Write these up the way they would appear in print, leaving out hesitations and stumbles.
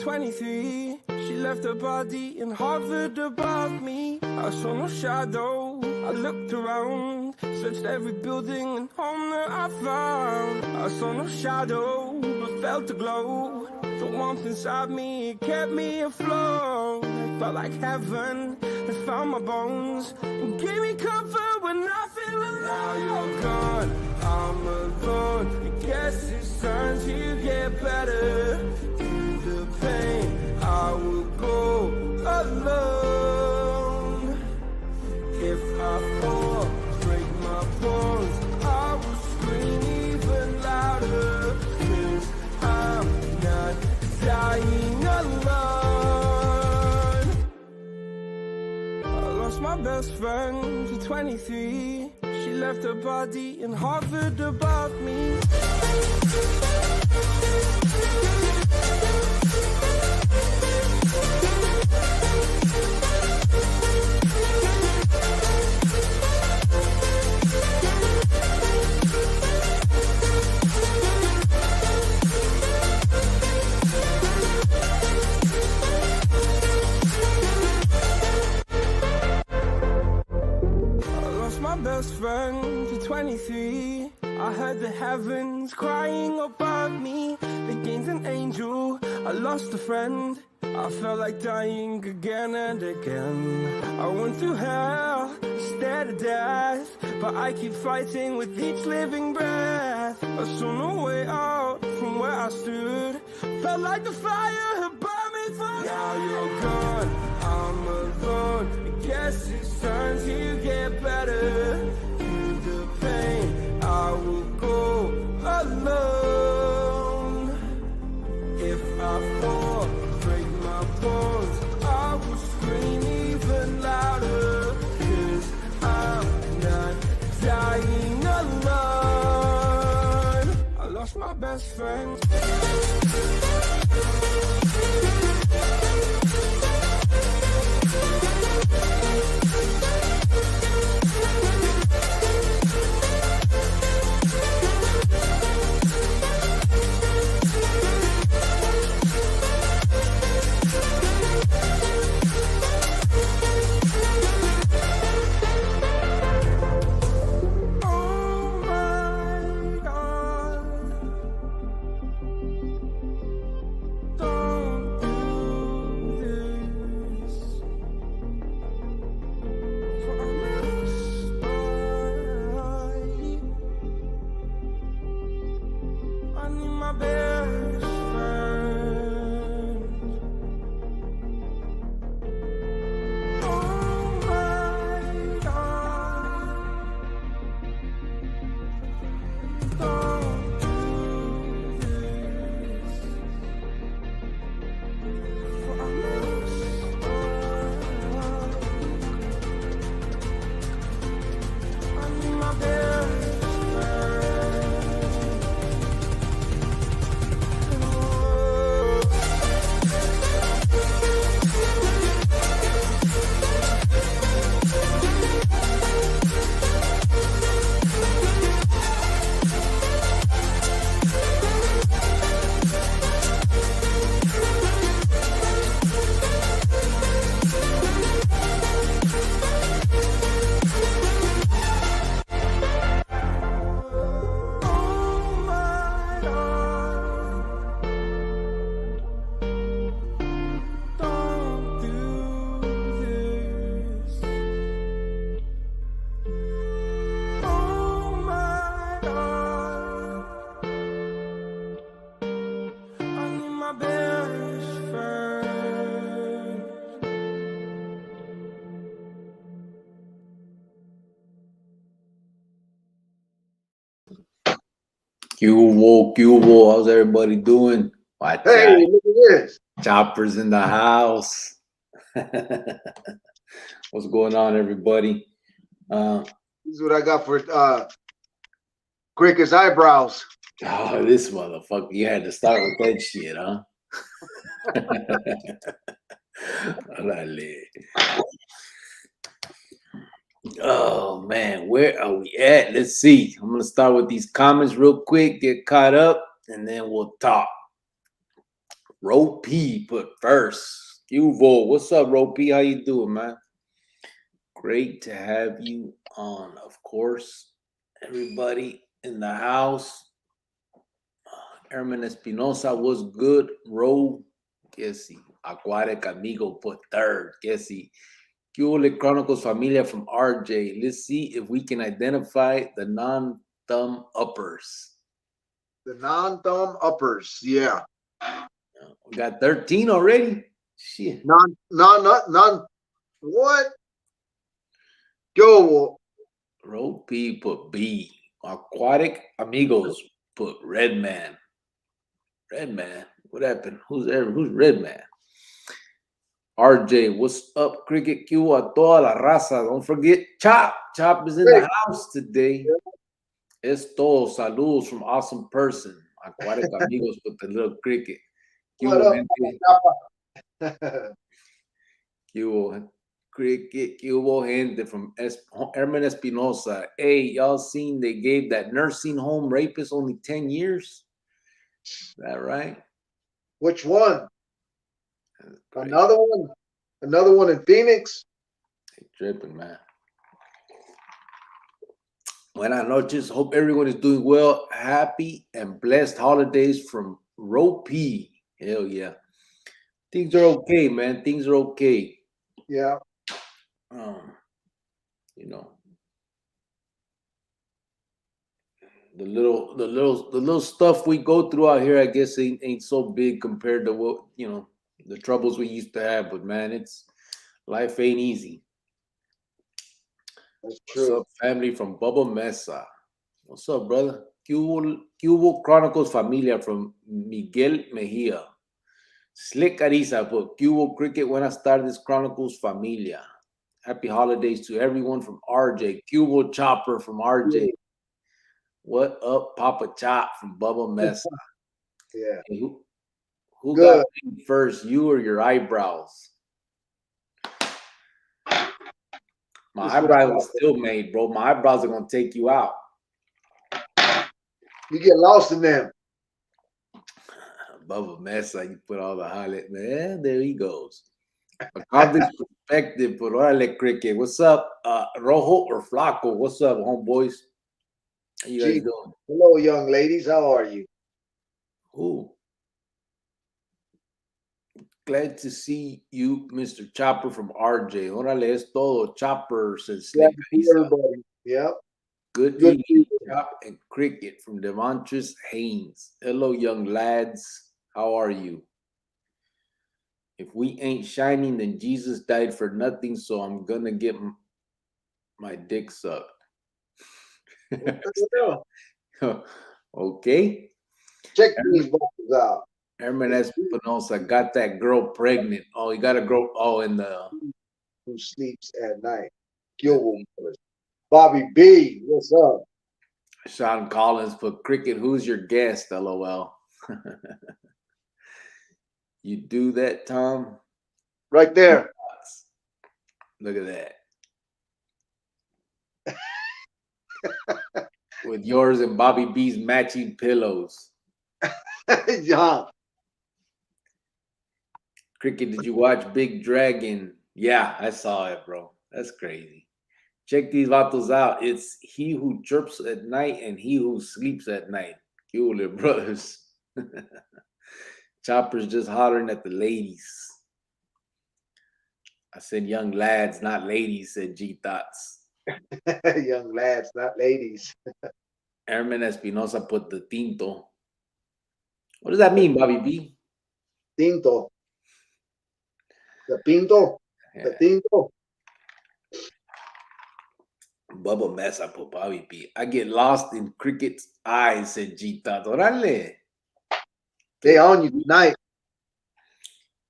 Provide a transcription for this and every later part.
23. She left her body and hovered above me. I saw no shadow, I looked around, searched every building and home that I found. I saw no shadow, but felt a glow. The warmth inside me, it kept me afloat. It felt like heaven, it found my bones and gave me comfort when I feel alone. Now you're gone, I'm alone. I guess it's time to get better. Through the pain, I will go alone. If I fall, break my bones, I will scream even louder. 'Cause I'm not dying alone. I lost my best friend to 23. She left her body and hovered above me. Best friend to 23. I heard the heavens crying above me. The gained an angel, I lost a friend. I felt like dying again and again. I went through hell, stared at death, but I keep fighting with each living breath. I saw no way out from where I stood. Felt like the fire had burned me through. Now you're gone, I'm alone. I guess it's time to get better. Through the pain, I will go alone. If I fall, break my bones, I will scream even louder. 'Cause I'm not dying alone. I lost my best friend. Cubo, how's everybody doing? Hey, look at this. Chopper's in the house. What's going on, everybody? This is what I got for Cricket's eyebrows. Oh, this motherfucker. You had to start with that shit, huh? Oh man, where are we at? Let's see. I'm gonna start with these comments real quick, get caught up, and then we'll talk. Ro P put first. Uvo, what's up, Ro P? How you doing, man? Great to have you on, of course. Everybody in the house. Herman Espinosa was good. Ro, que si. Aquatic Amigo put third. Que si. Chronicles Familia from RJ. Let's see if we can identify the non-thumb uppers. The non-thumb uppers, yeah. We got 13 already. Shit. Non. What? Yo. Ro P put B. Aquatic Amigos put Red Man. Red Man. What happened? Who's Red Man? RJ, what's up, Cricket Q? A toda la raza. Don't forget Chop. Chop is in the house today. Es todo. Saludos from awesome person. Aquatic Amigos with the little cricket. What up? Q Cricket, Q gente from Herman Espinosa. Hey, y'all seen they gave that nursing home rapist only 10 years? Is that right? Which one? Another one? Another one in Phoenix? Hey, tripping, man. Buenas noches. Hope everyone is doing well. Happy and blessed holidays from Ro P. Hell yeah. Things are okay, man. Things are okay. Yeah. You know, the little stuff we go through out here, I guess ain't so big compared to what, you know, the troubles we used to have. But man, it's life ain't easy. That's true. What's up, family from Bubba Mesa? What's up, brother? Cubo Chronicles Familia from Miguel Mejia. Slick Ariza put Cubo Cricket. Buenas tardes, Chronicles Familia. Happy holidays to everyone from RJ. Cubo Chopper from RJ. What up, Papa Chop from Bubba Mesa? Yeah. Hey, who got paid first, you or your eyebrows? My eyebrows are still made, bro. My eyebrows are gonna take you out. You get lost in them. Bubba Mesa, you put all the highlight, man. There he goes. A convict's perspective, but órale, Cricket. What's up, Rojo or Flaco? What's up, homeboys? How you guys doing? Hello, young ladies. How are you? Ooh. Glad to see you, Mr. Chopper from RJ. Órale, es todo. Chopper says Slick. Everybody. Yeah. Good evening, Chop and Cricket from Devontress Haynes. Hello, young lads. How are you? If we ain't shining, then Jesus died for nothing, so I'm gonna get my dick sucked. Okay. Check these boxes out. Herman Espinosa got that girl pregnant. Oh, he got a girl. Oh, in the who sleeps at night. Bobby B, what's up? Sean Collins put Cricket. Who's your guest? LOL. You do that, Tom? Right there. Look at that. With yours and Bobby B's matching pillows. Yeah. Cricket, did you watch Big Dragon? Yeah, I saw it, bro. That's crazy. Check these vatos out. It's he who chirps at night and he who sleeps at night. Cooler brothers. Chopper's just hollering at the ladies. I said young lads, not ladies, said G Thoughts. Young lads, not ladies. Herman Espinosa put the tinto. What does that mean, Bobby B? Tinto. The pinto. Yeah. The tinto. Bubba Mesa put Bobby B. I get lost in Cricket's eyes, said G Thoughts. Orale. They on you tonight.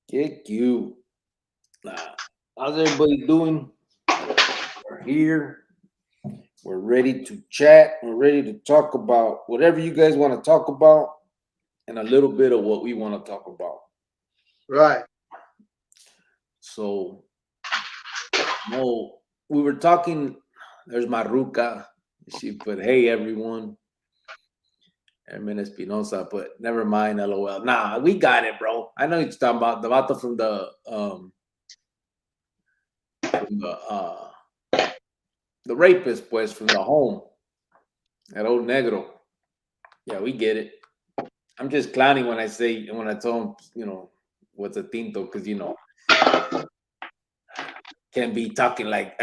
Get you. Nah. How's everybody doing? We're here. We're ready to chat. We're ready to talk about whatever you guys want to talk about and a little bit of what we want to talk about. Right. So, no, we were talking. There's my Ruka. She put, hey, everyone. Herman Espinosa, but never mind, LOL. Nah, we got it, bro. I know you're talking about the vato from the rapist, pues, from the home. That old negro. Yeah, we get it. I'm just clowning when I tell him, what's a tinto, because can't be talking like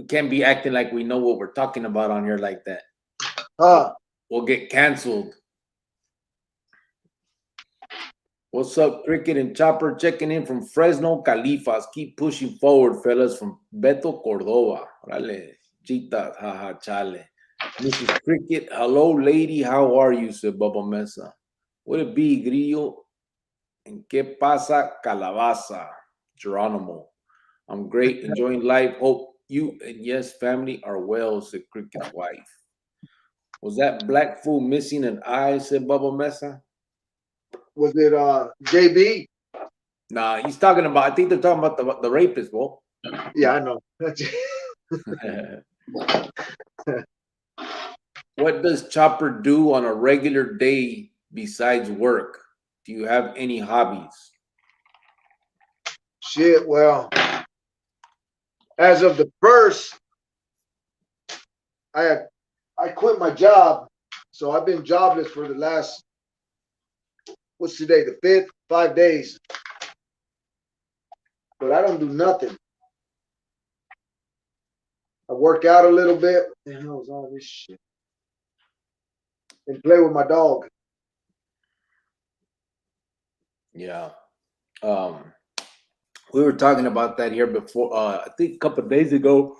can't be acting like we know what we're talking about on here like that. We'll get canceled. What's up, Cricket and Chopper? Checking in from Fresno, Califas. Keep pushing forward, fellas, from Beto Cordova. Orale, chita, jaja, chale. Mrs. Cricket, hello, lady. How are you? Said Bubba Mesa. Would it be, Grillo? En qué pasa, Calabaza? Geronimo. I'm great, enjoying life. Hope you and yes, family are well, said Cricket's wife. Was that black fool missing an eye? Said Bubba Mesa. Was it JB? Nah, he's talking about. I think they're talking about the rapist, bro. Yeah, I know. What does Chopper do on a regular day besides work? Do you have any hobbies? Shit, well, as of the first, I quit my job, so I've been jobless for the last, what's today, the 5th, 5 days. But I don't do nothing. I work out a little bit. What the hell is all this shit? And play with my dog. Yeah. We were talking about that here before. I think a couple of days ago.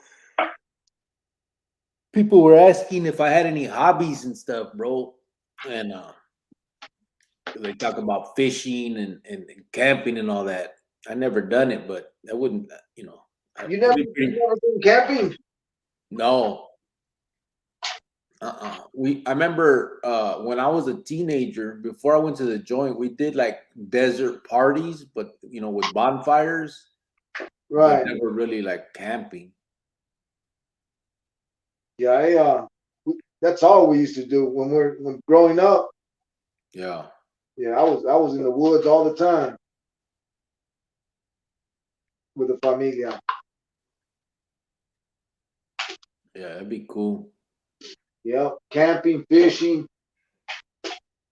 People were asking if I had any hobbies and stuff, bro. And they talk about fishing and camping and all that. I never done it, but I wouldn't, You never been camping? No. I remember when I was a teenager, before I went to the joint, we did like desert parties, but with bonfires. Right. But never really like camping. Yeah, that's all we used to do when growing up. Yeah. Yeah, I was in the woods all the time with the familia. Yeah, that'd be cool. Yeah, camping, fishing,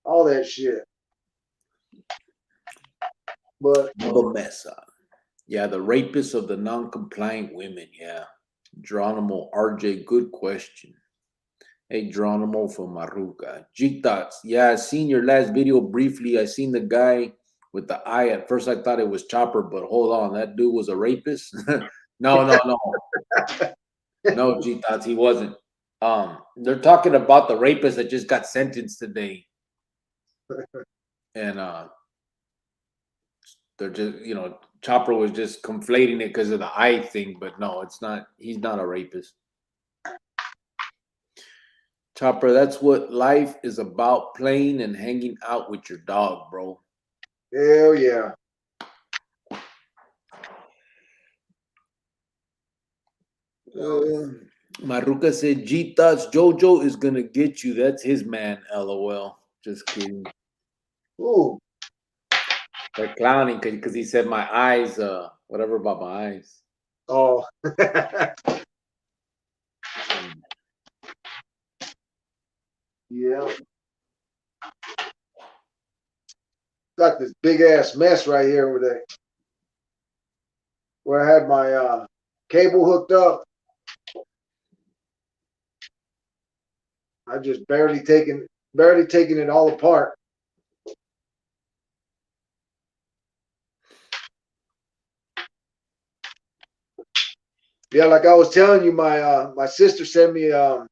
all that shit. But Mesa. Yeah, the rapists of the non-compliant women. Yeah. Geronimo RJ, good question. Hey, Geronimo from Maruca. G-Thoughts. Yeah, I seen your last video briefly. I seen the guy with the eye. At first, I thought it was Chopper, but hold on. That dude was a rapist? No. No, G-Thoughts, he wasn't. They're talking about the rapist that just got sentenced today. And they're just, Chopper was just conflating it because of the eye thing, but no, it's not. He's not a rapist. Chopper, that's what life is about, playing and hanging out with your dog, bro. Hell yeah. Maruca said, G-Thoughts, Jojo is going to get you. That's his man, LOL. Just kidding. Ooh. They're clowning because he said my eyes, whatever about my eyes. Oh. Yeah. Got this big ass mess right here where I had my cable hooked up. I just barely taking it all apart. Yeah, like I was telling you, my sister sent me that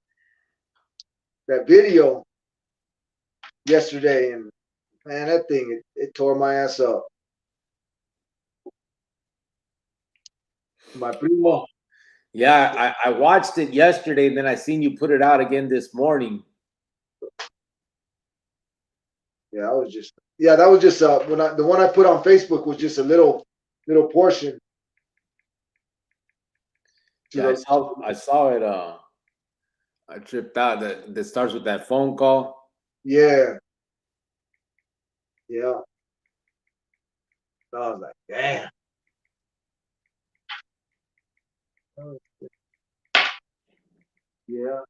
video yesterday, and man, that thing it tore my ass up. My primo. Yeah, I watched it yesterday, and then I seen you put it out again this morning. Yeah, that was just the one I put on Facebook was just a little portion. Yeah, I saw it. I tripped out. That starts with that phone call. Yeah. Yeah. I was like, damn. Yeah.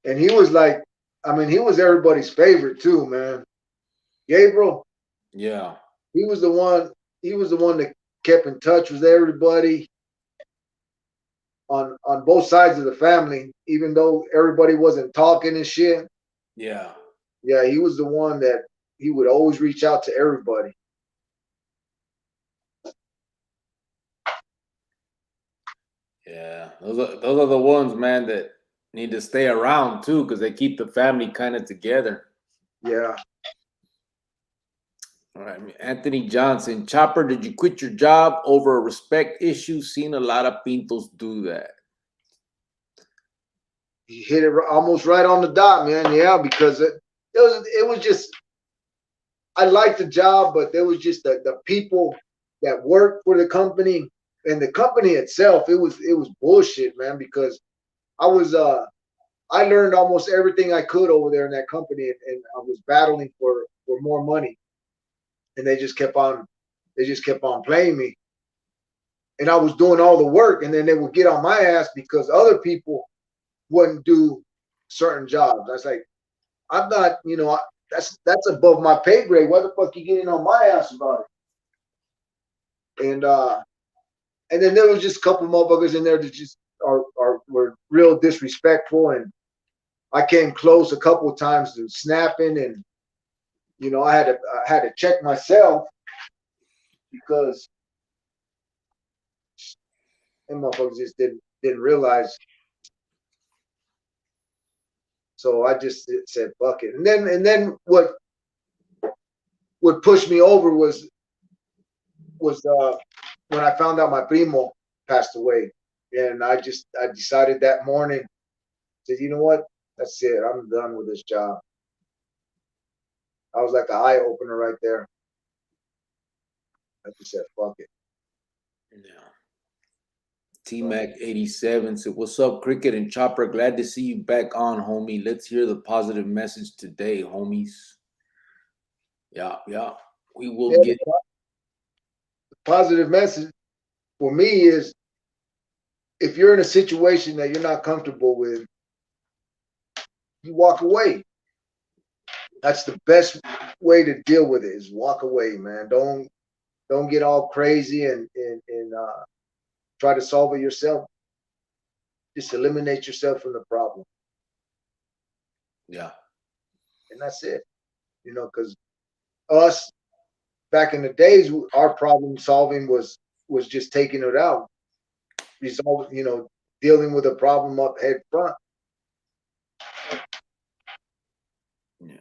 And he was like, I mean, he was everybody's favorite too, man. Gabriel, Yeah. he was the one. He was the one that kept in touch with everybody on both sides of the family, even though everybody wasn't talking and shit. Yeah. Yeah, he was the one that he would always reach out to everybody. Yeah. Those are the ones, man, that need to stay around too, because they keep the family kind of together. Yeah. All right. Anthony Johnson, Chopper, did you quit your job over a respect issue? Seen a lot of pintos do that. He hit it almost right on the dot, man. Yeah, because it was just, I liked the job, but there was just the people that worked for the company and the company itself. It was bullshit, man. Because I was I learned almost everything I could over there in that company, and I was battling for more money, and they just kept on playing me, and I was doing all the work, and then they would get on my ass because other people wouldn't do certain jobs. I was like, I'm not, that's above my pay grade. Why the fuck you getting on my ass about it? And then there was just a couple motherfuckers in there that just were real disrespectful, and I came close a couple of times to snapping, and I had to check myself because them motherfuckers just didn't realize. So I just said fuck it. And then what pushed me over was when I found out my primo passed away, and I decided that morning, said, you know what, that's it, I'm done with this job. I was like an eye opener right there. I just said fuck it. Yeah. T-Mac 87 said, what's up, Cricket and Chopper? Glad to see you back on, homie. Let's hear the positive message today, homies. Yeah. We will get The positive message for me is, if you're in a situation that you're not comfortable with, you walk away. That's the best way to deal with it, is walk away, man. Don't get all crazy and try to solve it yourself. Just eliminate yourself from the problem. Yeah. And that's it. Because us back in the days, our problem solving was just taking it out, resolving, dealing with a problem up head front. Yeah.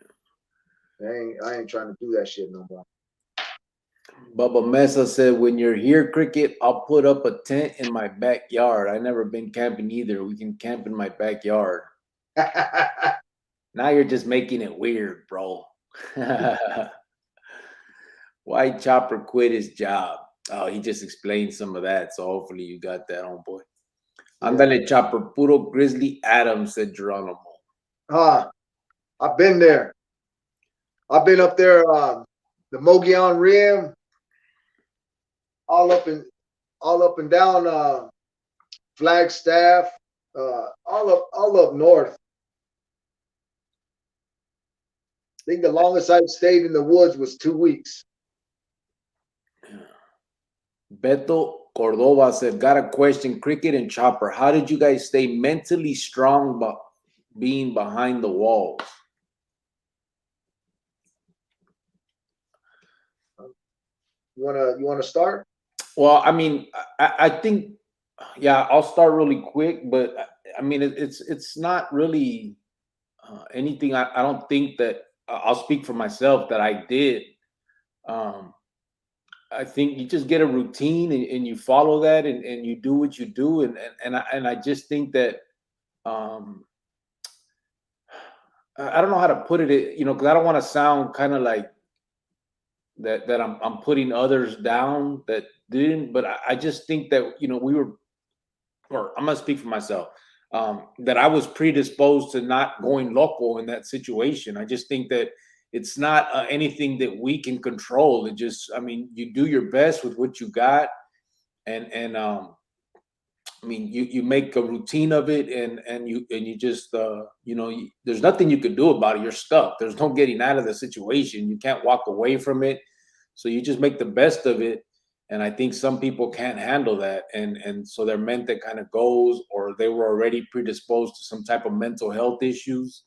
I ain't trying to do that shit no more. Bubba Mesa said, when you're here, Cricket, I'll put up a tent in my backyard. I never been camping either. We can camp in my backyard. Now you're just making it weird, bro. Why Chopper quit his job? Oh, he just explained some of that. So hopefully you got that, homeboy. Andale, Chopper. Puro Grizzly Adams, said Geronimo. I've been there. I've been up there, the Mogollon Rim, all up and down Flagstaff, all up north. I think the longest I've stayed in the woods was 2 weeks. Beto Cordova said, got a question, Cricket and Chopper. How did you guys stay mentally strong being behind the walls? You wanna start? Well, I mean, I think, yeah, I'll start really quick, but I mean, it's not really anything. I don't think that I'll speak for myself that I did. I think you just get a routine and you follow that and you do what you do, and I just think that I don't know how to put it, because I don't want to sound kind of like that I'm putting others down that didn't, but I just think that we were, or I'm gonna speak for myself. that I was predisposed to not going local in that situation. I just think that it's not anything that we can control. It just, I mean, you do your best with what you got, and I mean, you make a routine of it, and you just there's nothing you can do about it. You're stuck. There's no getting out of the situation. You can't walk away from it. So you just make the best of it. And I think some people can't handle that, and so their mente kind of goes, or they were already predisposed to some type of mental health issues,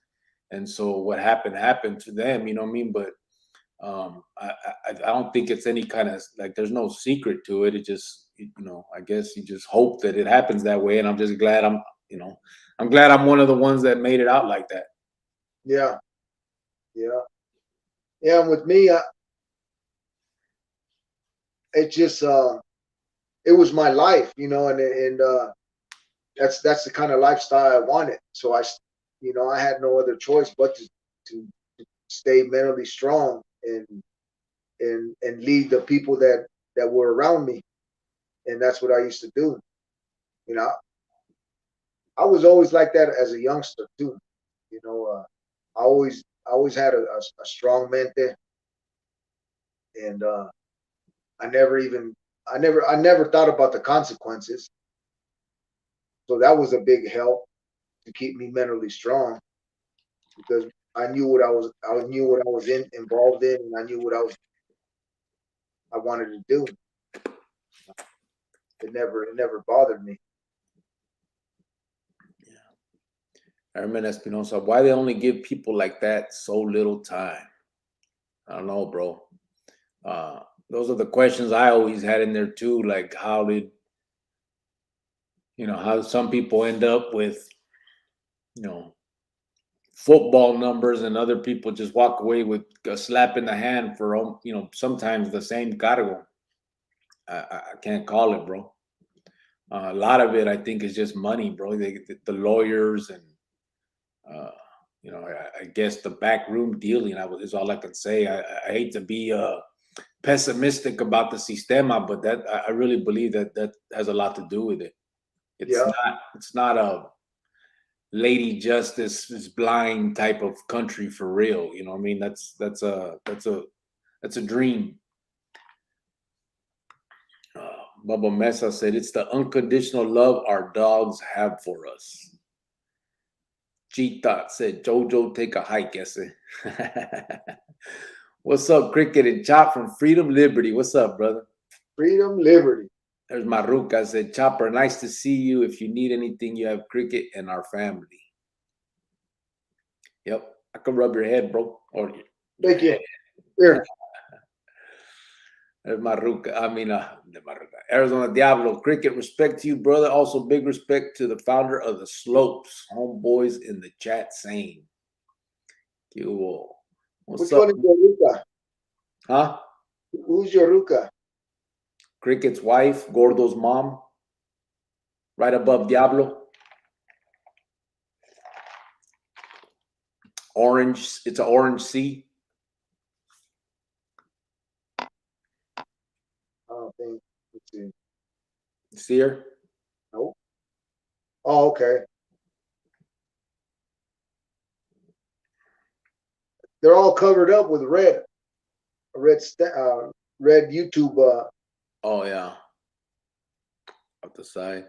and so what happened to them. You know what I mean? But I don't think it's any kind of like there's no secret to it. It just I guess you just hope that it happens that way, and I'm just glad I'm glad I'm one of the ones that made it out like that. Yeah, yeah, yeah. And with me, it just it was my life, and that's the kind of lifestyle I wanted. So I had no other choice but to stay mentally strong and lead the people that were around me, and that's what I used to do. You know, I was always like that as a youngster too. I always had a strong mente, and I never thought about the consequences. So that was a big help to keep me mentally strong, because I knew what I was involved in, and I knew what I wanted to do. It never bothered me. Herman Espinosa, why they only give people like that so little time? I don't know, bro. Those are the questions I always had in there too. Like, how did how some people end up with football numbers, and other people just walk away with a slap in the hand for sometimes the same cargo. I can't call it, bro. A lot of it, I think, is just money, bro. The lawyers and I guess the backroom dealing. Is all I can say. I hate to be pessimistic about the sistema, but that I really believe that has a lot to do with it. Yeah, It's not a lady justice is blind type of country for real. You know what I mean? That's a dream. Bubba Mesa said it's the unconditional love our dogs have for us. G Thought said Jojo take a hike, ese. What's up, Cricket and Chop from Freedom Liberty? What's up, brother? freedom, liberty. There's Maruka said, Chopper, nice to see you. If you need anything, you have Cricket and our family. Yep, I can rub your head, bro. Or Thank you. Here. There's Maruka. Maruka. Arizona Diablo. Cricket, respect to you, brother. Also, big respect to the founder of the Slopes. Homeboys in the chat saying. What's Which up? one is your Ruka? Huh? Who's your Ruka? Cricket's wife, Gordo's mom. Right above Diablo. Orange. It's an orange C. I don't think. Let's see. See her? Nope. Oh, okay. They're all covered up with red YouTube. Oh, yeah. Up the side.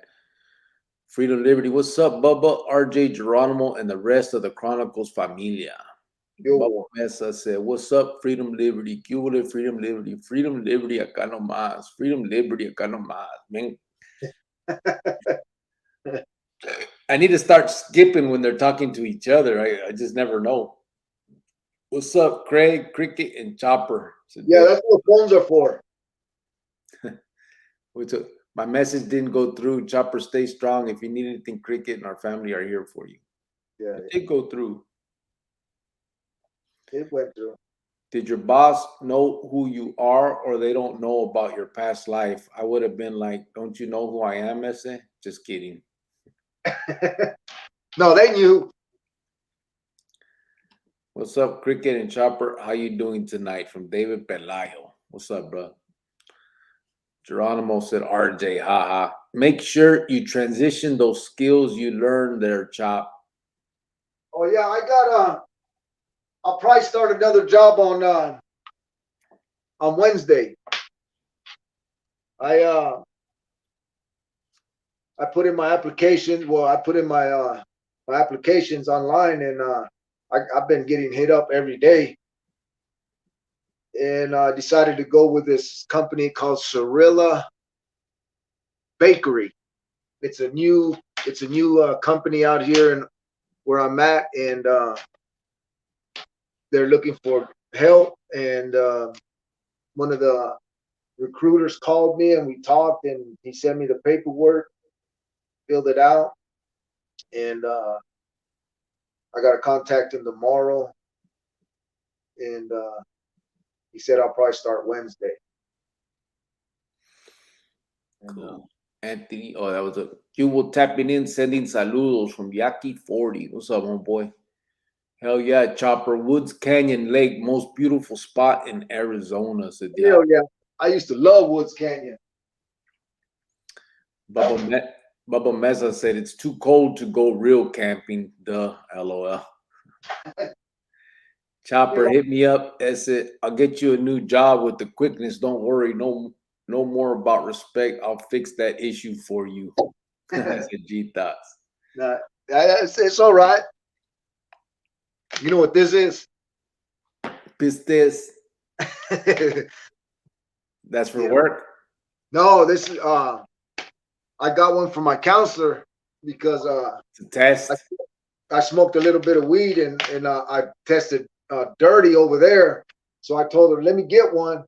Freedom Liberty. What's up, Bubba, RJ Geronimo, and the rest of the Chronicles familia? Bubba Mesa said, what's up, Freedom Liberty? Cubole, Freedom Liberty. Freedom Liberty, acá no más. Freedom Liberty, acá no más. Man. I need to start skipping when they're talking to each other. I just never know. What's up, Craig, Cricket, and Chopper? Yeah, that's what phones are for. My message didn't go through. Chopper, stay strong. If you need anything, Cricket and our family are here for you. Yeah, It did go through. it went through. Did your boss know who you are, or they don't know about your past life? I would have been like, don't you know who I am, Ese? Just kidding. No, they knew. What's up, Cricket and Chopper? How you doing tonight? From David Pelayo. What's up, bro? Geronimo said, RJ, haha. Make sure you transition those skills you learned there, Chop. Oh yeah, I got I'll probably start another job on Wednesday. I put in my application. Well, I put in my applications online, and I've been getting hit up every day. And I decided to go with this company called Cirilla Bakery. It's a new company out here and where I'm at, and they're looking for help. And one of the recruiters called me, and we talked, and he sent me the paperwork, filled it out, and I got to contact him tomorrow, and he said I'll probably start Wednesday. Cool. Anthony, oh, that was a you will tapping in, sending saludos from Yaki 40. What's up, homeboy? Hell yeah, Chopper. Woods Canyon Lake, most beautiful spot in Arizona, said Hell yeah, I used to love Woods Canyon. Bubba Mesa said it's too cold to go real camping. Duh, LOL. Chopper, hit me up. I said, I'll get you a new job with the quickness. Don't worry. No more about respect. I'll fix that issue for you. I said, G thoughts. Nah, it's all right. You know what this is? Pistes. That's for work? No, this is I got one from my counselor because It's a test. I smoked a little bit of weed and I tested dirty over there. So I told her, let me get one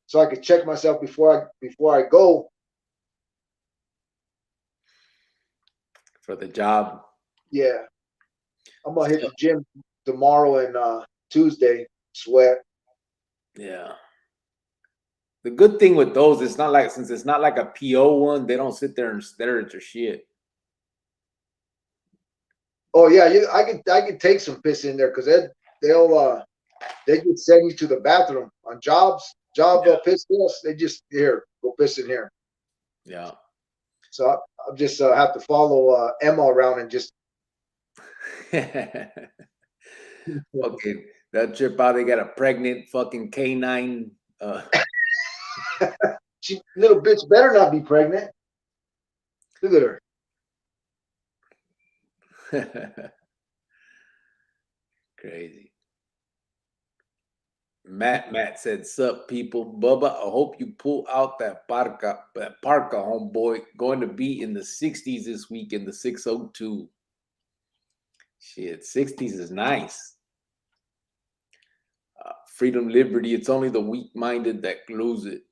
so I could check myself before I go. For the job. Yeah. I'm gonna hit the gym tomorrow and Tuesday, sweat. Yeah. The good thing with those, it's not like, since it's not like a PO one, they don't sit there and stare at your shit. Oh yeah, I could take some piss in there because they just send you to the bathroom on job piss test. They just here go piss in here. Yeah. So I just have to follow Emma around and just. Okay, that trip out, they got a pregnant fucking canine. She little bitch better not be pregnant. Look at her. Crazy. Matt said, sup, people. Bubba, I hope you pull out that parka, homeboy. Going to be in the 60s this week in the 602. Shit, 60s is nice. Freedom, liberty. It's only the weak-minded that lose it.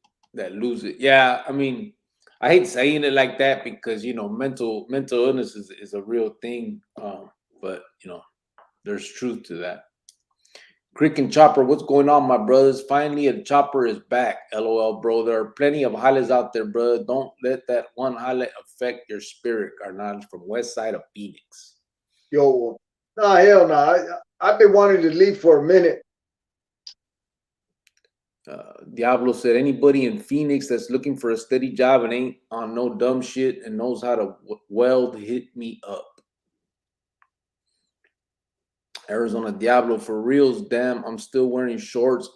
Yeah, I mean, I hate saying it like that because, you know, mental illness is a real thing. But, you know, there's truth to that. Crick and Chopper, what's going on, my brothers? Finally, a Chopper is back. LOL, bro. There are plenty of highlights out there, bro. Don't let that one highlight affect your spirit, Carnal, from west side of Phoenix. Yo, nah, hell no. I've been wanting to leave for a minute. Diablo said, anybody in Phoenix that's looking for a steady job and ain't on no dumb shit and knows how to weld, hit me up. Arizona Diablo, for reals, damn, I'm still wearing shorts,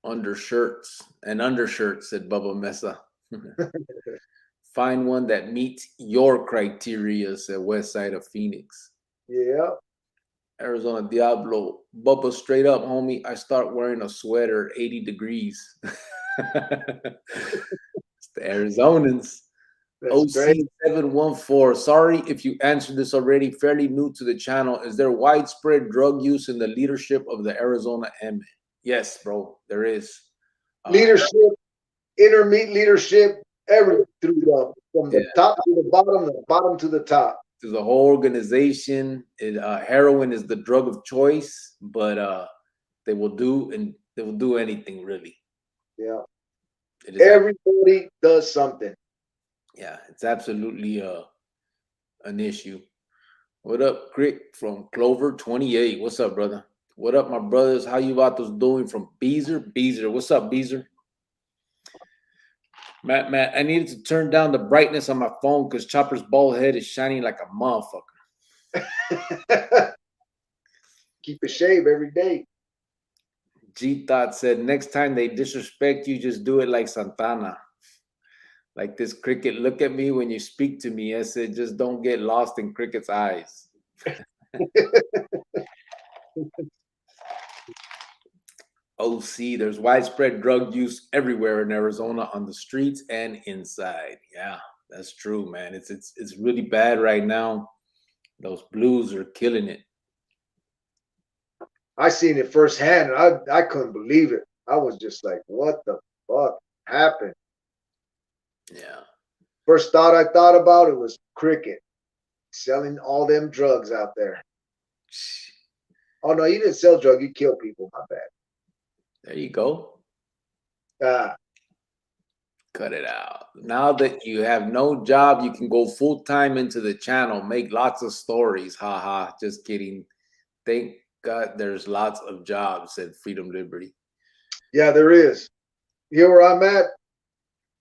undershirts, said Bubba Mesa. Find one that meets your criteria, said west side of Phoenix. Yeah. Arizona Diablo, Bubba, straight up, homie, I start wearing a sweater 80 degrees. It's the Arizonans. OC714. Sorry if you answered this already. Fairly new to the channel. Is there widespread drug use in the leadership of the Arizona M? Yes, bro, there is. Leadership, intermediate leadership, everything from the top to the bottom to the top. To the whole organization. Heroin is the drug of choice, but they will do anything really. Yeah. Everybody does something. Yeah, it's absolutely an issue. What up, Crick from Clover 28? What's up, brother? What up, my brothers? How you vatos doing from Beezer? What's up, Beezer? Matt, I needed to turn down the brightness on my phone because Chopper's bald head is shining like a motherfucker. Keep it shaved every day. G Thought said, next time they disrespect you, just do it like Santana. Like this cricket, look at me when you speak to me. I said, just don't get lost in cricket's eyes. OC, there's widespread drug use everywhere in Arizona on the streets and inside. Yeah, that's true, man. It's really bad right now. Those blues are killing it. I seen it firsthand. I couldn't believe it. I was just like, what the fuck happened? Yeah. First thought I thought about it was cricket selling all them drugs out there. Oh no, you didn't sell drugs. You killed people. My bad. There you go. Ah, Cut it out. Now that you have no job, you can go full time into the channel, make lots of stories. Haha. Just kidding. Thank God there's lots of jobs, said Freedom Liberty. yeah, there is. Here where I'm at,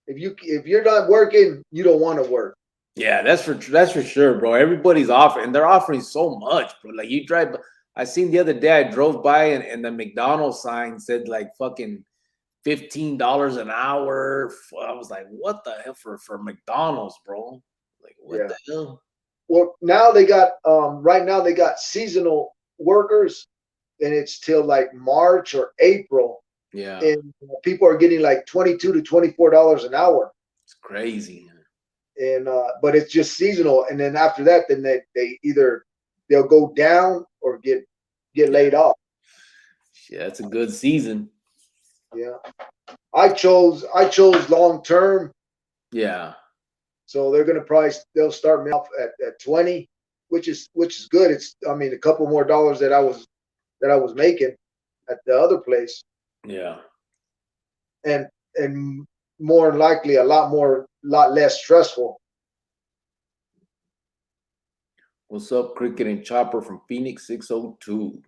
if you're not working, you don't want to work. Yeah, that's for sure, bro. Everybody's offering, and they're offering so much, bro. Like you drive, I seen the other day, I drove by and the McDonald's sign said like fucking $15 an hour. I was like, what the hell for McDonald's, bro? Like, what Yeah. the hell? Well, now they got right now they got seasonal workers, and it's till like March or April, Yeah, and people are getting like $22 to $24 an hour. it's crazy. And but it's just seasonal, and then after that, then they either they'll go down or get laid off. Yeah, it's a good season. Yeah, I chose long term, Yeah, so they'll start me off at 20, which is good. It's I mean a couple more dollars that I was making at the other place, yeah. and more than likely a lot less stressful. What's up, Cricket and Chopper from Phoenix 602?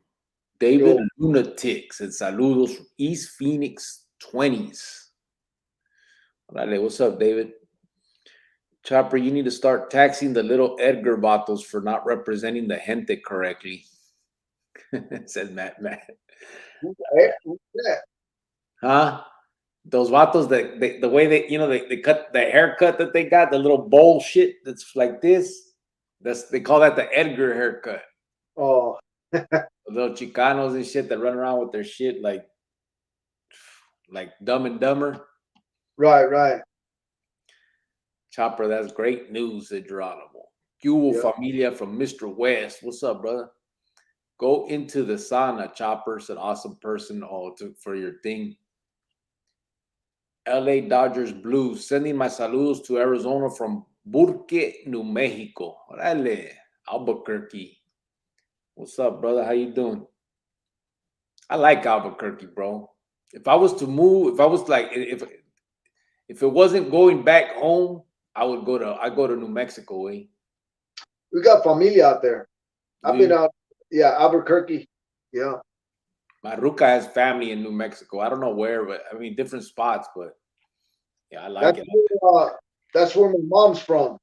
David Yo. Lunatic said saludos from East Phoenix 20s. Órale, what's up, David? Chopper, you need to start taxing the little Edgar vatos for not representing the gente correctly. Said Matt. Yeah. Huh? Those vatos that the way they cut the haircut that they got, the little bowl shit that's like this. They call that the Edgar haircut. Oh, The little Chicanos and shit that run around with their shit like Dumb and Dumber. right. Chopper, that's great news, said Geronimo. Cubo Yeah. Familia from Mr. West. What's up, brother? Go into the sauna, Chopper, said awesome person for your thing. LA Dodgers Blues, sending my saludos to Arizona from Burque, New Mexico. Órale, Albuquerque. What's up, brother? How you doing? I like Albuquerque, bro. If I was to move, if I was like, if it wasn't going back home, I'd go to New Mexico, eh? We got familia out there. I've been We- out, yeah, Albuquerque. Yeah. My Ruca has family in New Mexico. I don't know where, but I mean different spots. But yeah, I like That's where my mom's from.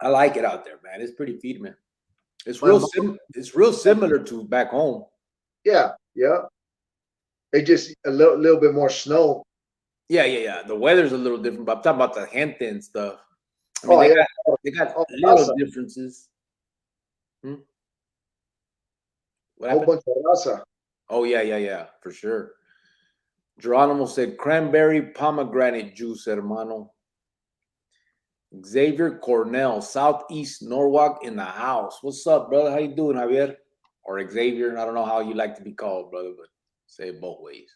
I like it out there, man. It's pretty feed, man. It's My it's real similar to back home. Yeah. They just a little bit more snow. Yeah. The weather's a little different, but I'm talking about the gente and stuff. I mean, they got little awesome. differences. What Whole happened? bunch of raza. Oh yeah, for sure. Geronimo said cranberry pomegranate juice, hermano. Xavier Cornell, Southeast Norwalk in the house. What's up, brother? How you doing, Javier? Or Xavier? I don't know how you like to be called, brother, but say it both ways.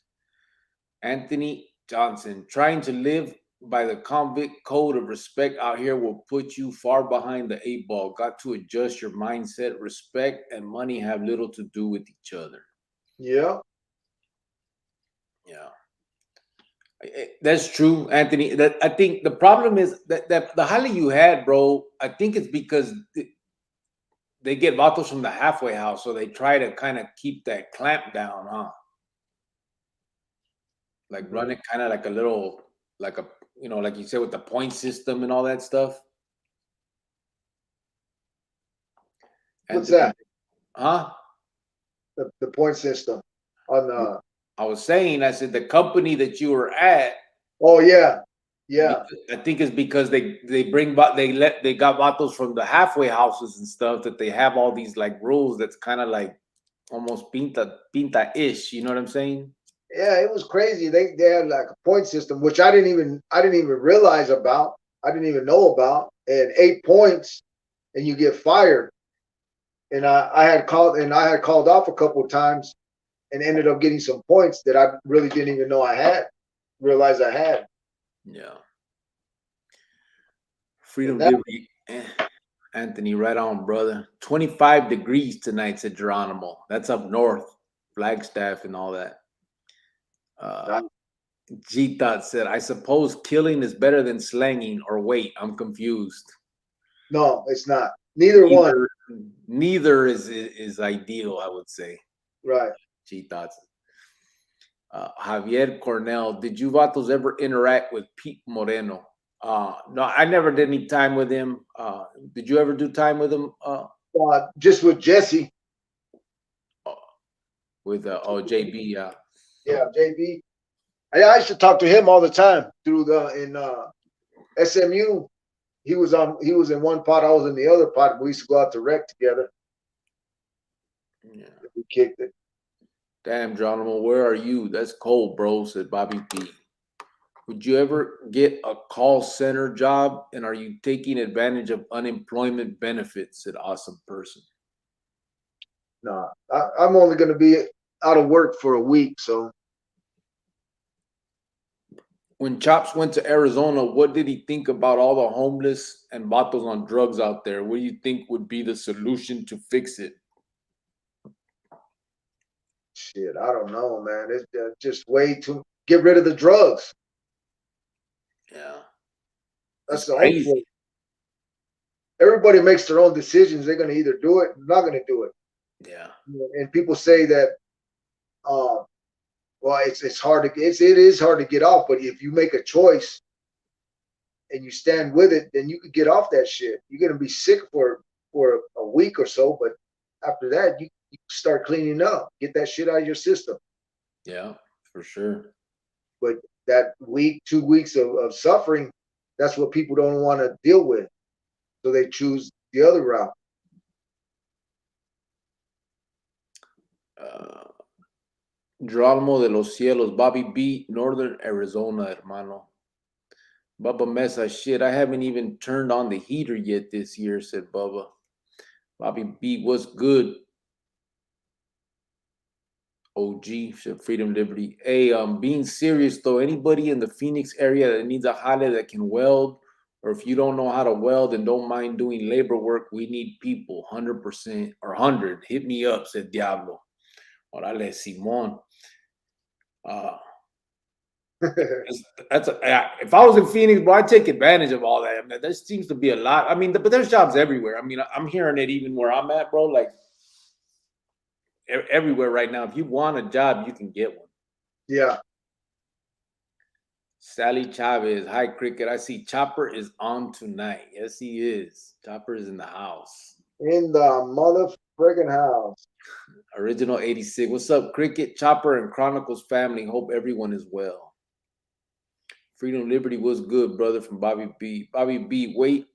Anthony Johnson, trying to live by the convict code of respect out here will put you far behind the 8 ball. Got to adjust your mindset. Respect and money have little to do with each other. Yeah. That's true, Anthony. That I think the problem is that the Holly you had, bro. I think it's because they get vatos from the halfway house, so they try to kind of keep that clamp down, huh? Like run it kind of like a little like a, like you said, with the point system and all that stuff? What's Anthony, that? huh? The point system on the. I was saying, I said the company that you were at, Oh yeah, yeah. I think it's because they bring back they got vatos from the halfway houses and stuff, that they have all these like rules that's kind of like almost pinta-ish. You know what I'm saying? Yeah, it was crazy. They had like a point system, which I didn't even realize about. I didn't even know about. And 8 points, and you get fired. And I had called off a couple of times, and ended up getting some points that I really didn't even know I had. Realized I had. Yeah. And Freedom that Liberty. Anthony, right on, brother. 25 degrees tonight, said Geronimo. That's up north, Flagstaff and all that. that- G Thought said, I suppose killing is better than slanging, or wait, I'm confused. no, it's not. Neither one. Neither is ideal, I would say. Right. G Thoughts. Javier Cornell, did you vatos ever interact with Pete Moreno? No, I never did any time with him. Did you ever do time with him? Just with Jesse. With JB, Yeah, JB. I used to talk to him all the time through in SMU. He was in one pot, I was in the other pot. We used to go out to rec together. Yeah. We kicked it. Damn, Geronimo, where are you? That's cold, bro, said Bobby P. Would you ever get a call center job, and are you taking advantage of unemployment benefits, said Awesome Person? No, I'm only going to be out of work for a week, so. When Chops went to Arizona, what did he think about all the homeless and vatos on drugs out there? What do you think would be the solution to fix it? Shit, I don't know, man. It's just way too. Get rid of the drugs. Yeah. That's It's the only crazy. way. Everybody makes their own decisions. They're going to either do it or not going to do it. Yeah. And people say that, well, it's hard to it is hard to get off. But if you make a choice and you stand with it, then you could get off that shit. You're going to be sick for a week or so, but after that, you start cleaning up. Get that shit out of your system. Yeah, for sure. But that week, 2 weeks of suffering, that's what people don't want to deal with. So they choose the other route. Geronimo de los Cielos, Bobby B, Northern Arizona, hermano. Bubba Mesa, shit, I haven't even turned on the heater yet this year, said Bubba. Bobby B, what's good? OG, said Freedom Liberty. Hey, being serious though, anybody in the Phoenix area that needs a jale that can weld, or if you don't know how to weld and don't mind doing labor work, we need people, 100% or 100. Hit me up, said Diablo. Orale, Simon. If I was in Phoenix, bro, I'd take advantage of all that. I mean, there seems to be a lot. I mean, but there's jobs everywhere. I mean, I'm hearing it even where I'm at, bro. Like everywhere right now. If you want a job, you can get one. Yeah. Sally Chavez, hi Cricket. I see Chopper is on tonight. Yes, he is. Chopper is in the house. In the mother friggin' house. Original 86. What's up, Cricket, Chopper, and Chronicles family? Hope everyone is well. Freedom Liberty was good, brother, from Bobby B. Bobby B, wait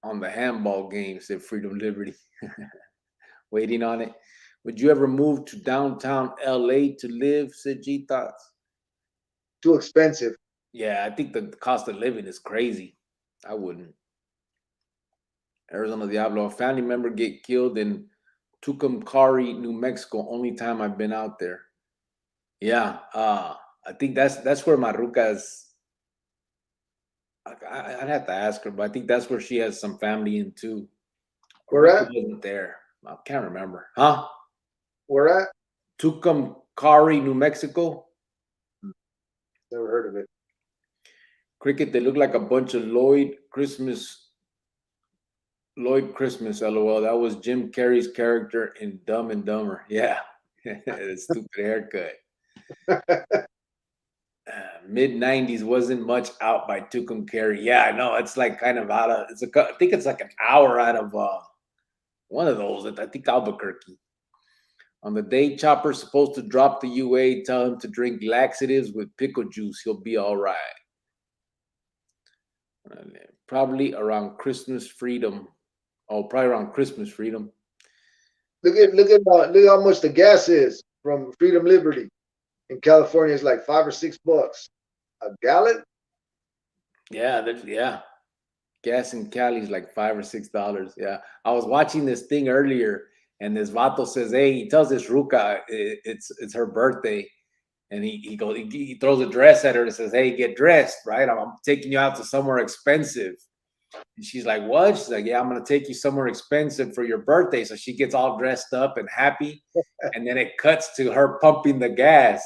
on the handball game, said Freedom Liberty. Waiting on it. Would you ever move to downtown LA to live, said G Thoughts? Too expensive. Yeah, I think the cost of living is crazy. I wouldn't. Arizona Diablo, a family member get killed in Tucumcari, New Mexico. Only time I've been out there. Yeah, I think that's where Maruca's. I'd have to ask her, but I think that's where she has some family in too. Where Maruca at? wasn't there. I can't remember. Huh? Where at? Tucumcari, New Mexico. Never heard of it. Cricket, they look like a bunch of Lloyd Christmas, LOL. That was Jim Carrey's character in Dumb and Dumber. Yeah. Stupid haircut. Mid 90s wasn't much out by Tucumcari. Yeah, I know. It's like kind of out of, I think it's like an hour out of one of those. I think Albuquerque. On the day Chopper's supposed to drop the UA, tell him to drink laxatives with pickle juice. He'll be all right. Probably around Christmas freedom. Oh, probably around Christmas freedom. Look how much the gas is from Freedom Liberty in California. It's like $5 or $6 a gallon. Yeah. Gas in Cali is like $5 or $6. Yeah, I was watching this thing earlier, and this vato says, "Hey," he tells this ruca it's her birthday, and he throws a dress at her and says, "Hey, get dressed, right? I'm taking you out to somewhere expensive." And she's like, "What?" She's like, "Yeah, I'm gonna take you somewhere expensive for your birthday." So she gets all dressed up and happy, and then it cuts to her pumping the gas,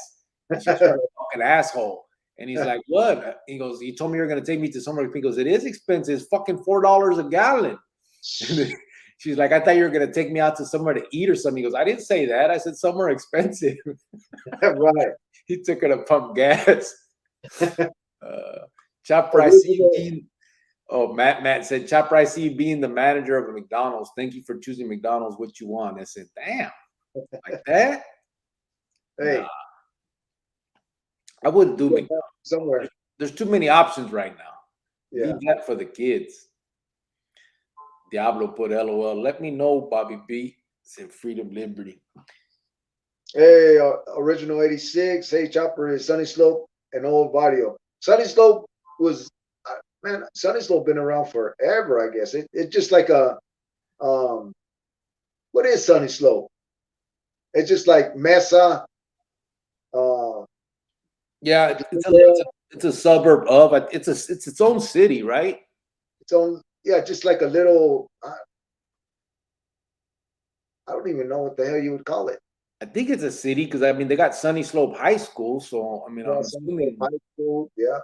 and she's a fucking asshole. And he's like, "What?" He goes, "You told me you're gonna take me to somewhere." He goes, "It is expensive. It's fucking $4 a gallon." She's like, "I thought you were gonna take me out to somewhere to eat or something." He goes, "I didn't say that. I said somewhere expensive." Right. He took her to pump gas. Chopper, I see you being. Oh, Matt said, "Chopper, I see you being the manager of a McDonald's. Thank you for choosing McDonald's. What you want?" I said, "Damn, like that." Hey, Nah, I wouldn't do McDonald's somewhere. There's too many options right now. Yeah. Leave that for the kids. Diablo put LOL. Let me know, Bobby B. Said Freedom Liberty. Hey, original 86. Hey, Chopper is Sunny Slope and Old Barrio. Sunny Slope was, man, Sunny Slope been around forever, I guess. It's just like a, what is Sunny Slope? It's just like Mesa. Yeah, it's a suburb of, it's its own city, right? Its own, yeah, just like a little, I don't even know what the hell you would call it. I think it's a city because I mean they got Sunny Slope High School, so I mean I'm assuming. High school, yeah.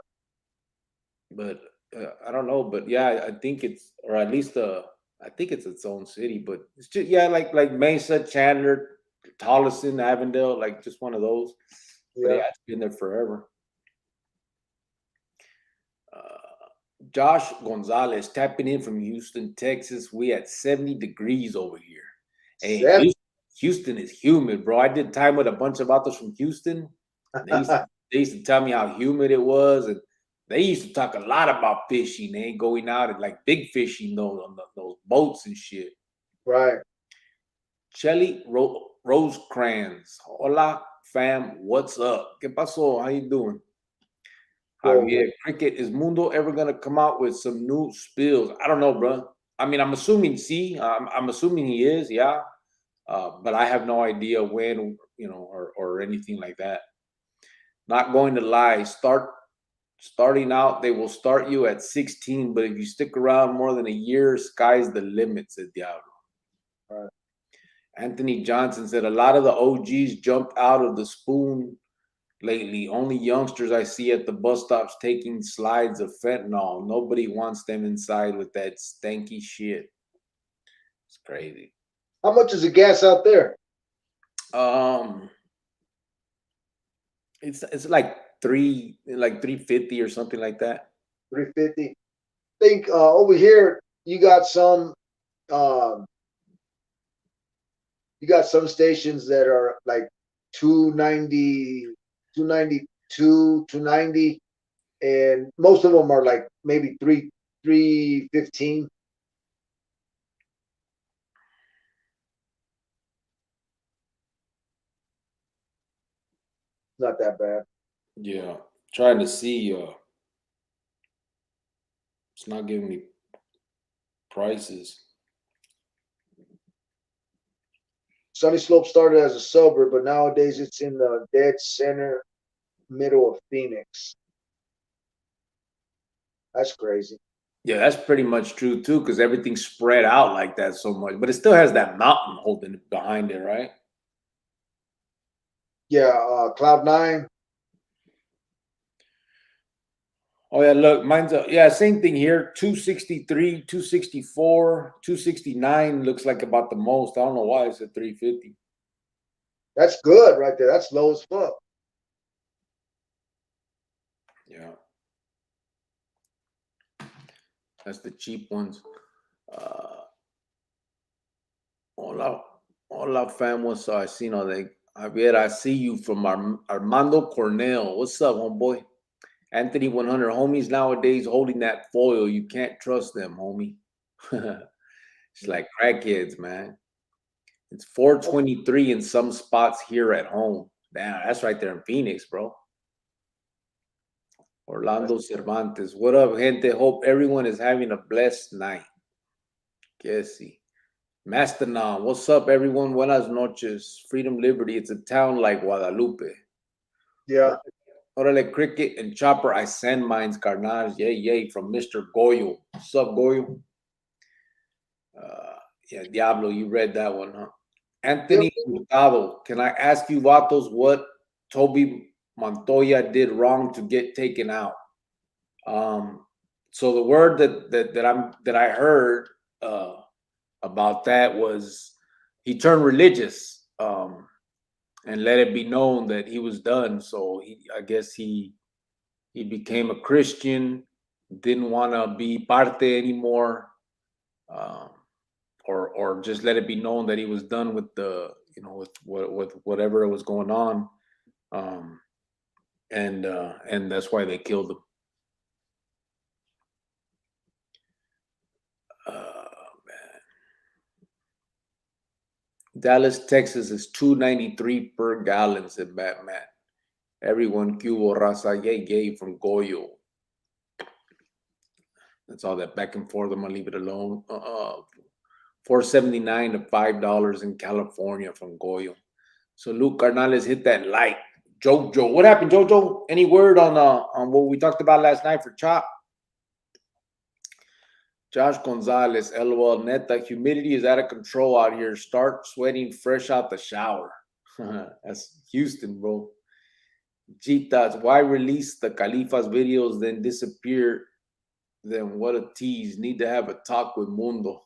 But I don't know, but yeah, I think it's, or at least I think it's its own city, but it's just, yeah, like Mesa, Chandler, Tolleson, Avondale, like just one of those. But yeah, it's been there forever. Josh Gonzalez tapping in from Houston, Texas. We at 70 degrees over here. Hey, Houston is humid, bro. I did time with a bunch of autos from Houston. They used to tell me how humid it was, and they used to talk a lot about fishing. They ain't going out and like big fishing though on those boats and shit. Right. Shelly Rosecrans. Hola, fam. What's up? ¿Qué pasó? How you doing? Javier, Cricket, is Mundo ever gonna come out with some new spills? I don't know, bro. I mean, I'm assuming I'm assuming he is, yeah. But I have no idea when, or anything like that. Not going to lie. Starting out, they will start you at 16, but if you stick around more than a year, sky's the limit, said Diablo. Right. Anthony Johnson said a lot of the OGs jumped out of the spoon lately. Only youngsters I see at the bus stops taking slides of fentanyl. Nobody wants them inside with that stanky shit. It's crazy. How much is the gas out there? It's like 350 or something like that. 350. I think over here you got some stations that are like 290, 292, 290, and most of them are like maybe 315. Not that bad. Yeah, trying to see. It's not giving me prices. Sunny Slope started as a suburb, but nowadays it's in the dead center middle of Phoenix. That's crazy. Yeah, that's pretty much true too, because everything's spread out like that so much. But it still has that mountain holding it behind it, right? Yeah, Cloud9. Oh yeah, look, mine's same thing here. 263, 264, 269 looks like about the most. I don't know why it's at 350. That's good right there. That's low as fuck. Yeah. That's the cheap ones. Uh, hola, hola, fam. What's up? I see no they. Javier, I see you from Armando Cornell. What's up, homeboy? Anthony 100. Homies nowadays holding that foil. You can't trust them, homie. It's like crackheads, man. It's 423 in some spots here at home. Damn, that's right there in Phoenix, bro. Orlando Cervantes. What up, gente? Hope everyone is having a blessed night. Jesse. Mastodon. What's up, everyone? Buenas noches. Freedom, liberty. It's a town like Guadalupe. Yeah. Orale, Cricket and Chopper. I send mines, carnage. Yay, yay, from Mr. Goyo. What's up, Goyo? Yeah, Diablo, you read that one, huh? Anthony Hurtado. Can I ask you, Vatos, what Toby Montoya did wrong to get taken out? So the word that I heard about that was he turned religious, and let it be known that he was done. So I guess he became a Christian, didn't want to be parte anymore, or just let it be known that he was done with the with whatever was going on, and that's why they killed him. Dallas, Texas is $2.93 per gallon, said Batman. Everyone, Cubo Raza, yay, from Goyo. That's all that back and forth. I'm gonna leave it alone. $4.79 to $5 in California from Goyo. So Luke Carnales hit that like. Jojo, what happened, Jojo? Any word on what we talked about last night for Chop? Josh Gonzalez, LOL, neta, humidity is out of control out here. Start sweating fresh out the shower. That's Houston, bro. Cheetahs, why release the Califas videos then disappear? Then what a tease. Need to have a talk with Mundo.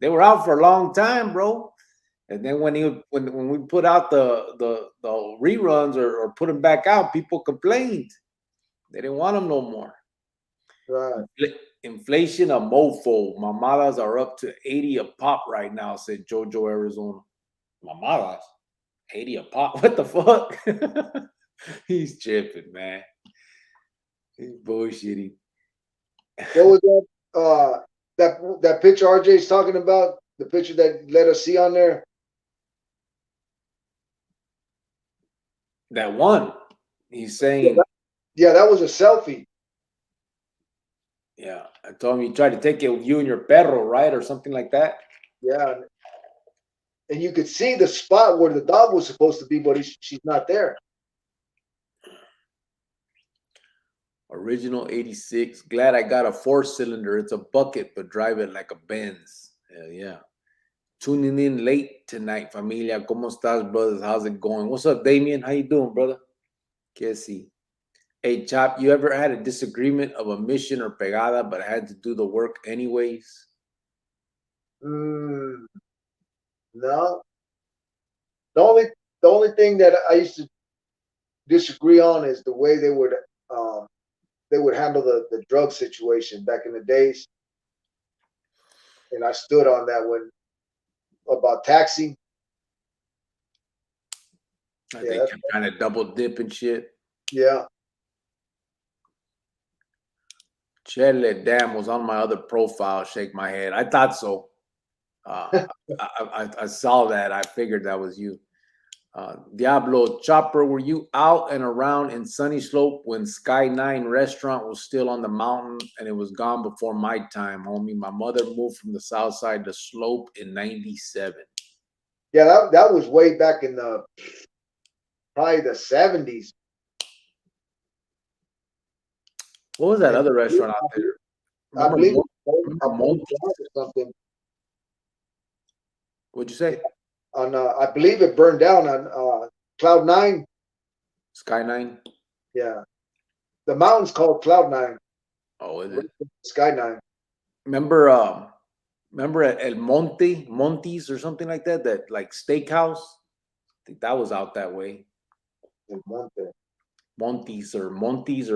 They were out for a long time, bro. And then when we put out the reruns or put them back out, people complained. They didn't want them no more. Right. Inflation a mofo. Mamadas are up to 80 a pop right now, said Jojo, Arizona. Mamadas? 80 a pop? What the fuck? He's tripping, man. He's bullshitting. What was that? That picture RJ's talking about? The picture that let us see on there? That one. He's saying. Yeah, that was a selfie. Yeah, I told him you tried to take it with you and your perro, right? Or something like that. Yeah. And you could see the spot where the dog was supposed to be, but she's not there. Original 86. Glad I got a 4-cylinder. It's a bucket, but drive it like a Benz. Hell yeah. Tuning in late tonight, familia. ¿Cómo estás, brothers? How's it going? What's up, Damien? How you doing, brother? Que si. Hey, Chop, you ever had a disagreement of a mission or pegada, but had to do the work anyways? No. The only thing that I used to disagree on is the way they would handle the drug situation back in the days. And I stood on that one about taxi. They kept trying to double dip and shit. Yeah. Chele Dam was on my other profile. Shake my head. I thought so. I saw that. I figured that was you. Diablo Chopper, were you out and around in Sunny Slope when Sky 9 restaurant was still on the mountain and it was gone before my time, homie? My mother moved from the south side to Slope in 97. Yeah, that was way back in probably the 70s. What was that other restaurant out there? I believe something. What'd you say? I believe it burned down on Cloud 9. Sky 9? Yeah. The mountain's called Cloud 9. Oh, is it? Sky 9. Remember at El Montes or something like that? That like steakhouse? I think that was out that way. El Monte. Montes or Montes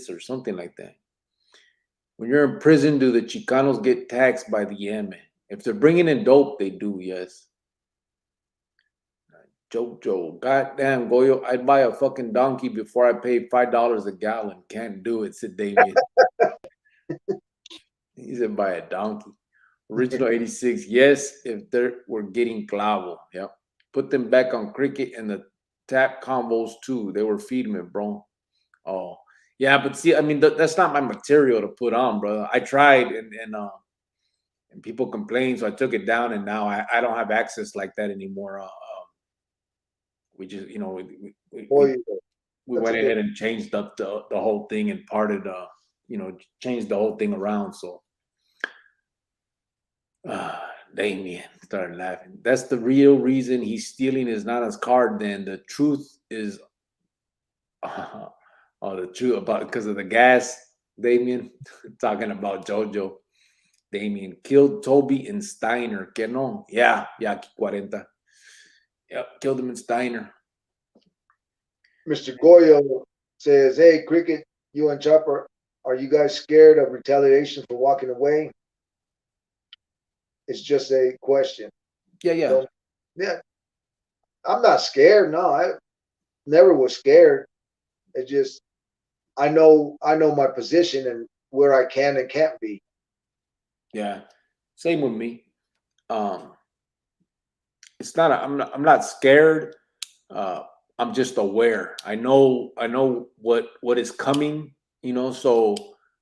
or something like that. When you're in prison, do the Chicanos get taxed by the Yemen? If they're bringing in dope, they do, yes. Jojo, goddamn, Goyo, I'd buy a fucking donkey before I pay $5 a gallon. Can't do it, said Damien. He said buy a donkey. Original 86, yes, if we're getting clavo. Yep. Put them back on cricket and the tap combos too. They were feeding me, bro. Oh, yeah, but see, I mean, that's not my material to put on, bro. I tried and people complained, so I took it down, and now I don't have access like that anymore. We just, Boy, we went ahead and changed up the whole thing and parted, changed the whole thing around. So, Damien started laughing. That's the real reason he's stealing is not his card. Then the truth is, the truth about because of the gas. Damien talking about JoJo. Damien killed Toby and Steiner. Que no? Yeah, 40. Yep, killed him in Steiner. Mr. Goyo says, "Hey, Cricket, you and Chopper, are you guys scared of retaliation for walking away? It's just a question." Yeah. So, yeah, I'm not scared. No, I never was scared. It's just I know my position and where I can and can't be. Yeah, same with me. It's not. I'm not scared. I'm just aware. I know what is coming. So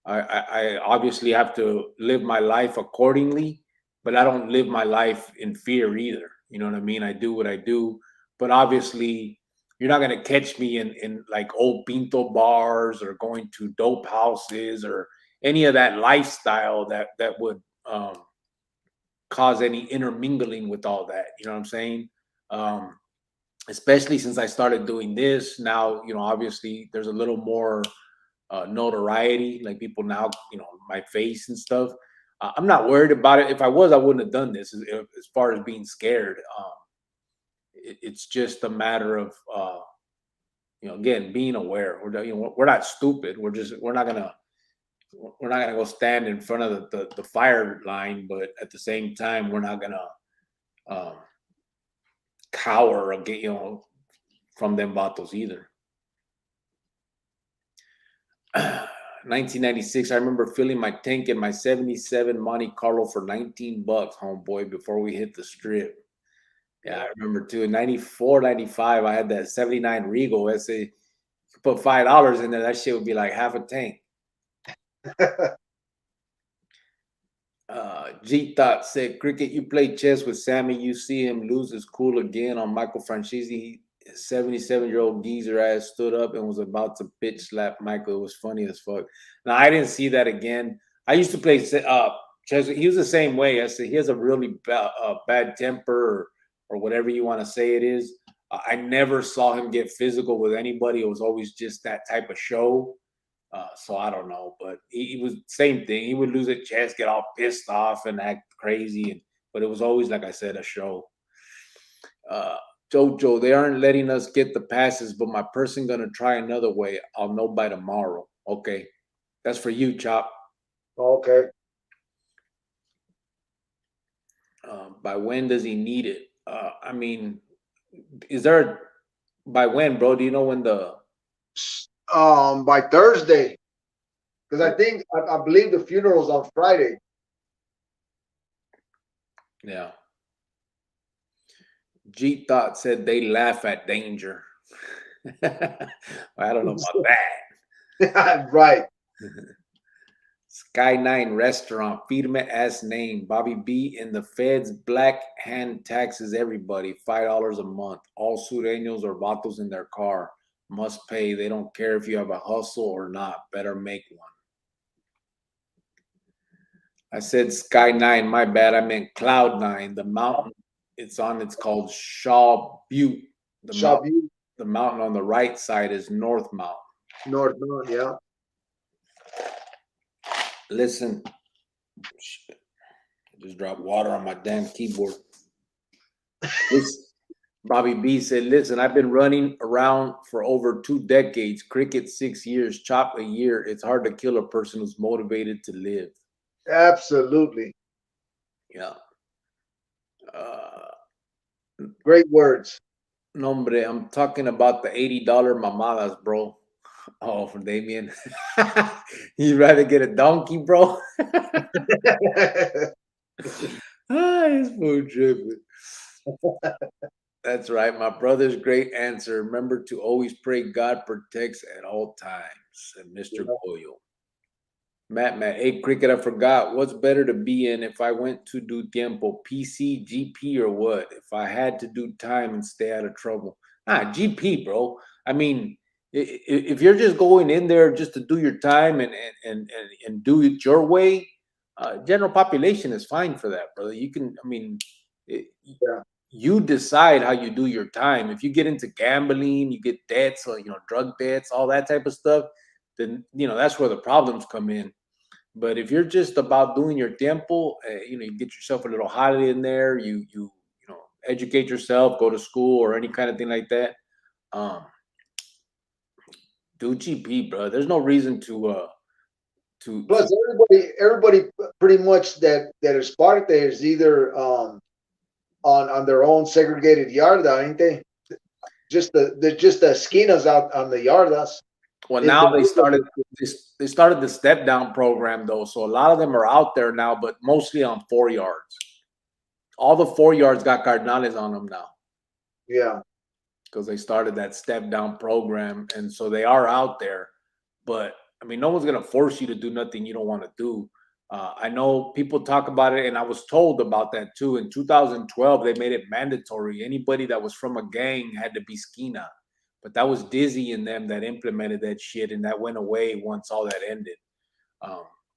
I obviously have to live my life accordingly. But I don't live my life in fear either. You know what I mean? I do what I do. But obviously, you're not gonna catch me in like old pinto bars or going to dope houses or any of that lifestyle that would cause any intermingling with all that. You know what I'm saying? Especially since I started doing this now, obviously there's a little more notoriety, like people now, my face and stuff. I'm not worried about it. If I was, I wouldn't have done this. As far as being scared, it's just a matter of, again, being aware. We're not stupid. We're not gonna go stand in front of the fire line, but at the same time, we're not gonna cower or get from them battles either. 1996, I remember filling my tank in my 77 Monte Carlo for $19, homeboy, before we hit the strip. Yeah, I remember too. In 94, 95, I had that 79 Regal. I say, put $5 in there, that shit would be like half a tank. G Thought said, Cricket, you play chess with Sammy, you see him lose his cool again on Michael Franchese. 77-year-old geezer ass stood up and was about to bitch slap Michael. It was funny as fuck. Now, I didn't see that again. I used to play chess. He was the same way. I said he has a really bad temper or whatever you want to say it is. I never saw him get physical with anybody. It was always just that type of show. So I don't know, but he was same thing. He would lose at chess, get all pissed off and act crazy. But it was always, like I said, a show. Jojo, they aren't letting us get the passes, but my person gonna try another way. I'll know by tomorrow. Okay, that's for you, Chop. Okay. By when does he need it? I mean, is there by when, bro? Do you know when the By Thursday, because I believe the funeral's on Friday. Yeah. G Thought said they laugh at danger. I don't know about that. Right. Sky 9 restaurant, firme ass name. Bobby B in the feds, black hand taxes everybody, $5 a month. All Sureños or vatos in their car must pay. They don't care if you have a hustle or not. Better make one. I said Sky 9, my bad. I meant Cloud 9. The mountain it's called Shaw Butte. The mountain on the right side is North Mountain. North, yeah. Listen, shit. I just dropped water on my damn keyboard. Bobby B said, listen, I've been running around for over 2 decades, cricket 6 years, chop a year. It's hard to kill a person who's motivated to live. Absolutely. Yeah. Uh, Great words. no, hombre, I'm talking about the $80 mamadas, bro. Oh, from Damien. You'd rather get a donkey, bro? He's food tripping. That's right. My brother's great answer. Remember to always pray God protects at all times. And Mr. Goyo. Matt, hey, Cricket, I forgot. What's better to be in if I went to do tiempo? PC, GP, or what? If I had to do time and stay out of trouble. GP, bro. I mean, if you're just going in there just to do your time and do it your way, general population is fine for that, brother. You can, I mean, Yeah. you decide how you do your time. If you get into gambling, you get debts, or drug debts, all that type of stuff, then that's where the problems come in. But if you're just about doing your tiempo, you get yourself a little holiday in there. You educate yourself, go to school or any kind of thing like that. Do GP, bro. There's no reason to. Plus, everybody pretty much that is part there is either on their own segregated yarda, ain't they? Just the esquinas out on the yardas. Well, now they started the step down program though, so a lot of them are out there now, but mostly on 4 yards. All the 4 yards got cardenales on them now. Yeah, because they started that step down program, and so they are out there. But I mean, no one's gonna force you to do nothing you don't want to do. I know people talk about it, and I was told about that too. In 2012, they made it mandatory. Anybody that was from a gang had to be skina. But that was Dizzy and them that implemented that shit, and that went away once all that ended.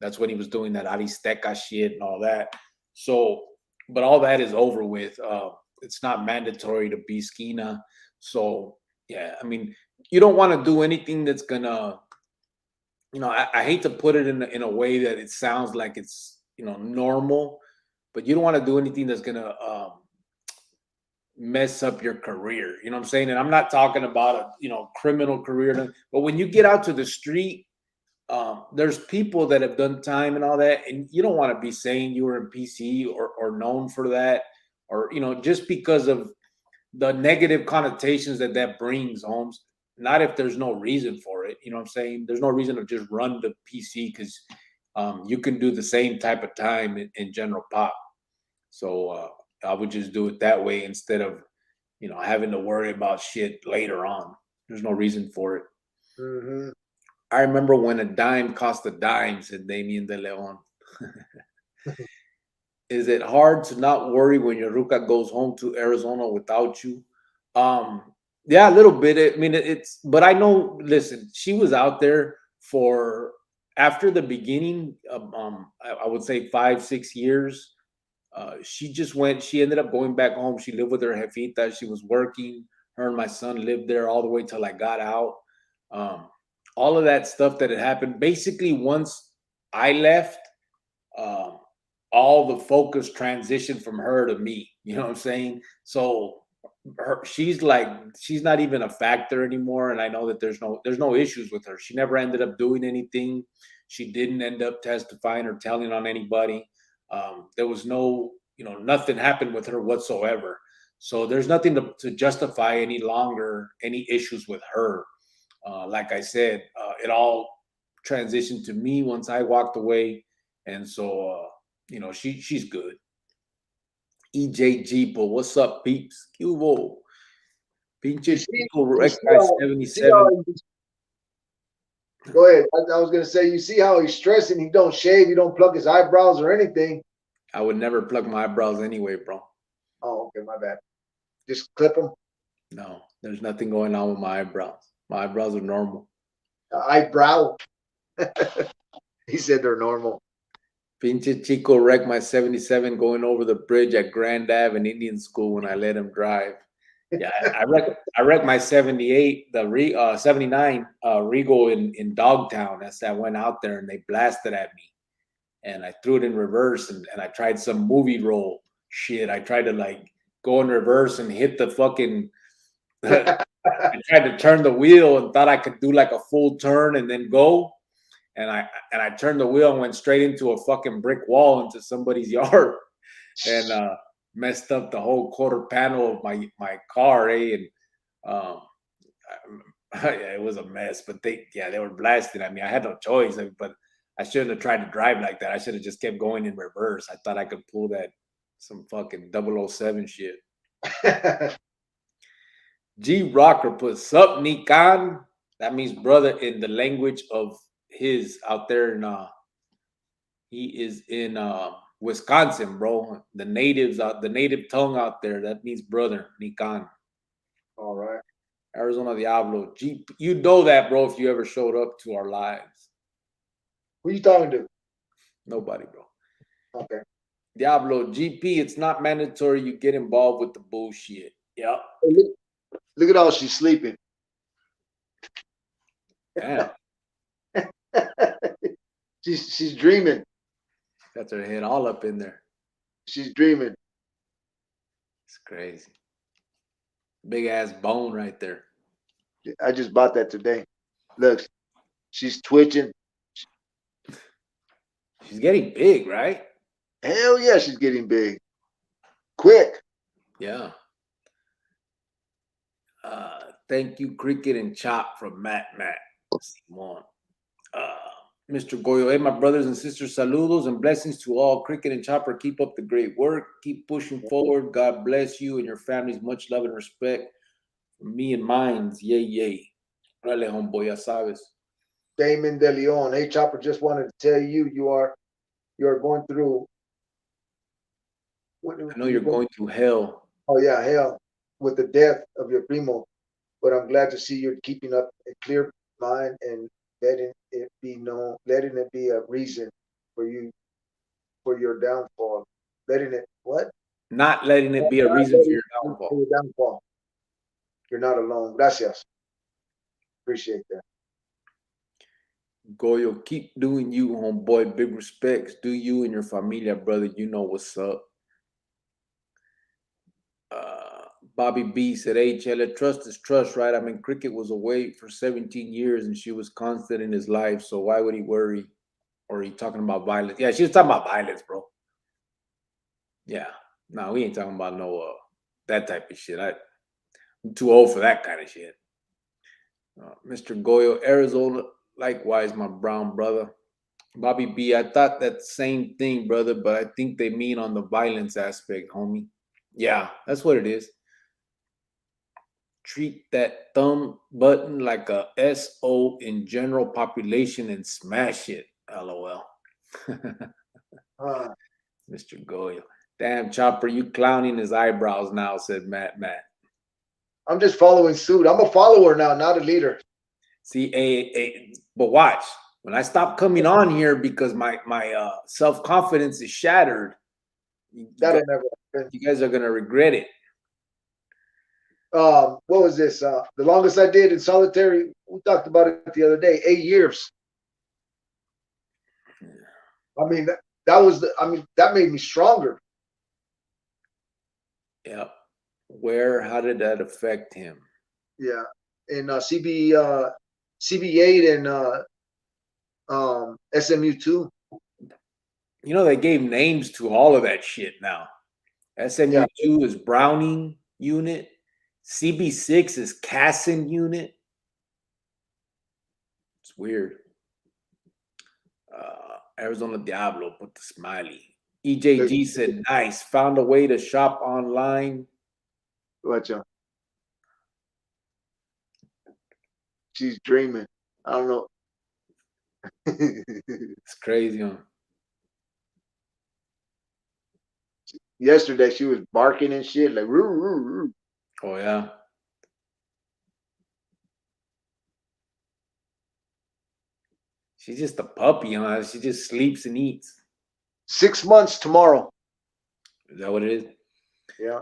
That's when he was doing that Aristeca shit and all that. So, but all that is over with. It's not mandatory to be skina. So, yeah, I mean, you don't want to do anything that's gonna, I hate to put it in a way that it sounds like it's, normal, but you don't want to do anything that's gonna mess up your career. You know what I'm saying? And I'm not talking about a criminal career, but when you get out to the street, there's people that have done time and all that, and you don't want to be saying you were in PC or known for that, or just because of the negative connotations that brings, Holmes. Not if there's no reason for it. You know what I'm saying? There's no reason to just run the PC because you can do the same type of time in general pop. So I would just do it that way instead of, having to worry about shit later on. There's no reason for it. Mm-hmm. I remember when a dime cost a dime, said Damien de Leon. Is it hard to not worry when your ruca goes home to Arizona without you? Yeah, a little bit. I mean, but I know, listen, she was out there for after the beginning of, I would say 5-6 years. She ended up going back home. She lived with her jefita. She was working. Her and my son lived there all the way till I got out. All of that stuff that had happened. Basically, once I left, all the focus transitioned from her to me. You know what I'm saying? So she's not even a factor anymore. And I know that there's no issues with her. She never ended up doing anything. She didn't end up testifying or telling on anybody. There was nothing happened with her whatsoever. So there's nothing to justify any longer any issues with her. Like I said, it all transitioned to me once I walked away. And so, she's good. EJ Jeepo, what's up, peeps? Cubo. Pinche Chico, Rec guy 77. Go ahead. I was gonna say, you see how he's stressing. He don't shave. He don't pluck his eyebrows or anything. I would never pluck my eyebrows anyway, bro. Oh, okay, my bad. Just clip them. No, there's nothing going on with my eyebrows. My eyebrows are normal. Eyebrow. He said they're normal. Pinche Chico wrecked my 77 going over the bridge at Grand Ave in Indian School when I let him drive. Yeah, I wrecked my 78, the 79 Regal in Dogtown. I went out there and they blasted at me. And I threw it in reverse and I tried some movie role shit. I tried to go in reverse and hit the fucking. I tried to turn the wheel and thought I could do like a full turn and then go. And I turned the wheel and went straight into a fucking brick wall into somebody's yard, and messed up the whole quarter panel of my car, And yeah, it was a mess. But they were blasting at me. I had no choice, but I shouldn't have tried to drive like that. I should have just kept going in reverse. I thought I could pull that some fucking 007 shit. G Rocker puts up Nikan. That means brother in the language of his out there in he is in Wisconsin, bro. The native tongue out there, that means brother, Nikan. All right. Arizona Diablo. G, you know that, bro, if you ever showed up to our lives. Who you talking to? Nobody, bro. Okay. Diablo, GP, it's not mandatory you get involved with the bullshit. Yep. Hey, look at how she's sleeping. Damn. she's dreaming. Got her head all up in there. She's dreaming. It's crazy. Big ass bone right there. I just bought that today. Look, she's twitching. She's getting big, right? Hell yeah, she's getting big. Quick. Yeah. Thank you, Cricket and Chop from Matt. Simon. Mr. Goyo, hey, my brothers and sisters, saludos and blessings to all. Cricket and Chopper, keep up the great work. Keep pushing forward. God bless you and your families. Much love and respect from me and mine. Yay, yay. Rale, homeboy, ya sabes. Damon De Leon. Hey, Chopper, just wanted to tell you, you are going through. I know you're going through hell. Oh, yeah, hell, with the death of your primo. But I'm glad to see you're keeping up a clear mind and letting it be a reason for your downfall. Letting it what? Not letting it be a reason for your downfall. You're not alone. Gracias. Appreciate that. Goyo, keep doing you, homeboy. Big respects. Do you and your familia, brother. You know what's up. Bobby B said, hey, Chele, trust is trust, right? I mean, Cricket was away for 17 years and she was constant in his life. So why would he worry? Or are you talking about violence? Yeah, she was talking about violence, bro. Yeah. No, we ain't talking about no that type of shit. I'm too old for that kind of shit. Mr. Goyo, Arizona, likewise, my brown brother. Bobby B, I thought that same thing, brother, but I think they mean on the violence aspect, homie. Yeah, that's what it is. Treat that thumb button like a SO in general population and smash it. LOL. Mr. Goyo. Damn, Chopper, you clowning his eyebrows now, said Matt. I'm just following suit. I'm a follower now, not a leader. See, but watch. When I stop coming on here because my self-confidence is shattered, That'll never happen. You guys are going to regret it. What was this? The longest I did in solitary, we talked about it the other day, 8 years. I mean, that made me stronger. Yeah. How did that affect him? Yeah. In CB8 and SMU2. You know, they gave names to all of that shit now. SMU2 is Browning unit. CB6 is Cassin unit. It's weird. Arizona Diablo put the smiley. EJG said, nice. Found a way to shop online. Watch out. She's dreaming. I don't know. It's crazy, huh? Yesterday she was barking and shit like roo, roo, roo. Oh yeah. She's just a puppy, huh? She just sleeps and eats. 6 months tomorrow. Is that what it is? Yeah.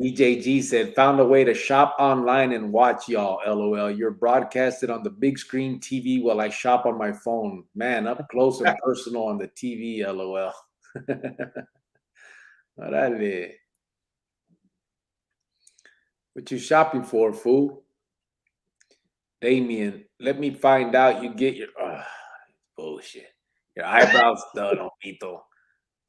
EJG said, found a way to shop online and watch y'all, LOL. You're broadcasted on the big screen TV while I shop on my phone. Man, up close and personal on the TV, LOL. Órale. What you shopping for, fool? Damien, let me find out you get your bullshit. Your eyebrows done, Omito.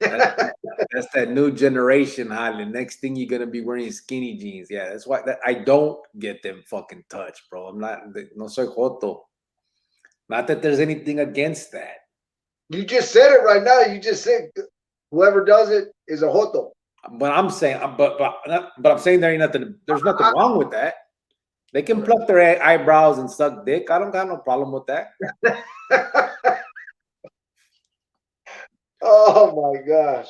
That's that new generation, Holly. Next thing you're gonna be wearing skinny jeans. Yeah, that's why I don't get them fucking touched, bro. I'm not no soy joto. Not that there's anything against that. You just said it right now. You just said whoever does it is a joto. But I'm saying, but I'm saying there ain't nothing. There's nothing wrong with that. They can pluck their eyebrows and suck dick. I don't got no problem with that. Oh my gosh.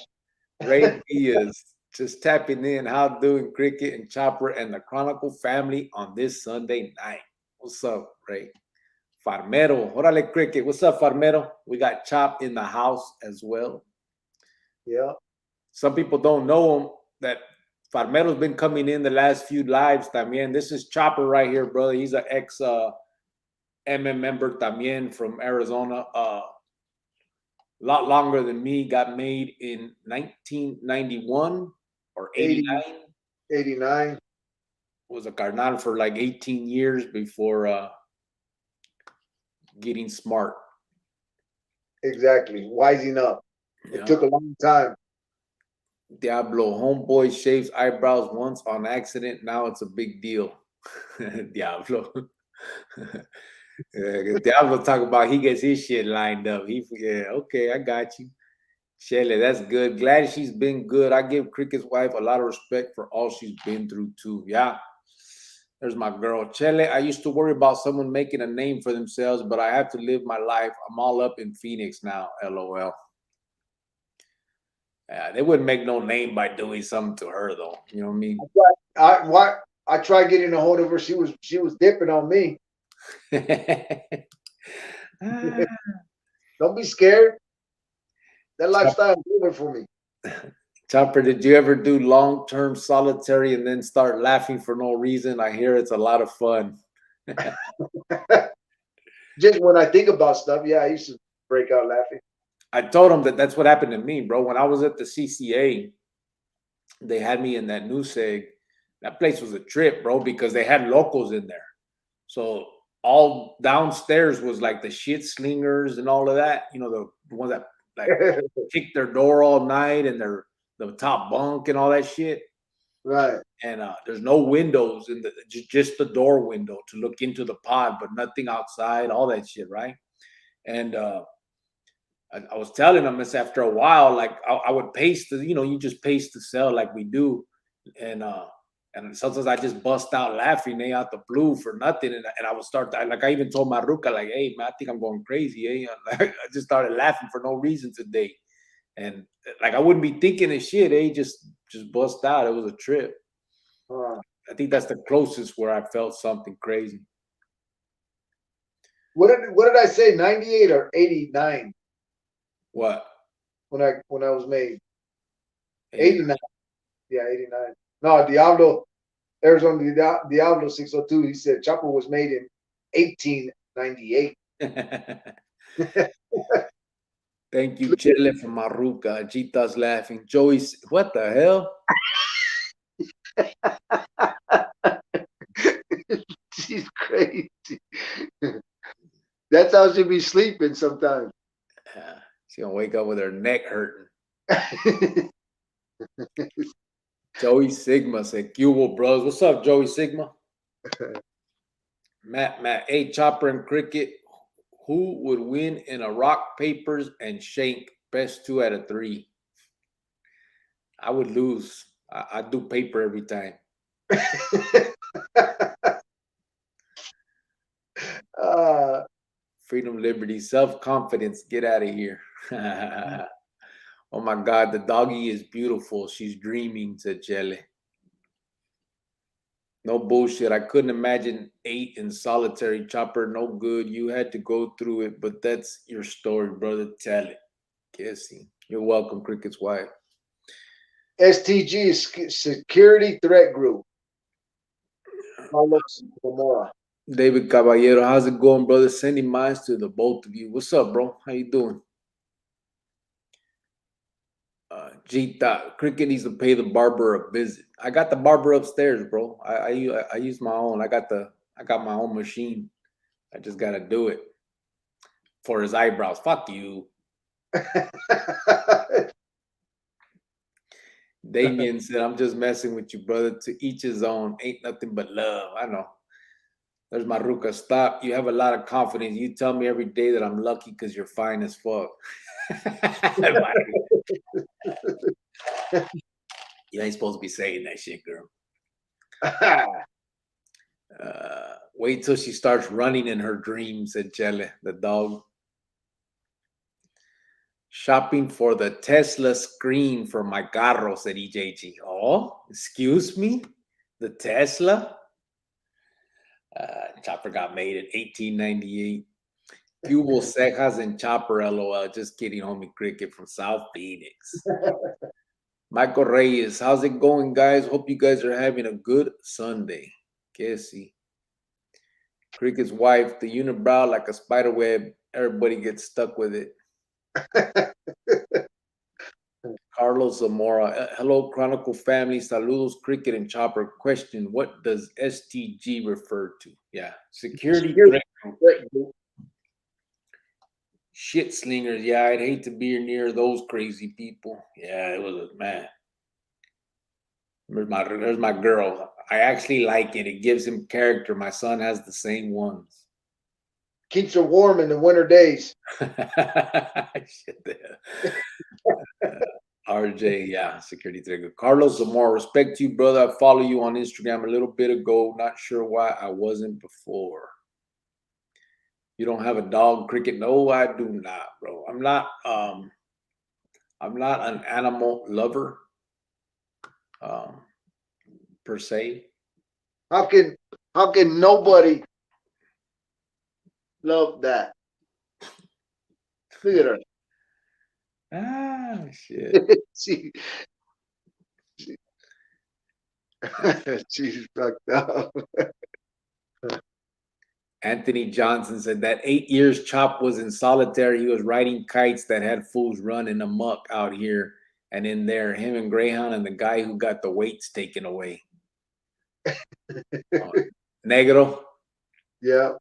Ray Diaz just tapping in. How doing Cricket and Chopper and the Chronicle family on this Sunday night? What's up, Ray? Farmero. Órale, Cricket. What's up, Farmero? We got Chop in the house as well. Yeah. Some people don't know him, that Farmero's been coming in the last few lives también. This is Chopper right here, brother. He's an ex MM member también from Arizona. A lot longer than me. Got made in 1991 or 89. 89. Was a carnal for like 18 years before getting smart. Exactly. Wising up. It took a long time. Diablo, homeboy shaves eyebrows once on accident. Now it's a big deal. Diablo. Diablo talk about he gets his shit lined up. Okay, I got you. Shelly, that's good. Glad she's been good. I give Cricket's wife a lot of respect for all she's been through too. Yeah. There's my girl. Chele, I used to worry about someone making a name for themselves, but I have to live my life. I'm all up in Phoenix now. LOL. Yeah, they wouldn't make no name by doing something to her, though. You know what I mean? I tried getting a hold of her. She was dipping on me. Don't be scared. That lifestyle is over for me. Chopper, did you ever do long-term solitary and then start laughing for no reason? I hear it's a lot of fun. Just when I think about stuff, yeah, I used to break out laughing. I told him that's what happened to me, bro. When I was at the CCA, they had me in that new seg. That place was a trip, bro, because they had locals in there. So all downstairs was like the shit slingers and all of that. You know, the ones that like kick their door all night and the top bunk and all that shit. Right. And there's no windows in just the door window to look into the pod, but nothing outside, all that shit, right? And I was telling them this after a while, like I would pace you just pace the cell like we do. And sometimes I just bust out laughing, out the blue for nothing. And I would start, like I even told Maruka, like, hey, man, I think I'm going crazy. I just started laughing for no reason today. And like I wouldn't be thinking of shit, just bust out. It was a trip. I think that's the closest where I felt something crazy. What did I say? 98 or 89? What? When I was made. 89. Yeah, 89. No, Diablo, Arizona Diablo 602. He said Chopper was made in 1898. Thank you, Chile from Maruca. Chita's laughing. Joey, what the hell? She's crazy. That's how she be sleeping sometimes. She gonna wake up with her neck hurting. Joey Sigma said, Cubo Bros. What's up, Joey Sigma? Matt, hey, Chopper and Cricket. Who would win in a rock, papers, and shank? Best 2 out of 3. I would lose. I do paper every time. Freedom, liberty, self-confidence. Get out of here. Oh my God, the doggy is beautiful. She's dreaming, said Jelly. No bullshit. I couldn't imagine 8 in solitary. Chopper, no good. You had to go through it, but that's your story, brother. Tell it. Kissing. You're welcome, Cricket's wife. STG Security Threat Group. Carlos Zamora. David Caballero, how's it going, brother? Sending mines to the both of you. What's up, bro? How you doing? Gita, Cricket needs to pay the barber a visit. I got the barber upstairs, bro. I use my own. I got my own machine. I just gotta do it for his eyebrows. Fuck you. Damien said, I'm just messing with you, brother. To each his own. Ain't nothing but love. I know. There's my Ruka. Stop. You have a lot of confidence. You tell me every day that I'm lucky because you're fine as fuck. You ain't supposed to be saying that shit, girl. Wait till she starts running in her dreams, said Chele, the dog. Shopping for the Tesla screen for my carro, said EJG. Oh, excuse me? The Tesla? Chopper got made in 1898. Cubo Cejas and Chopper, LOL. Just kidding, homie Cricket from South Phoenix. Michael Reyes, how's it going, guys? Hope you guys are having a good Sunday. Que si. Cricket's wife, the unibrow like a spider web. Everybody gets stuck with it. Carlos Zamora, hello, Chronicle family. Saludos, Cricket and Chopper. Question, what does STG refer to? Yeah, security threat group. Shit slingers. Yeah, I'd hate to be near those crazy people. Yeah, it was a man. There's my girl. I actually like it. It gives him character. My son has the same ones. Keeps her warm in the winter days. RJ, yeah, security trigger. Carlos Zamora, respect to you, brother. I follow you on Instagram a little bit ago. Not sure why I wasn't before. You don't have a dog, Cricket? No, I do not, bro. I'm not an animal lover, per se. How can nobody love that? Look at her. Ah, shit. She's fucked up. Anthony Johnson said that 8 years Chop was in solitary. He was riding kites that had fools running amok out here and in there. Him and Greyhound and the guy who got the weights taken away. Negro. Yeah.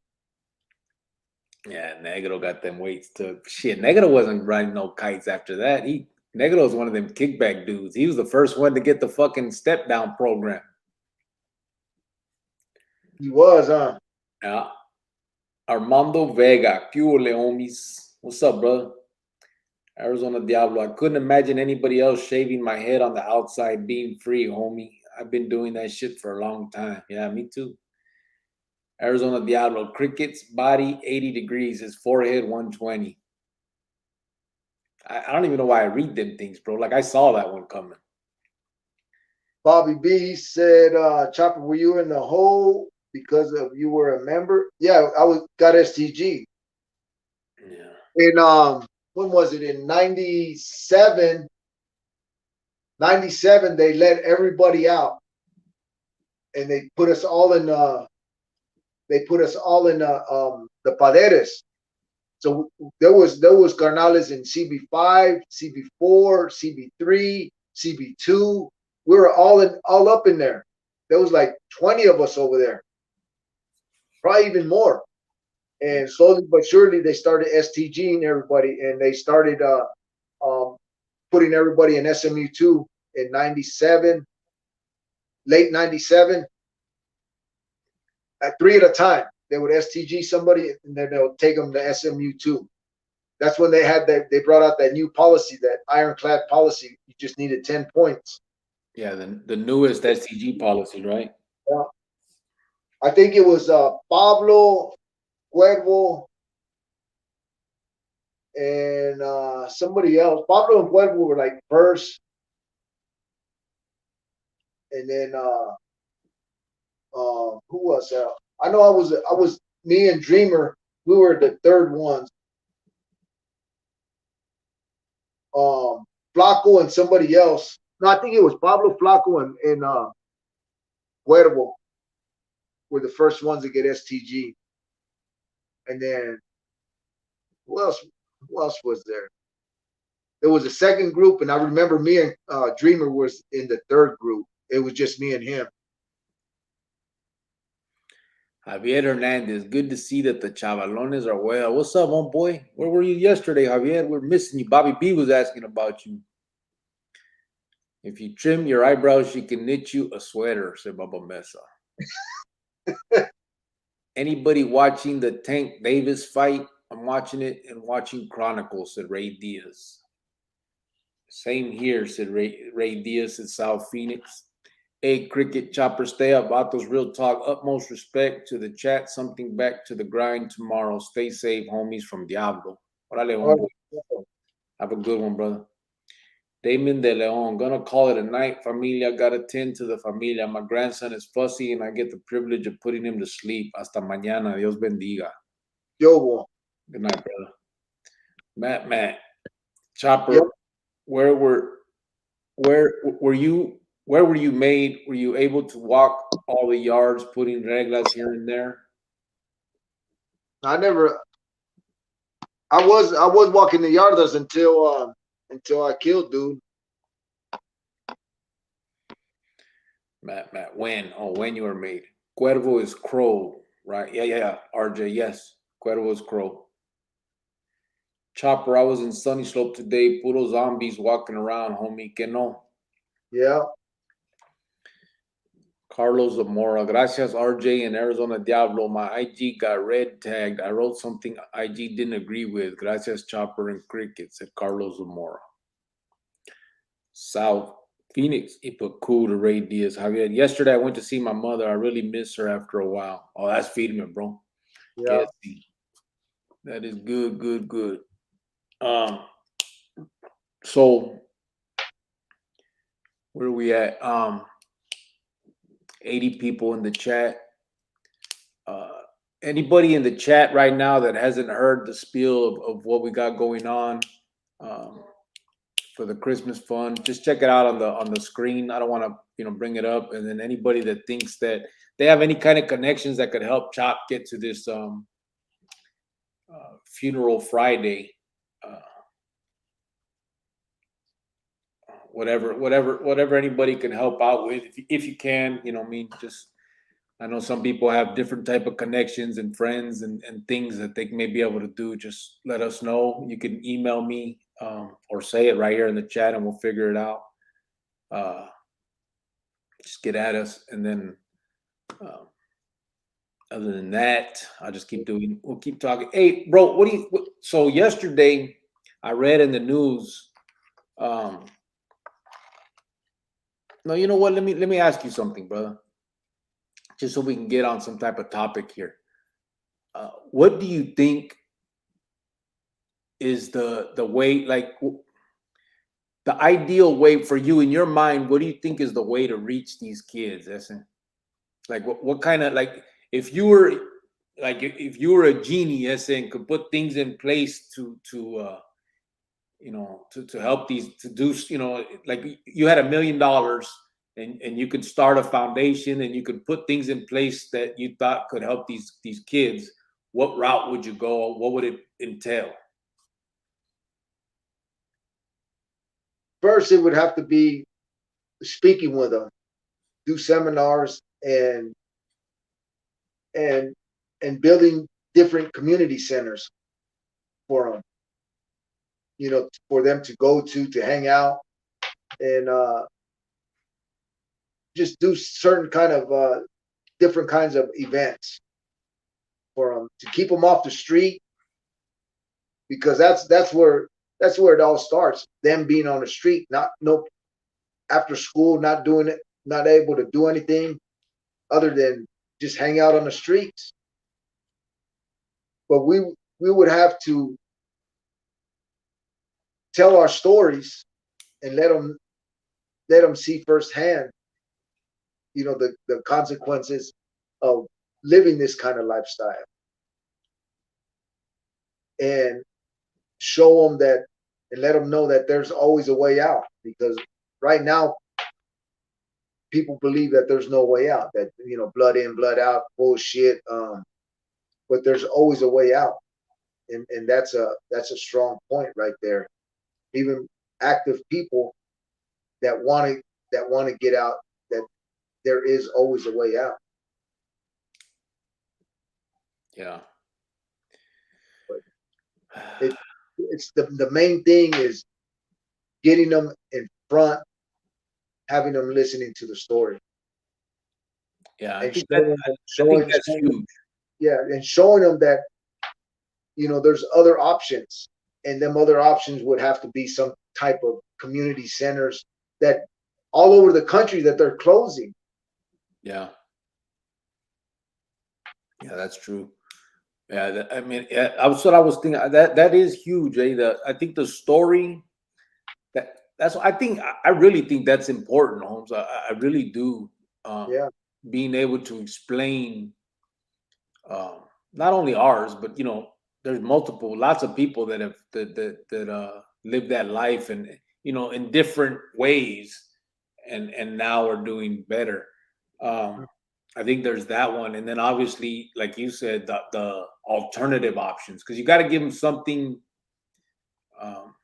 Yeah, Negro got them weights took. Shit, Negro wasn't riding no kites after that. Negro was one of them kickback dudes. He was the first one to get the fucking step down program. He was, huh? Yeah. Armando Vega, Pure homies. What's up, brother? Arizona Diablo. I couldn't imagine anybody else shaving my head on the outside, being free, homie. I've been doing that shit for a long time. Yeah, me too. Arizona Diablo. Cricket's body 80 degrees, his forehead 120. I don't even know why I read them things, bro. Like I saw that one coming. Bobby B said, Chopper, were you in the hole because of you were a member? Yeah, got STG. Yeah. And when was it? In 97? 97, they let everybody out. And they put us all in the Paderes. So there was carnales in CB5, CB4, CB3, CB2. We were all up in there. There was like 20 of us over there, probably even more. And slowly but surely, they started STGing everybody, and they started putting everybody in SMU2 in 97, late 97, at 3 at a time. They would STG somebody, and then they'll take them to SMU2. That's when they brought out that new policy, that ironclad policy. You just needed 10 points. Yeah, the newest STG policy, right? Yeah. I think it was Pablo, Cuervo, and somebody else. Pablo and Cuervo were like first, and then who was that? I know I was me and Dreamer. We were the third ones. Flaco and somebody else. No, I think it was Pablo, Flaco, and Cuervo were the first ones to get STG. And then who else was there? there was a second group, and I remember me and Dreamer was in the third group. It was just me and him. Javier Hernandez, good to see that the Chavalones are well. What's up, homeboy? Where were you yesterday, Javier? We're missing you. Bobby B was asking about you. If you trim your eyebrows, she can knit you a sweater, said Baba Mesa. Anybody watching the Tank Davis fight? I'm watching it and watching Chronicles, said Ray Diaz. Same here, said Ray Diaz in South Phoenix. Hey, Cricket Chopper, stay up. Vatos Real Talk. Utmost respect to the chat. Something back to the grind tomorrow. Stay safe, homies from Diablo. Orale, homeboy. Have a good one, brother. Damon De Leon, gonna call it a night, familia. Gotta tend to the familia. My grandson is fussy and I get the privilege of putting him to sleep. Hasta mañana. Dios bendiga. Yo, Good night, brother. Matt, Chopper, yep. where were you made? Were you able to walk all the yards, putting reglas here and there? I was walking the yardas until I killed dude. Matt, when? Oh, when you were made. Cuervo is crow, right? Yeah. RJ, yes. Cuervo is crow. Chopper, I was in Sunny Slope today. Puro zombies walking around, homie. Que no. Yeah. Carlos Zamora, gracias RJ in Arizona Diablo. My IG got red tagged. I wrote something IG didn't agree with. Gracias Chopper and Cricket, said Carlos Zamora. South Phoenix, he put cool to Ray Diaz. Javier, yesterday I went to see my mother. I really miss her after a while. Oh, that's feeding me, bro. Yeah. That is good. So where are we at? 80 people in the chat. Anybody in the chat right now that hasn't heard the spiel of what we got going on for the Christmas fund, just check it out on the screen. I don't want to bring it up. And then anybody that thinks that they have any kind of connections that could help Chop get to this funeral Friday, whatever anybody can help out with, if you can, just. I know some people have different type of connections and friends and things that they may be able to do. Just let us know. You can email me or say it right here in the chat and we'll figure it out. Just get at us. And then other than that, I'll just we'll keep talking. Hey, bro, so yesterday I read in the news. No, you know what? Let me ask you something, brother. Just so we can get on some type of topic here. What do you think is the way, like the ideal way for you in your mind? What do you think is the way to reach these kids? Like what kind of, like if you were a genie, and could put things in place to help these, to do, like you had $1 million. And you could start a foundation and you could put things in place that you thought could help these kids. What route would you go? What would it entail? First, it would have to be speaking with them, do seminars and building different community centers for them, for them to go to hang out and just do certain kind of different kinds of events for them to keep them off the street, because that's where it all starts. Them being on the street, after school, not doing it, not able to do anything other than just hang out on the streets. But we would have to tell our stories and let them see firsthand, the consequences of living this kind of lifestyle, and show them that, and let them know that there's always a way out. Because right now, people believe that there's no way out, that, blood in, blood out, bullshit. But there's always a way out. And that's a strong point right there. even active people that want to get out, that there is always a way out. Yeah. But it's the main thing is getting them in front, having them listening to the story. Yeah, And showing that's huge. yeah, and showing them that, you know, there's other options, and them other options would have to be some type of community centers that all over the country that they're closing. Yeah. Yeah, that's true. Yeah, I mean, yeah, that's what I was thinking. That is huge. I think the story that's I think I really think that's important, Holmes. I really do. Yeah. Being able to explain um, not only ours, but you know, there's lots of people that have lived that life, and you know, in different ways, and now are doing better. I think there's that one, and then obviously, like you said, the alternative options, because you got to give them something um,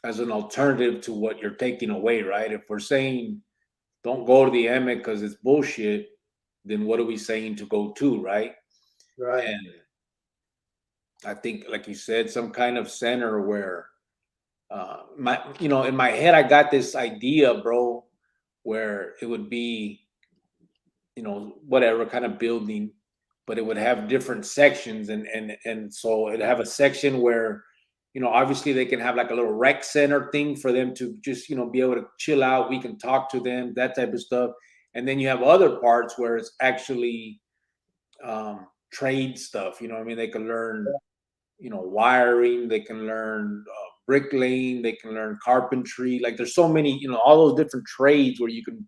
as an alternative to what you're taking away, right? If we're saying don't go to the Emmett because it's bullshit, then what are we saying to go to, right? Right. And I think, like you said, some kind of center where in my head, I got this idea, bro, where it would be, you know, whatever kind of building, but it would have different sections, and so it'd have a section where, you know, obviously they can have like a little rec center thing for them to just, you know, be able to chill out. We can talk to them, that type of stuff. And then you have other parts where it's actually trade stuff. You know what I mean? They can learn, you know, wiring. They can learn bricklaying. They can learn carpentry. Like there's so many, you know, all those different trades where you can.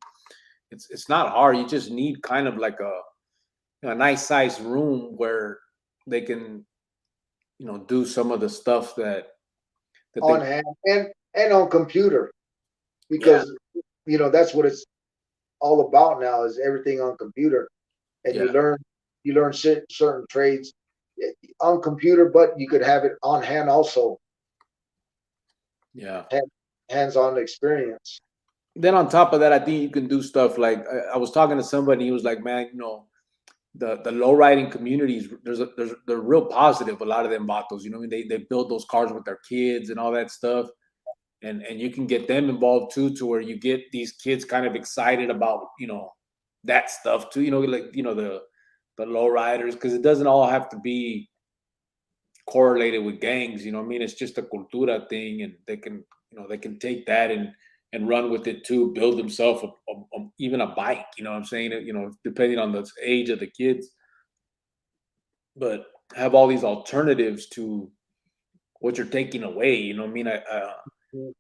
It's not hard. You just need kind of like a nice sized room where they can, you know, do some of the stuff that On hand and on computer, because you know that's what it's all about now, is everything on computer, and you learn certain trades on computer, but you could have it on hand also. Yeah. Hands-on experience. Then on top of that, I think you can do stuff like I was talking to somebody. He was like, "Man, you know, the low riding communities. They're real positive. A lot of them vatos, you know, I mean, they build those cars with their kids and all that stuff, and you can get them involved too, to where you get these kids kind of excited about, you know, that stuff too. You know, like, you know, the low riders, because it doesn't all have to be correlated with gangs. You know what I mean? It's just a cultura thing, and they can, you know, they can take that and run with it too, build themselves even a bike. You know what I'm saying? You know, depending on the age of the kids, but have all these alternatives to what you're taking away. You know what I mean?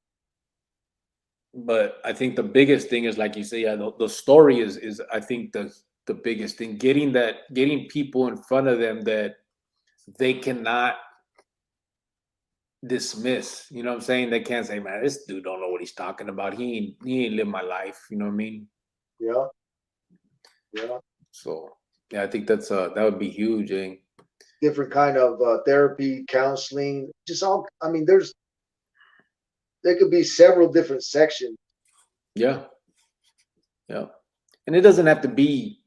But I think the biggest thing is, like you say, yeah, the story is I think the biggest thing. Getting people in front of them that they cannot dismiss. You know what I'm saying? They can't say, "Man, this dude don't know what he's talking about. He ain't lived my life." You know what I mean? Yeah. Yeah. So yeah, I think that would be huge, eh? Different kind of therapy, counseling, just all. I mean, there could be several different sections. Yeah. Yeah. And it doesn't have to be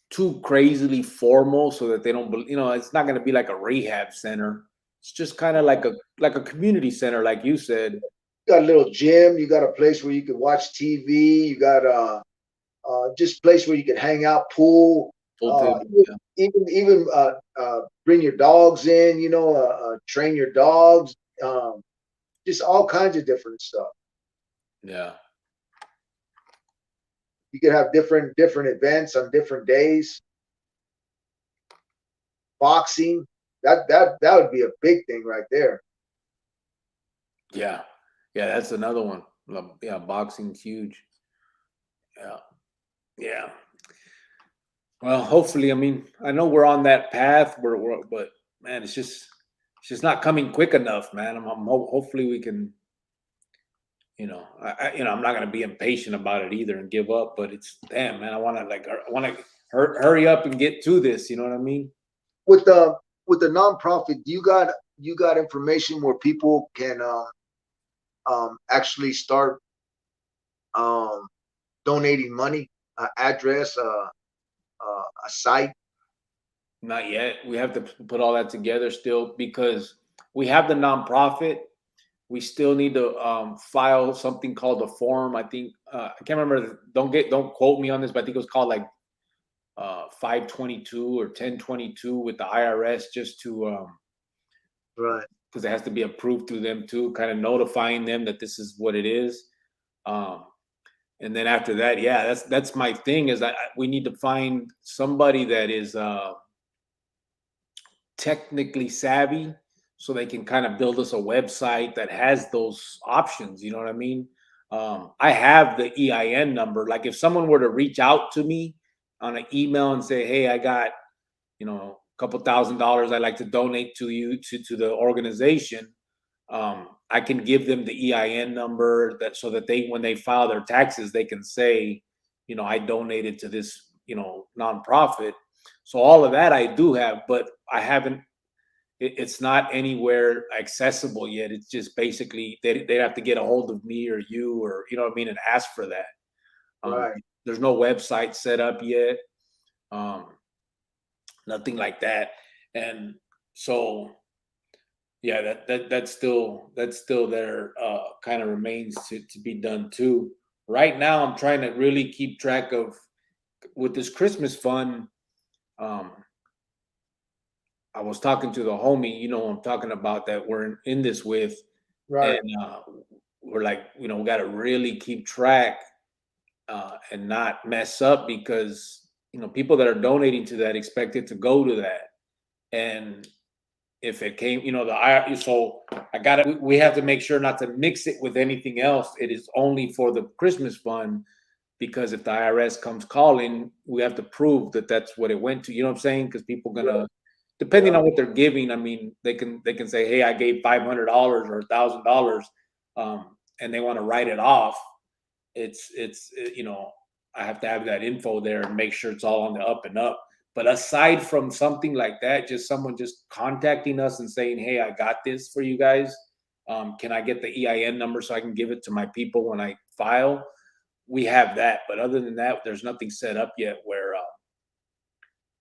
too crazily formal so that they don't, you know, it's not going to be like a rehab center. It's just kind of like a community center, like you said. You got a little gym. You got a place where you can watch TV. You got just place where you can hang out, pool. Even bring your dogs in. You know, train your dogs. Just all kinds of different stuff. Yeah. You could have different events on different days. Boxing. That would be a big thing right there. Yeah. Yeah, that's another one. Yeah, boxing's huge. Yeah. Yeah. Well, hopefully, I mean, I know we're on that path, but man, it's just not coming quick enough, man. Hopefully we can, you know, I'm not gonna be impatient about it either and give up. But it's damn, man. I want to hurry up and get to this. You know what I mean? With the nonprofit, you got information where people can actually start donating money, address, a site? Not yet. We have to put all that together still because we have the nonprofit. We still need to file something called a form. I think I can't remember. Don't quote me on this, but I think it was called like 522 or 1022 with the IRS, just to Right. because it has to be approved through them too, kind of notifying them that this is what it is. Um, and then after that, yeah, that's my thing is that we need to find somebody that is technically savvy so they can kind of build us a website that has those options. You know what I mean? I have the EIN number. Like if someone were to reach out to me on an email and say, "Hey, I got a couple $1,000 I'd like to donate to you to the organization," I can give them the EIN number that so that they when they file their taxes they can say, I donated to this nonprofit. So all of that I do have, but I haven't. It's not anywhere accessible yet. It's just basically they'd have to get a hold of me or you or you know what I mean and ask for that. Um, Right. there's no website set up yet. Um, Nothing like that. And so yeah, that's still there. Kind of remains to be done too. Right now, I'm trying to really keep track of with this Christmas fund. Um, I was talking to the homie, I'm talking about that we're in this with, and Right. we're like, we got to really keep track and not mess up because people that are donating to that expect it to go to that, and if it came, so I got to, we have to make sure not to mix it with anything else. It is only for the Christmas fund because if the IRS comes calling, we have to prove that that's what it went to. You know what I'm saying? Because people gonna, depending Yeah. on what they're giving, I mean, they can say, hey, I gave $500 or $1,000, and they want to write it off. It's I have to have that info there and make sure it's all on the up and up. But aside from something like that, just someone just contacting us and saying, "Hey, I got this for you guys. Can I get the EIN number so I can give it to my people when I file?" We have that, but other than that, there's nothing set up yet. Where,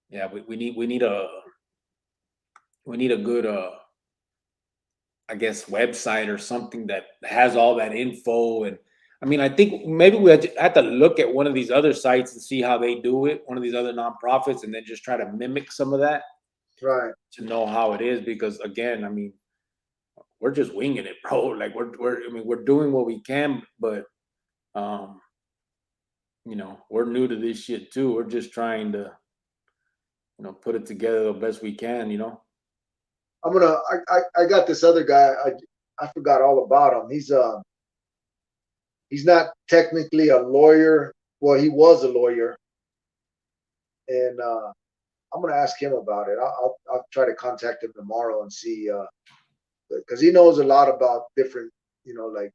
yeah, we need a good, I guess, website or something that has all that info. And I mean, I think maybe we had to look at one of these other sites and see how they do it, one of these other nonprofits, and then just try to mimic some of that Right. to know how it is. Because again, I mean, we're just winging it, bro. Like I mean, we're doing what we can, but um, we're new to this shit too. We're just trying to, put it together the best we can. I'm gonna. I got this other guy. I forgot all about him. He's not technically a lawyer. Well, he was a lawyer, and I'm gonna ask him about it. I'll try to contact him tomorrow and see because he knows a lot about different, like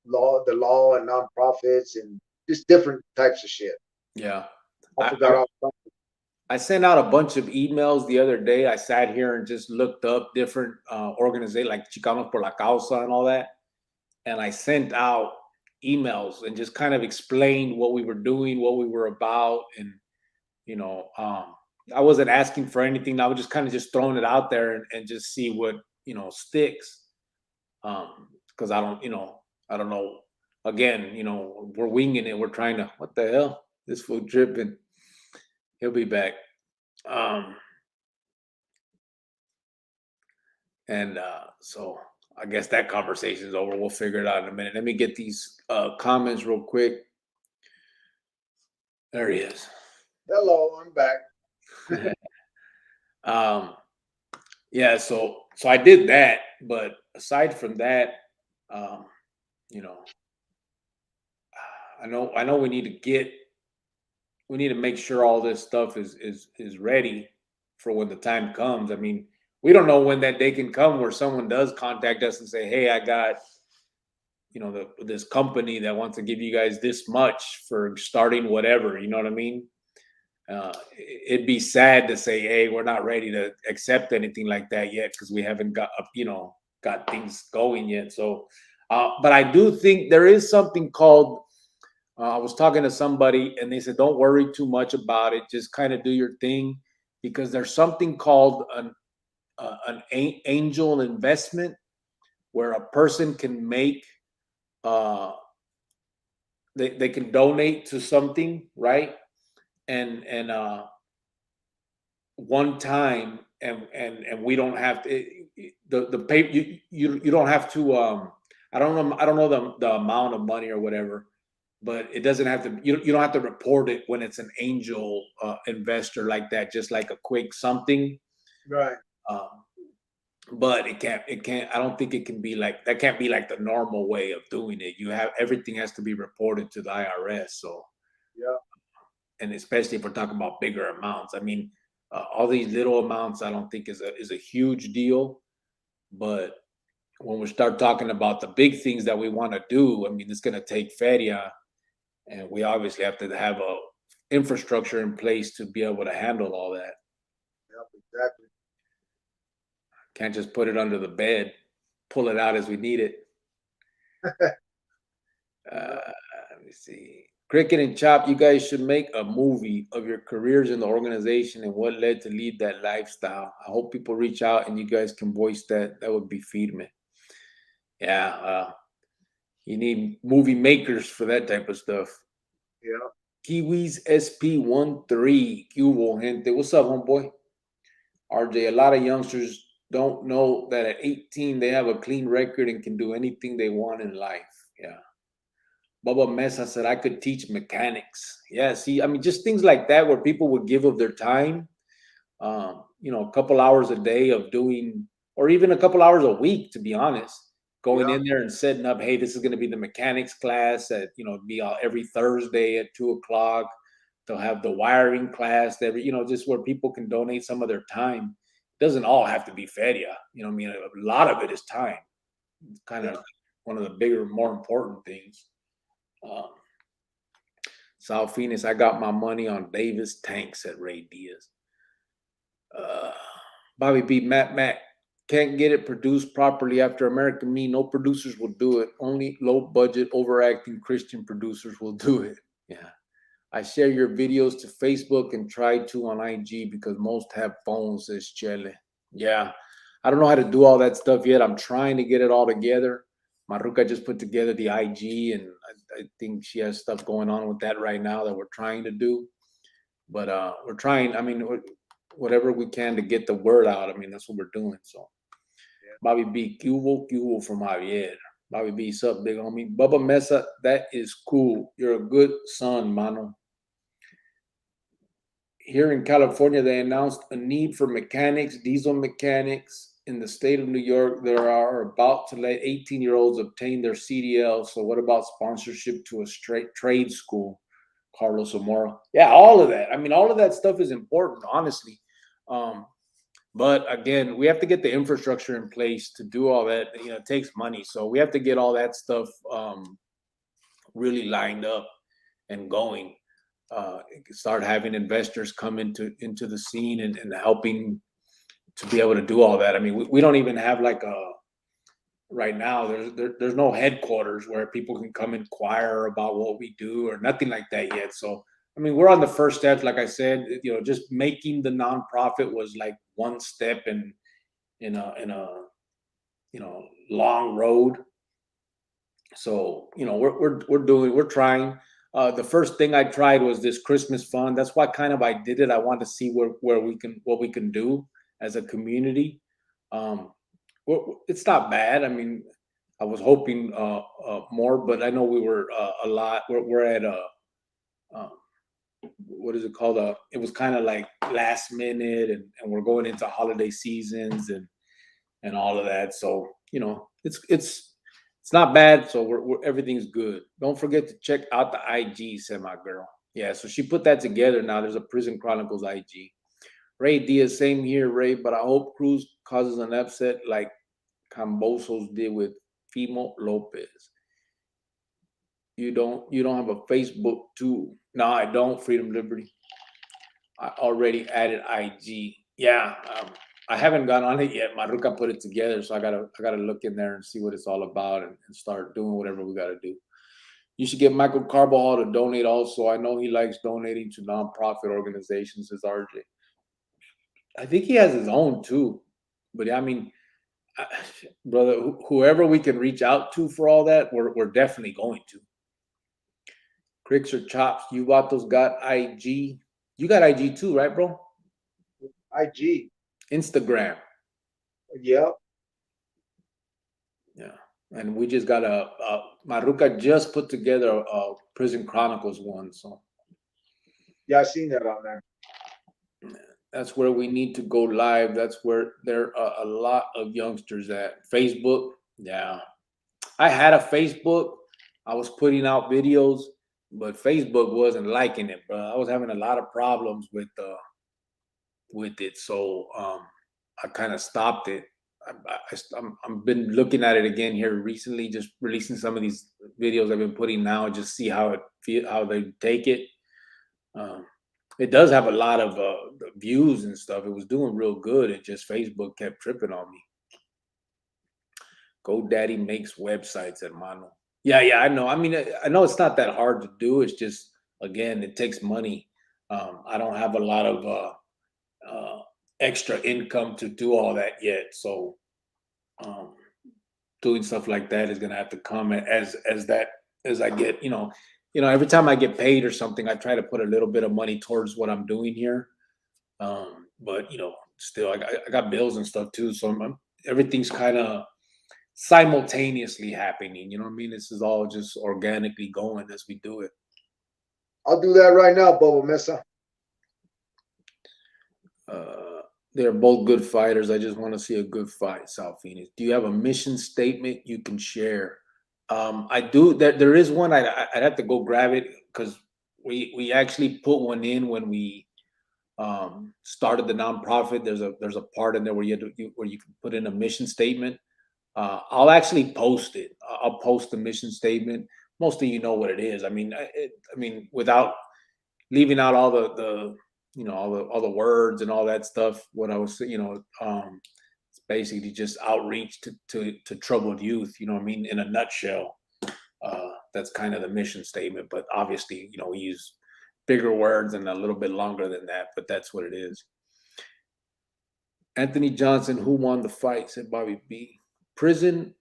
the law and nonprofits and just different types of shit. Yeah. I I, forgot I all about it. I sent out a bunch of emails the other day. I sat here and just looked up different organizations like Chicanos por la Causa and all that. And I sent out emails and just kind of explained what we were doing, what we were about. And, you know, um, I wasn't asking for anything. I was just kind of just throwing it out there and just see what, sticks. Because I don't know. Again, we're winging it. We're trying to, what the hell? This food dripping. He'll be back. Um, and so I guess that conversation is over. We'll figure it out in a minute. Let me get these comments real quick. There he is. Hello, I'm back. um, yeah, so I did that, but aside from that, um, you know, I know we need to make sure all this stuff is ready for when the time comes. I mean, we don't know when that day can come where someone does contact us and say, "Hey, I got this company that wants to give you guys this much for starting whatever." You know what I mean? It'd be sad to say, "Hey, we're not ready to accept anything like that yet because we haven't got things going yet." So But I do think there is something called. I was talking to somebody, and they said, "Don't worry too much about it. Just kind of do your thing, because there's something called an angel investment, where a person can make uh, they can donate to something, right? And one time, and we don't have to the pay you don't have to I don't know the amount of money or whatever, but it doesn't have to you don't have to report it when it's an angel investor like that, just like a quick something. Right. um, but it can't I don't think it can be like that. Can't be like the normal way of doing it. You have everything has to be reported to the IRS. So, Yeah. and especially if we're talking about bigger amounts. I mean, all these little amounts I don't think is a huge deal. But when we start talking about the big things that we want to do, I mean, it's going to take feria, and we obviously have to have a infrastructure in place to be able to handle all that. Yep. Exactly. Can't just put it under the bed, pull it out as we need it. Let me see. Cricket and Chop, you guys should make a movie of your careers in the organization and what led to lead that lifestyle. I hope people reach out and you guys can voice that. That would be firme. Yeah, you need movie makers for that type of stuff. Yeah. Kiwis SP13. Cubo gente. What's up, homeboy? RJ, a lot of youngsters don't know that at 18 they have a clean record and can do anything they want in life. Yeah. Bubba Mesa said I could teach mechanics. Yeah, see, I mean, just things like that where people would give of their time, a couple hours a day of doing, or even a couple hours a week, to be honest, going Yeah. in there and setting up, hey, this is going to be the mechanics class at, be every Thursday at 2:00. They'll have the wiring class, just where people can donate some of their time. It doesn't all have to be feria. I mean, a lot of it is time. It's kind of one of the bigger, more important things. Um, South Phoenix, I got my money on Davis Tank, said Ray Diaz. Uh, Bobby B. Matt can't get it produced properly after American Me. No producers will do it. Only low budget, overacting Christian producers will do it. Yeah. I share your videos to Facebook and try to on IG because most have phones, says Chele. Yeah. I don't know how to do all that stuff yet. I'm trying to get it all together. Maruka just put together the IG, and I think she has stuff going on with that right now that we're trying to do. But we're trying, I mean, whatever we can to get the word out. I mean, that's what we're doing. So, Bobby B, Cubo from Javier. Bobby B, sup, big homie. Bubba Mesa, that is cool. You're a good son, mano. Here in California, they announced a need for mechanics, diesel mechanics. In the state of New York, they are about to let 18-year-olds obtain their CDL. So what about sponsorship to a straight trade school? Carlos Zamora. Yeah, all of that. I mean, all of that stuff is important, honestly. But again, we have to get the infrastructure in place to do all that. It takes money. So we have to get all that stuff really lined up and going. Start having investors come into the scene and helping to be able to do all that. I mean, we don't even have like right now. There's no headquarters where people can come inquire about what we do or nothing like that yet. So I mean, we're on the first steps. Like I said, just making the nonprofit was like one step in a long road. So we're trying. The first thing I tried was this Christmas fund. That's why kind of I did it. I wanted to see what we can do as a community. Um, it's not bad. I mean, I was hoping more, but I know we were a lot. We're at uh, what is it called? It was kind of like last minute, and we're going into holiday seasons and all of that. So it's not bad. So everything's good. Don't forget to check out the IG, said my girl. Yeah, so she put that together now. There's a Prison Chronicles IG. Ray Diaz, same here, Ray. But I hope Cruz causes an upset like Cambosos did with Fimo Lopez. You don't have a Facebook too? No, I don't. Freedom Liberty. I already added IG. Yeah, I haven't gone on it yet. Maruka put it together, so I gotta look in there and see what it's all about and start doing whatever we gotta do. You should get Michael Carbajal to donate also. I know he likes donating to nonprofit organizations, says RJ. I think he has his own too. But yeah, I mean, brother, whoever we can reach out to for all that, we're definitely going to. Cricks or chops, you vatos got IG. You got IG too, right, bro? IG. Instagram. Yep. Yeah. And we just got Maruka just put together a Prison Chronicles one. So Yeah, I seen that on there. that's where we need to go live. That's where there are a lot of youngsters at. Facebook. Yeah. I had a Facebook. I was putting out videos, but Facebook wasn't liking it, bro. I was having a lot of problems with it. So I kind of stopped it. I'm been looking at it again here recently, just releasing some of these videos I've been putting now, just see how how they take it. It does have a lot of views and stuff. It was doing real good. It just Facebook kept tripping on me. GoDaddy makes websites, hermano. Yeah, I know. I mean, I know it's not that hard to do. It's just, again, it takes money. I don't have a lot of extra income to do all that yet. So doing stuff like that is gonna have to come as I get, every time I get paid or something, I try to put a little bit of money towards what I'm doing here. But still, I got bills and stuff too, so everything's kind of simultaneously happening. You know what I mean? This is all just organically going as we do it. I'll do that right now, Bobo Mesa. They're both good fighters. I just want to see a good fight, South Phoenix. Do you have a mission statement you can share? I do. There is one. I'd have to go grab it because we actually put one in when we started the nonprofit. There's a part in there where you can put in a mission statement. I'll actually post it. I'll post the mission statement. Most of you know what it is. I mean, without leaving out all the all the words and all that stuff. What I was, it's basically just outreach to troubled youth. You know what I mean? In a nutshell, that's kind of the mission statement. But obviously, we use bigger words and a little bit longer than that. But that's what it is. Anthony Johnson, who won the fight? Said Bobby B. Prison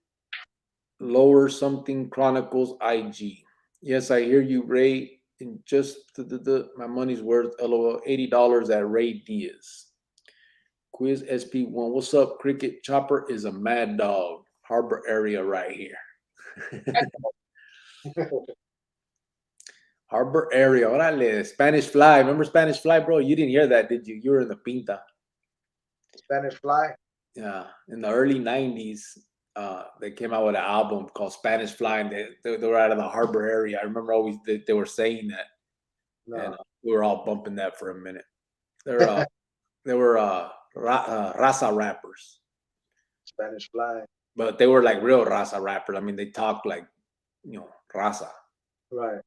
lower something Chronicles IG. Yes, I hear you, Ray. And just my money's worth. LOL. $80 at Ray Diaz. Quiz SP1. What's up, Cricket? Chopper is a mad dog. Harbor area right here. Harbor area. Órale. Spanish Fly. Remember Spanish Fly, bro? You didn't hear that, did you? You were in the Pinta. Spanish Fly. Yeah. In the early 90s, they came out with an album called Spanish Fly, and they were out of the Harbor area. I remember always they were saying that. No. And we were all bumping that for a minute. They were raza rappers. Spanish Fly. But they were like real raza rappers. I mean, they talked like, raza. Right.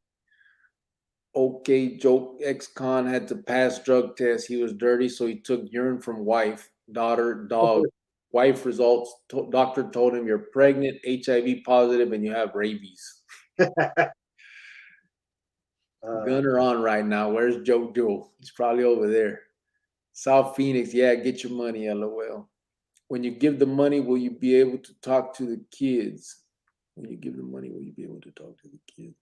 Okay, joke. Ex-con had to pass drug test. He was dirty, so he took urine from wife, daughter, dog. Wife results. Doctor told him you're pregnant, HIV positive, and you have rabies. Gunner on right now. Where's Joe? He's probably over there. South Phoenix. Yeah, get your money, LOL. When you give the money, will you be able to talk to the kids? When you give the money, will you be able to talk to the kids?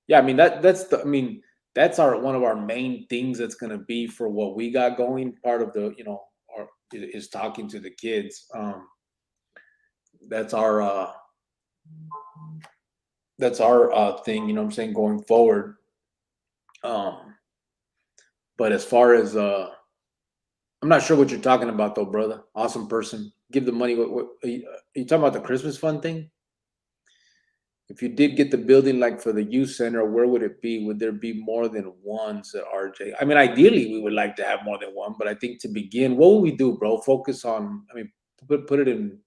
Yeah, I mean that's one of our main things that's gonna be for what we got going. Part of the is talking to the kids. That's our thing. You know what I'm saying, going forward. But as far as I'm not sure what you're talking about though, brother. Awesome person. Give the money. What are you talking about? The Christmas fund thing? If you did get the building, like for the youth center, where would it be? Would there be more than one? Said RJ. I mean, ideally, we would like to have more than one, but I think to begin, what would we do, bro? Focus on. I mean, put it in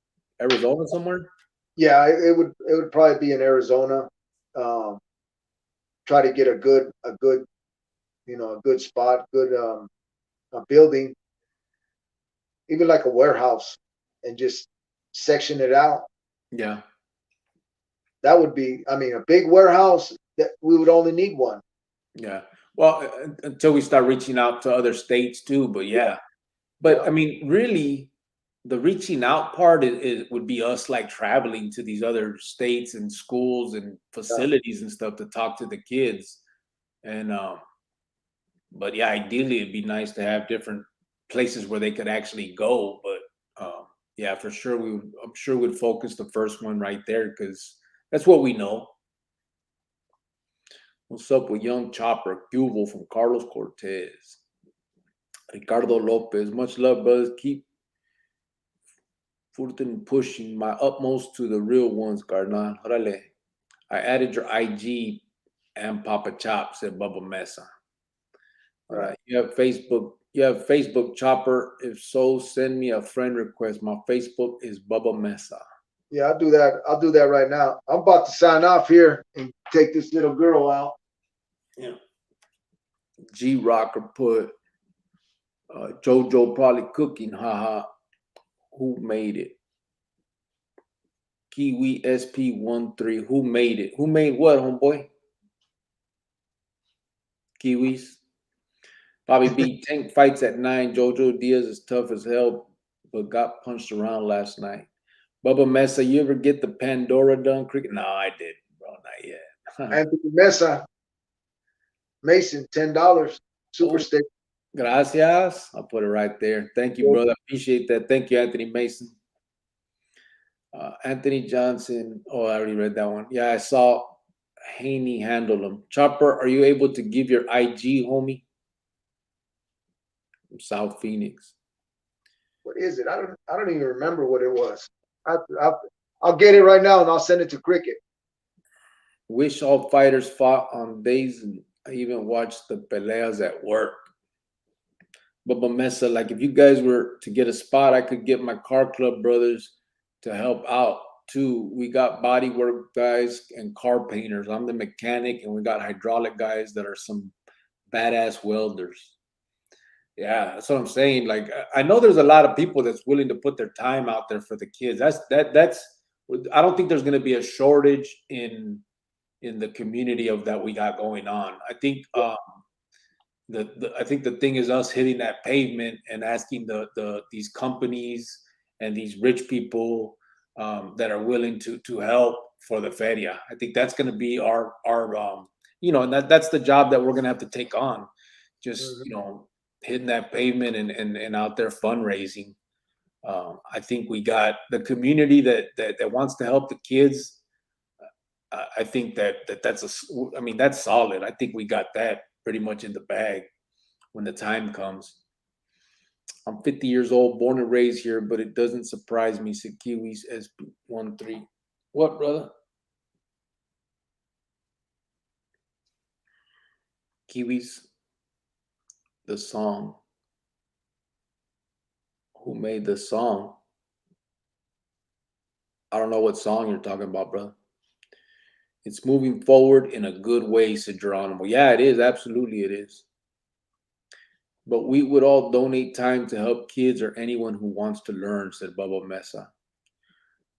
Arizona somewhere. Yeah, it would probably be in Arizona. Try to get a good a good spot, good a building. even like a warehouse, and just section it out. Yeah. That would be, I mean, a big warehouse that we would only need one. Yeah. Well, until we start reaching out to other states too, but yeah. But Yeah. I mean, really, the reaching out part would be us like traveling to these other states and schools and facilities and stuff to talk to the kids. And but yeah, ideally it'd be nice to have different places where they could actually go. But yeah, for sure I'm sure we'd focus the first one right there because that's what we know. What's up with Young Chopper, Cuval from Carlos Cortez, Ricardo Lopez? Much love, brothers. Keep Furtin pushing my utmost to the real ones, Carnal. Órale. I added your IG and Papa Chop, said Bubba Mesa. All right. You have Facebook. You have Facebook Chopper. If so, send me a friend request. My Facebook is Bubba Mesa. Yeah, I'll do that. I'll do that right now. I'm about to sign off here and take this little girl out. Yeah. G Rocker put JoJo probably cooking. Haha. Who made it? Kiwi SP13. Who made it? Who made what, homeboy? Kiwis. Bobby B. Tank fights at 9. Jojo Diaz is tough as hell, but got punched around last night. Bubba Mesa, you ever get the Pandora done? Cricket? No, I didn't, bro. Not yet. Anthony Mesa, Mason, $10. Super stick. Gracias. I'll put it right there. Thank you, brother. Appreciate that. Thank you, Anthony Mason. Anthony Johnson. Oh, I already read that one. Yeah, I saw Haney handle him. Chopper, are you able to give your IG, homie? From South Phoenix. What is it? I don't even remember what it was. I'll get it right now and I'll send it to Cricket. Wish all fighters fought on days, and I even watched the peleas at work. Bubba Mesa, like if you guys were to get a spot, I could get my car club brothers to help out too. We got body work guys and car painters. I'm the mechanic, and we got hydraulic guys that are some badass welders. Yeah, that's what I'm saying. Like I know there's a lot of people that's willing to put their time out there for the kids. That's I don't think there's going to be a shortage in the community of that we got going on. I think I think the thing is us hitting that pavement and asking these companies and these rich people that are willing to help for the feria. I think that's going to be our and that's the job that we're going to have to take on. Just hitting that pavement and out there fundraising. I think we got the community that wants to help the kids. I think that's that's solid. I think we got that pretty much in the bag when the time comes. I'm 50 years old, born and raised here, but it doesn't surprise me. Said Kiwis SP13. What, brother? Kiwis. The song. Who made the song? I don't know what song you're talking about, brother. It's moving forward in a good way, said Geronimo. Yeah, it is. Absolutely, it is. But we would all donate time to help kids or anyone who wants to learn, said Bubba Mesa.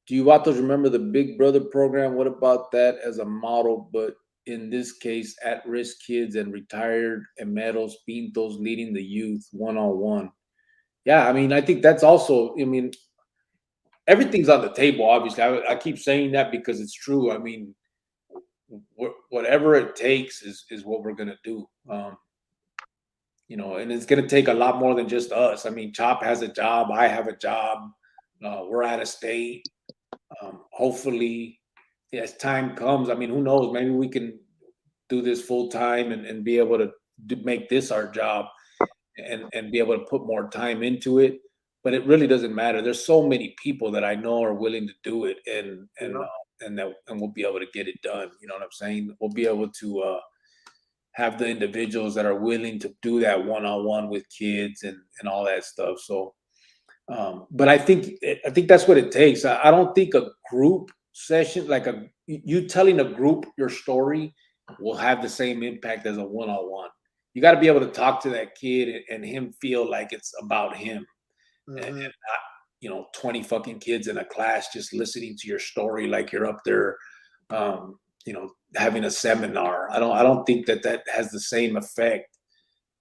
Do you Vatos remember the Big Brother program? What about that as a model, but in this case, at-risk kids and retired emeros, pintos leading the youth one-on-one? Yeah, I mean, I think that's also, everything's on the table, obviously. I keep saying that because it's true. I mean, whatever it takes is what we're going to do. And it's going to take a lot more than just us. I mean, Chop has a job. I have a job. We're out of state. Hopefully, as time comes, I mean, who knows? Maybe we can do this full time and be able to make this our job and be able to put more time into it. But it really doesn't matter. There's so many people that I know are willing to do it, and we'll be able to get it done. You know what I'm saying? We'll be able to have the individuals that are willing to do that one-on-one with kids and all that stuff. So, but I think that's what it takes. I don't think a group session, like you telling a group your story, will have the same impact as a one-on-one. You got to be able to talk to that kid and him feel like it's about him. and Mhm. not, 20 fucking kids in a class just listening to your story like you're up there, um, having a seminar. I don't think that has the same effect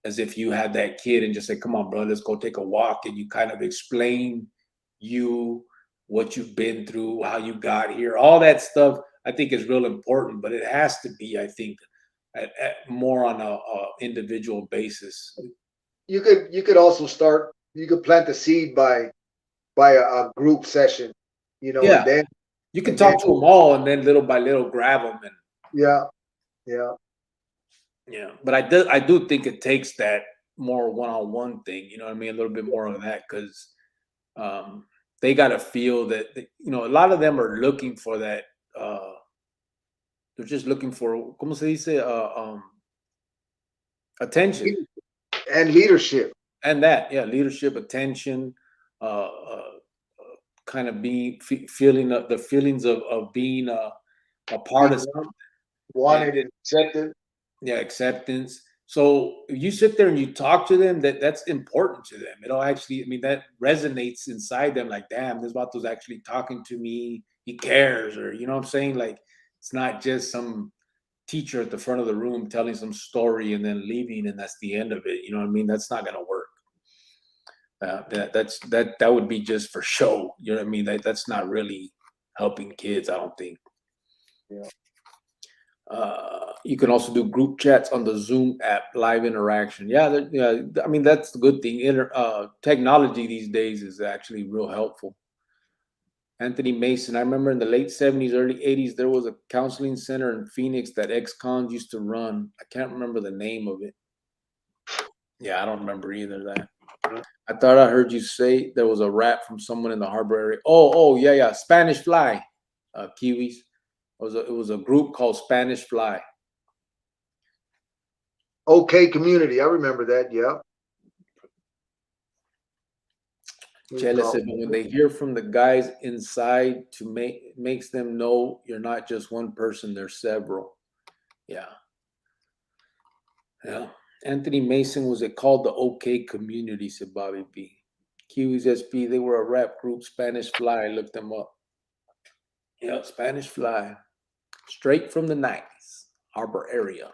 as if you had that kid and just say, "Come on, bro, let's go take a walk," and you kind of explain you what you've been through, how you got here, all that stuff. I think is real important, but it has to be, I think, more on a individual basis. You could also start. You could plant the seed by a group session, Yeah, and then you can and then talk to them all, and then little by little grab them, and yeah, yeah. yeah. But I do think it takes that more one-on-one thing. You know what I mean? A little bit more of that because um, they got to feel that a lot of them are looking for that. Uh, they're just looking for, ¿cómo se dice? Attention. And leadership. And that, yeah, leadership, attention, kind of being feeling the feelings of being a part of Being something. And, wanted and accepted. yeah, acceptance. So if you sit there and you talk to them, that's important to them. It'll actually, I mean, that resonates inside them. Like, damn, this vato's actually talking to me. He cares, or you know what I'm saying? Like, it's not just some teacher at the front of the room telling some story and then leaving, and that's the end of it. You know what I mean? That's not gonna work. That would be just for show. You know what I mean? That's not really helping kids. I don't think. Yeah. You can also do group chats on the Zoom app, live interaction. Yeah, yeah. I mean, that's the good thing. Technology these days is actually real helpful. Anthony Mason. I remember in the late 70s, early 80s, there was a counseling center in Phoenix that ex-cons used to run. I can't remember the name of it. Yeah, I don't remember either that. I thought I heard you say there was a rap from someone in the harbor area. Oh, yeah, yeah. Spanish Fly, Kiwis. It was a group called Spanish Fly. Okay, community. I remember that. Yeah. Chele said, but when they hear from the guys inside to makes them know you're not just one person, there's several. Yeah. Yeah. Anthony Mason, was it called the OK Community, said Bobby B. Kiwis SP, they were a rap group, Spanish Fly. I looked them up. Yeah, Spanish Fly. Straight from the 90s, Harbor area.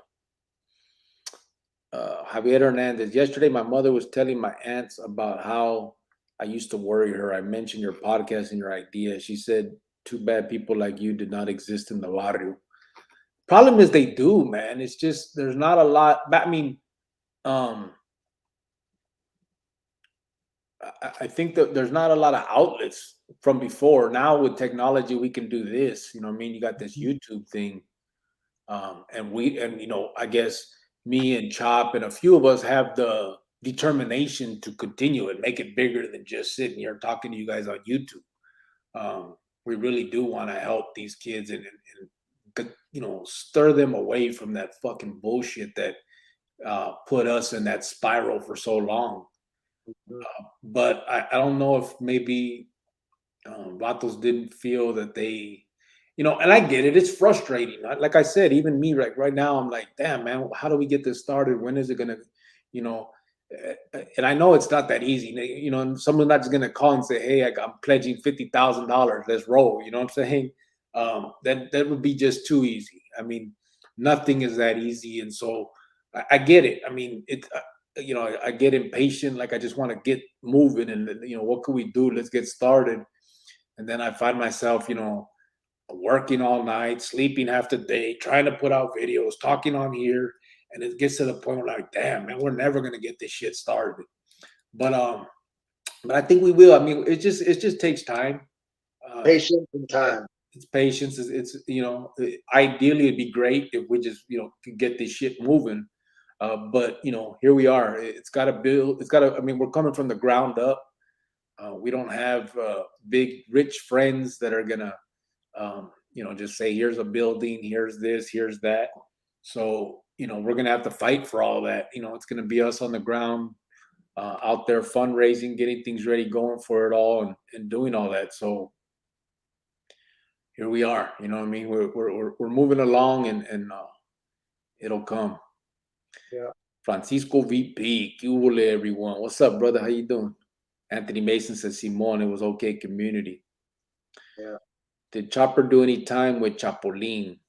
Javier Hernandez, yesterday my mother was telling my aunts about how I used to worry her. I mentioned your podcast and your idea. She said, too bad people like you did not exist in the barrio. Problem is they do, man. It's just there's not a lot. I mean, um, I think that there's not a lot of outlets from before. Now with technology, we can do this. You know what I mean? You got this YouTube thing. And I guess me and Chop and a few of us have the determination to continue and make it bigger than just sitting here talking to you guys on YouTube. We really do want to help these kids and stir them away from that fucking bullshit that put us in that spiral for so long. But I don't know if maybe Vatos didn't feel that and I get it. It's frustrating. Like I said, even me, right now, I'm like, damn, man, how do we get this started? When is it gonna, you know? And I know it's not that easy. And someone's not just gonna call and say, hey, I'm pledging $50,000. Let's roll. You know what I'm saying? That would be just too easy. I mean, nothing is that easy, and so I get it. I mean, I get impatient. Like I just want to get moving, and what can we do? Let's get started. And then I find myself, working all night, sleeping half the day, trying to put out videos, talking on here, and it gets to the point where like, damn, man, we're never gonna get this shit started. But I think we will. I mean, it just takes time. Patience and time. It's patience. Ideally it'd be great if we just could get this shit moving. But here we are. It's got to build. It's got to. I mean, we're coming from the ground up. We don't have big rich friends that are gonna just say, here's a building, here's this, here's that. So, we're going to have to fight for all that. It's going to be us on the ground, out there fundraising, getting things ready, going for it all and doing all that. So here we are, you know what I mean? We're moving along and it'll come. Yeah. Francisco VP, ¿qué hubo, everyone? What's up, brother? How you doing? Anthony Mason says Simone, it was okay community. Yeah. Did Chopper do any time with Chapolin?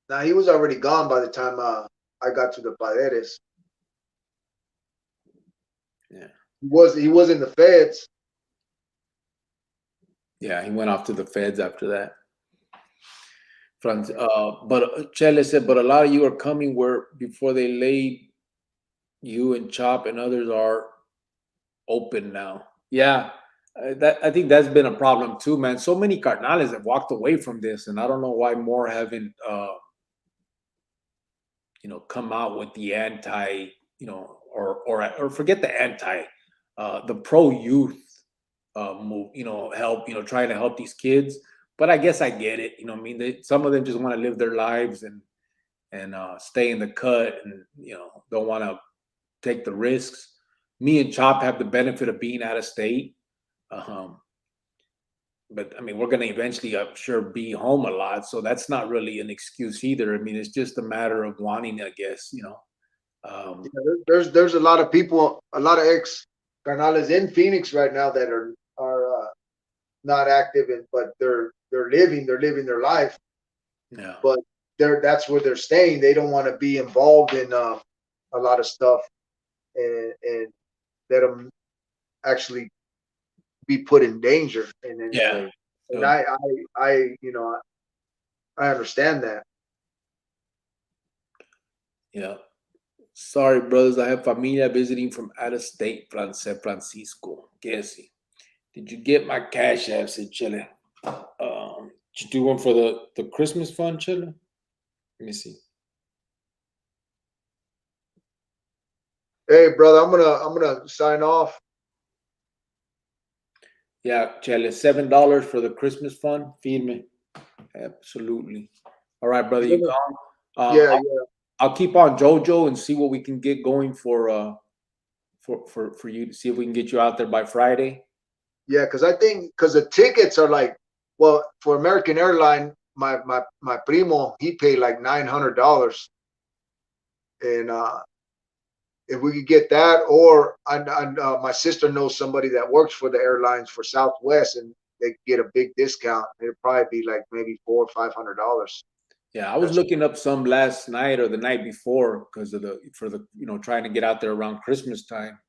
Now he was already gone by the time I got to the Paredes. Yeah. He was in the feds. Yeah, he went off to the feds after that. But Chele said, but a lot of you are coming where before they laid you and Chop and others are open now. Yeah, that I think that's been a problem too, man. So many carnales have walked away from this, and I don't know why more haven't, come out with the anti, or forget the anti, the pro youth move, help, trying to help these kids. But I guess I get it. I mean, some of them just want to live their lives and stay in the cut, and don't want to take the risks. Me and Chop have the benefit of being out of state, but I mean, we're going to eventually, I'm sure, be home a lot, so that's not really an excuse either. I mean, it's just a matter of wanting, I guess. There's a lot of people, a lot of ex carnales in Phoenix right now that are not active, but they're living their life. Yeah. But that's where they're staying. They don't want to be involved in a lot of stuff, and let them actually be put in danger in any Yeah. way. And I understand that. Yeah. Sorry, brothers. I have familia visiting from out of state, San Francisco. Guessing. Did you get my cash app? Said Chile. Did you do one for the Christmas fund, Chile? Let me see. Hey, brother, I'm gonna sign off. Yeah, Chile, $7 for the Christmas fund. Feed me. Absolutely. All right, brother, you gone? Yeah. I'll keep on JoJo and see what we can get going for you to see if we can get you out there by Friday. Yeah, because the tickets are like, well, for American Airline, my primo, he paid like $900, and if we could get that, or my sister knows somebody that works for the airlines for Southwest, and they get a big discount. It'd probably be like maybe $400 or $500. Yeah, I was looking up some last night or the night before because of trying to get out there around Christmas time,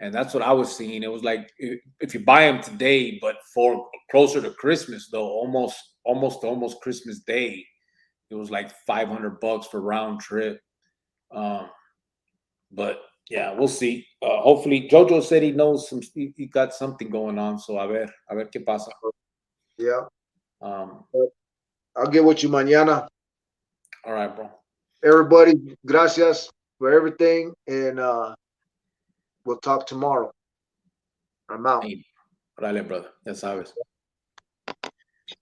and that's what I was seeing. It was like if you buy them today, but for closer to Christmas though, almost Christmas Day, it was like $500 for round trip. But yeah, we'll see. Hopefully, Jojo said he knows he got something going on. So a ver qué pasa. Yeah. I'll get with you mañana. All right, bro. Everybody, gracias for everything, and we'll talk tomorrow. I'm out. Órale, brother. Ya sabes.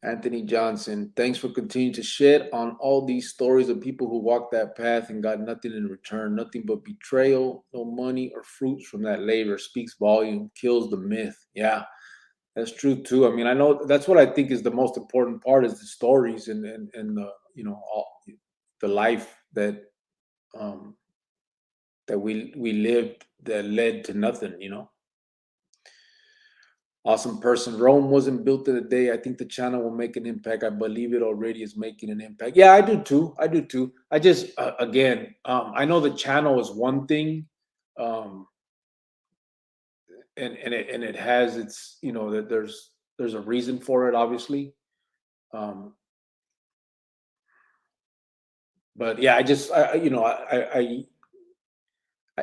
Anthony Johnson, thanks for continuing to shed on all these stories of people who walked that path and got nothing in return, nothing but betrayal, no money or fruits from that labor. Speaks volume, kills the myth. Yeah, that's true too. I mean, I know that's what I think is the most important part is the stories and the all the life that that we lived that led to nothing. Awesome person. Rome wasn't built in a day. I think the channel will make an impact. I believe it already is making an impact. Yeah, I do too. I just again, I know the channel is one thing, and it has its that there's a reason for it, obviously. But yeah,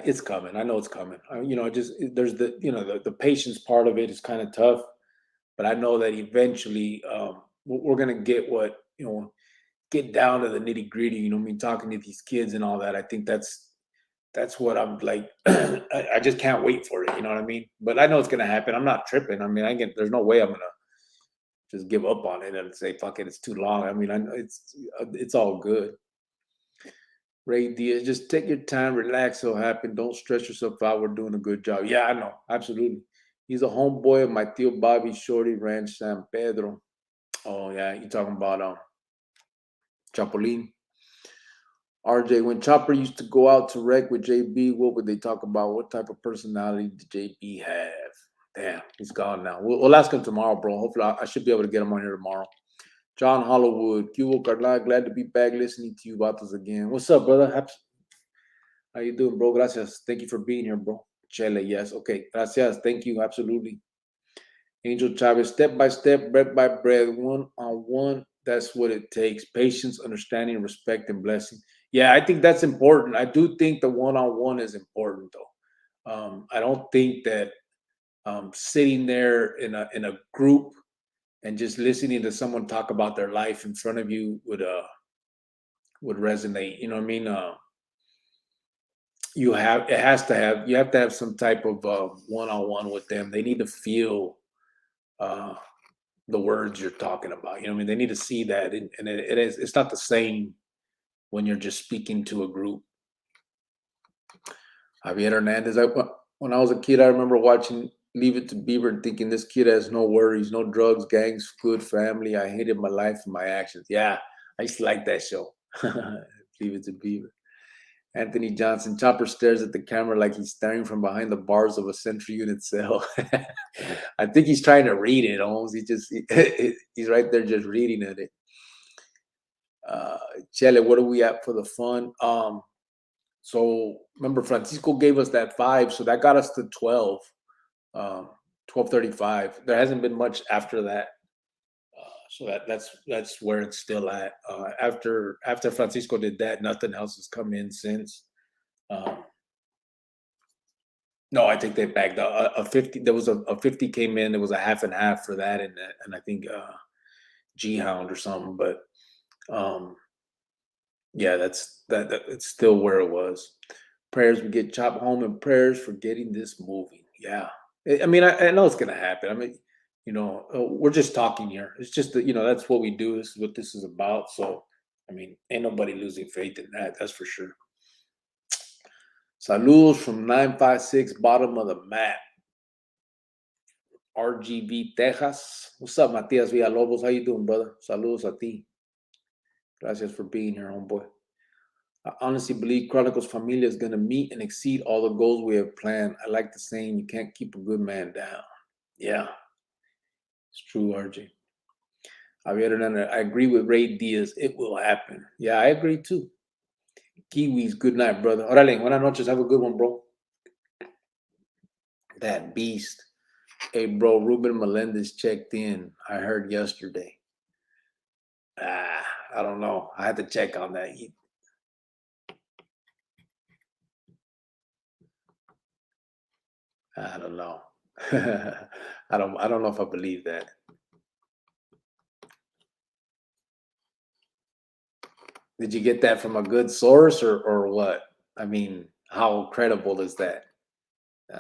it's coming. I know it's coming. There's the patience part of it is kind of tough, but I know that eventually we're gonna get get down to the nitty gritty. I mean, talking to these kids and all that. I think that's what I'm like. I just can't wait for it. You know what I mean? But I know it's gonna happen. I'm not tripping. I mean, there's no way I'm gonna just give up on it and say fuck it. It's too long. I mean, I know it's all good. Ray Diaz, just take your time, relax, it'll happen. Don't stress yourself out. We're doing a good job. Yeah, I know. Absolutely. He's a homeboy of my Tío Bobby Shorty Ranch San Pedro. Oh, yeah. You talking about Chapolin. RJ, when Chopper used to go out to wreck with JB, what would they talk about? What type of personality did JB have? Damn, he's gone now. We'll ask him tomorrow, bro. Hopefully, I should be able to get him on here tomorrow. John Hollywood, Cubo Carla, glad to be back listening to you vatos again. What's up, brother? How you doing, bro? Gracias. Thank you for being here, bro. Chele, yes. Okay. Gracias. Thank you. Absolutely. Angel Chavez, step by step, bread by bread, one on one. That's what it takes. Patience, understanding, respect, and blessing. Yeah, I think that's important. I do think the one on one is important, though. I don't think that sitting there in a group and just listening to someone talk about their life in front of you would resonate. You know what I mean? You have to have some type of one on one with them. They need to feel the words you're talking about. You know what I mean? They need to see that, and it's not the same when you're just speaking to a group. Javier Hernandez. When I was a kid, I remember watching Leave It to Beaver and thinking this kid has no worries, no drugs, gangs, good family. I hated my life and my actions. Yeah, I used to like that show. Leave It to Beaver. Anthony Johnson, Chopper stares at the camera like he's staring from behind the bars of a Central Unit cell. I think he's trying to read it almost. He's right there just reading at it. Chele, what are we at for the fun? So remember, Francisco gave us that 5, so that got us to 12. 12:35. There hasn't been much after that, so that's where it's still at. After Francisco did that, nothing else has come in since. No, I think they backed a 50. There was a 50 came in. There was a half and half for that, and I think G Hound or something. But yeah, that's it's still where it was. Prayers we get chopped home, and prayers for getting this moving. Yeah. I mean, I know it's gonna happen. I mean, we're just talking here. It's just that, that's what we do. This is what this is about. So, I mean, ain't nobody losing faith in that. That's for sure. Saludos from 956, bottom of the map. RGB, Texas. What's up, Matias Villalobos? How you doing, brother? Saludos a ti. Gracias for being here, homeboy. I honestly believe Chronicles Familia is going to meet and exceed all the goals we have planned. I like the saying, you can't keep a good man down. Yeah, it's true, RJ. Javier, I agree with Ray Diaz. It will happen. Yeah, I agree too. Kiwis, good night, brother. Orale, buenas noches. Have a good one, bro. That beast. Hey, bro, Ruben Melendez checked in. I heard yesterday. I don't know. I had to check on that. I don't know. I don't know if I believe that. Did you get that from a good source or what? I mean, how credible is that?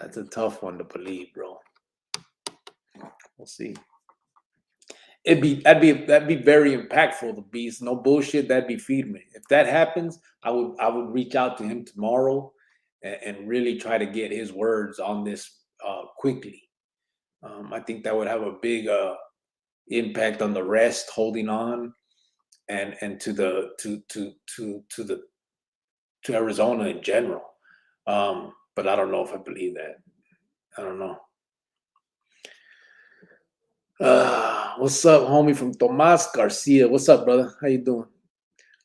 It's a tough one to believe, bro. We'll see. That'd be very impactful. The beast, no bullshit. That'd be feed me. If that happens, I would reach out to him tomorrow and really try to get his words on this quickly. I think that would have a big impact on the rest holding on, and to Arizona in general. But I don't know if I believe that. I don't know. What's up, homie from Tomas Garcia? What's up, brother? How you doing?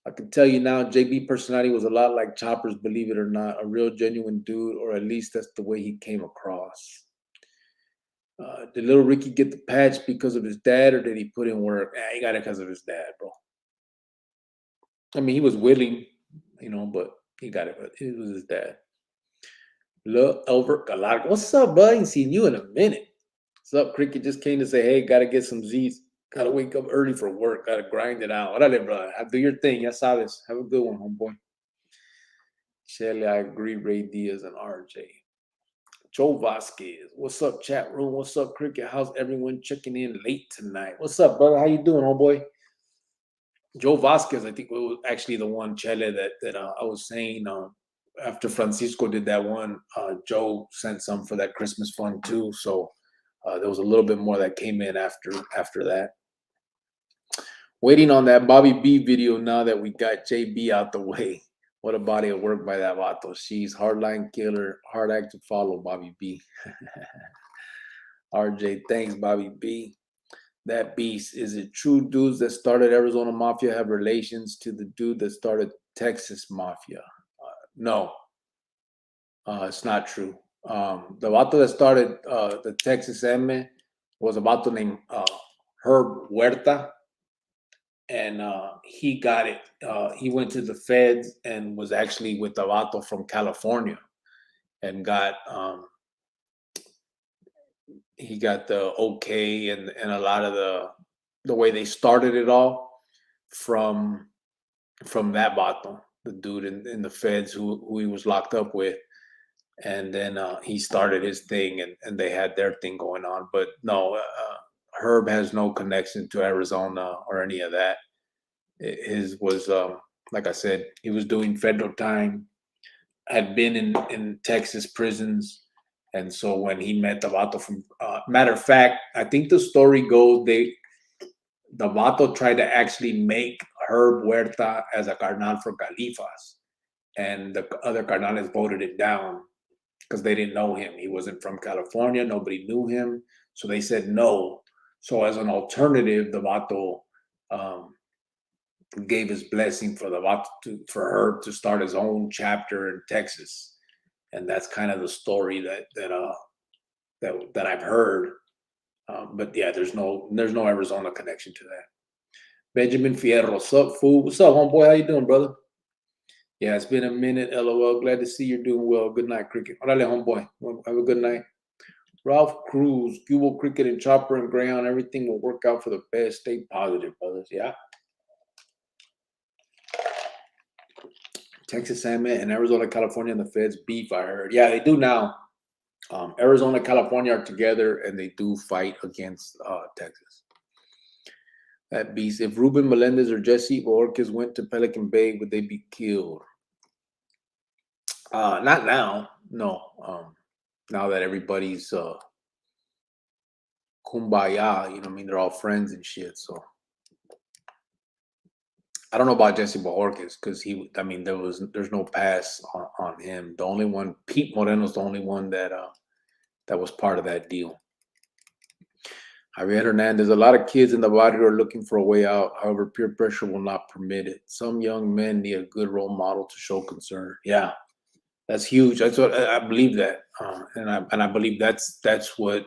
I can tell you now, JB personality was a lot like Chopper's, believe it or not, a real genuine dude, or at least that's the way he came across. Did little Ricky get the patch because of his dad, or did he put in work? He got it because of his dad, bro. I mean, he was willing, but he got it. But it was his dad. Look, Albert Galarga. What's up, bud? I ain't seen you in a minute. What's up, Cricket? Just came to say, hey, gotta get some Z's. Gotta wake up early for work. Gotta grind it out. Órale, bro. Do your thing. Ya sabes. Have a good one, homeboy. Shelly, I agree. Ray Diaz and RJ. Joe Vasquez. What's up, chat room? What's up, Cricket? How's everyone checking in late tonight? What's up, brother? How you doing, homeboy? Joe Vasquez, I think, was actually the one, Chele, that I was saying after Francisco did that one, Joe sent some for that Christmas fund too. So there was a little bit more that came in after that. Waiting on that Bobby B video now that we got JB out the way. What a body of work by that vato. She's hardline killer, hard act to follow, Bobby B. RJ, thanks, Bobby B. That beast. Is it true dudes that started Arizona Mafia have relations to the dude that started Texas Mafia? No, it's not true. The vato that started the Texas M was a vato named Herb Huerta, and he got it. He went to the feds and was actually with the vato from California, and he got the okay and a lot of the way they started it all from that vato, the dude in the feds who he was locked up with. And then he started his thing, and they had their thing going on. But no, Herb has no connection to Arizona or any of that. His was, like I said, he was doing federal time, had been in Texas prisons. And so when he met the vato from, matter of fact, I think the story goes the vato tried to actually make Herb Huerta as a carnal for Califas, and the other carnales voted it down because they didn't know him. He wasn't from California. Nobody knew him. So they said no. So as an alternative, the vato gave his blessing for the vato for Herb to start his own chapter in Texas. And that's kind of the story that I've heard. But yeah, there's no Arizona connection to that. Benjamin Fierro, what's up, fool? What's up, homeboy? How you doing, brother? Yeah, it's been a minute. LOL. Glad to see you're doing well. Good night, Cricket. Orale, homeboy. Have a good night. Ralph Cruz, Cubo Cricket and Chopper and Greyhound. Everything will work out for the best. Stay positive, brothers. Yeah. Texas Salmon and Arizona, California, and the feds beef, I heard. Yeah, they do now. Arizona, California are together, and they do fight against Texas. That beast. If Ruben Melendez or Jesse Borges went to Pelican Bay, would they be killed? Not now. No. Now that everybody's kumbaya, you know what I mean? They're all friends and shit. So I don't know about Jesse Borges because there's no pass on him. The only one, Pete Moreno's the only one that was part of that deal. Javier Hernandez, a lot of kids in the barrio are looking for a way out. However, peer pressure will not permit it. Some young men need a good role model to show concern. Yeah, that's huge. That's what I believe that, and I believe that's where